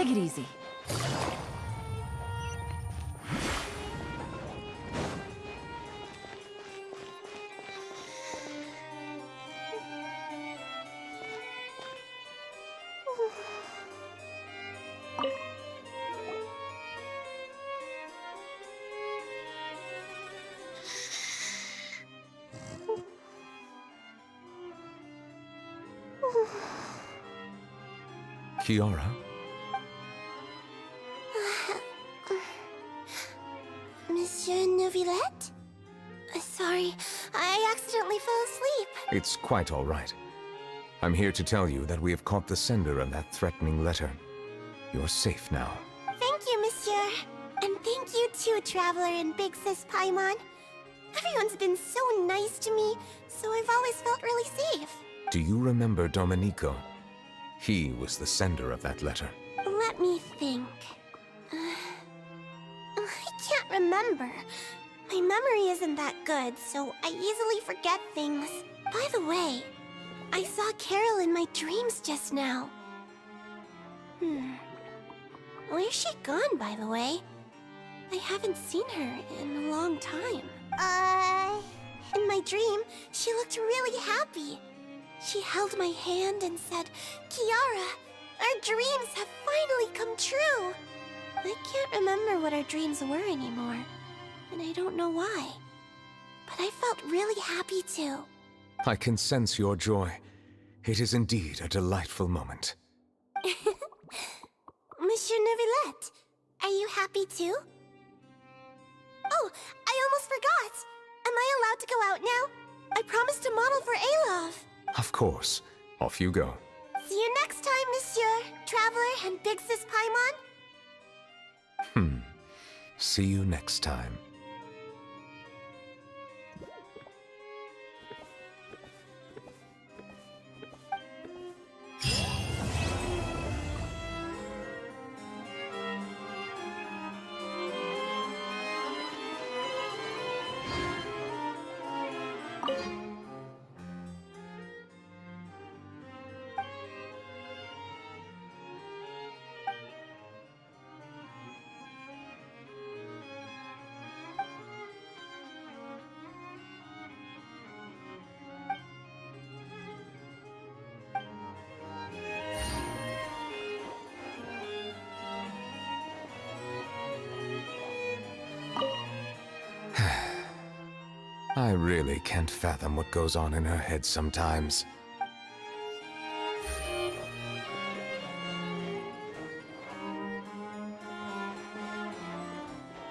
Y: Take it easy.
B: Kiara?
C: Monsieur Neuvillette? Sorry, I accidentally fell asleep.
B: It's quite all right. I'm here to tell you that we have caught the sender of that threatening letter. You're safe now.
C: Thank you, Monsieur. And thank you too, Traveler and Big Sis Paimon. Everyone's been so nice to me, so I've always felt really safe.
B: Do you remember Domenico? He was the sender of that letter.
C: Let me think. I can't remember. My memory isn't that good, so I easily forget things. By the way, I saw Carol in my dreams just now. Where's she gone, by the way? I haven't seen her in a long time. In my dream, she looked really happy. She held my hand and said, "Kiara, our dreams have finally come true." I can't remember what our dreams were anymore, and I don't know why. But I felt really happy too.
B: I can sense your joy. It is indeed a delightful moment.
C: Monsieur Neuvillette, are you happy too? Oh, I almost forgot! Am I allowed to go out now? I promised to model for Alov.
B: Of course. Off you go.
C: See you next time, Monsieur, Traveler, and Big Sis Paimon.
B: See you next time. I really can't fathom what goes on in her head sometimes.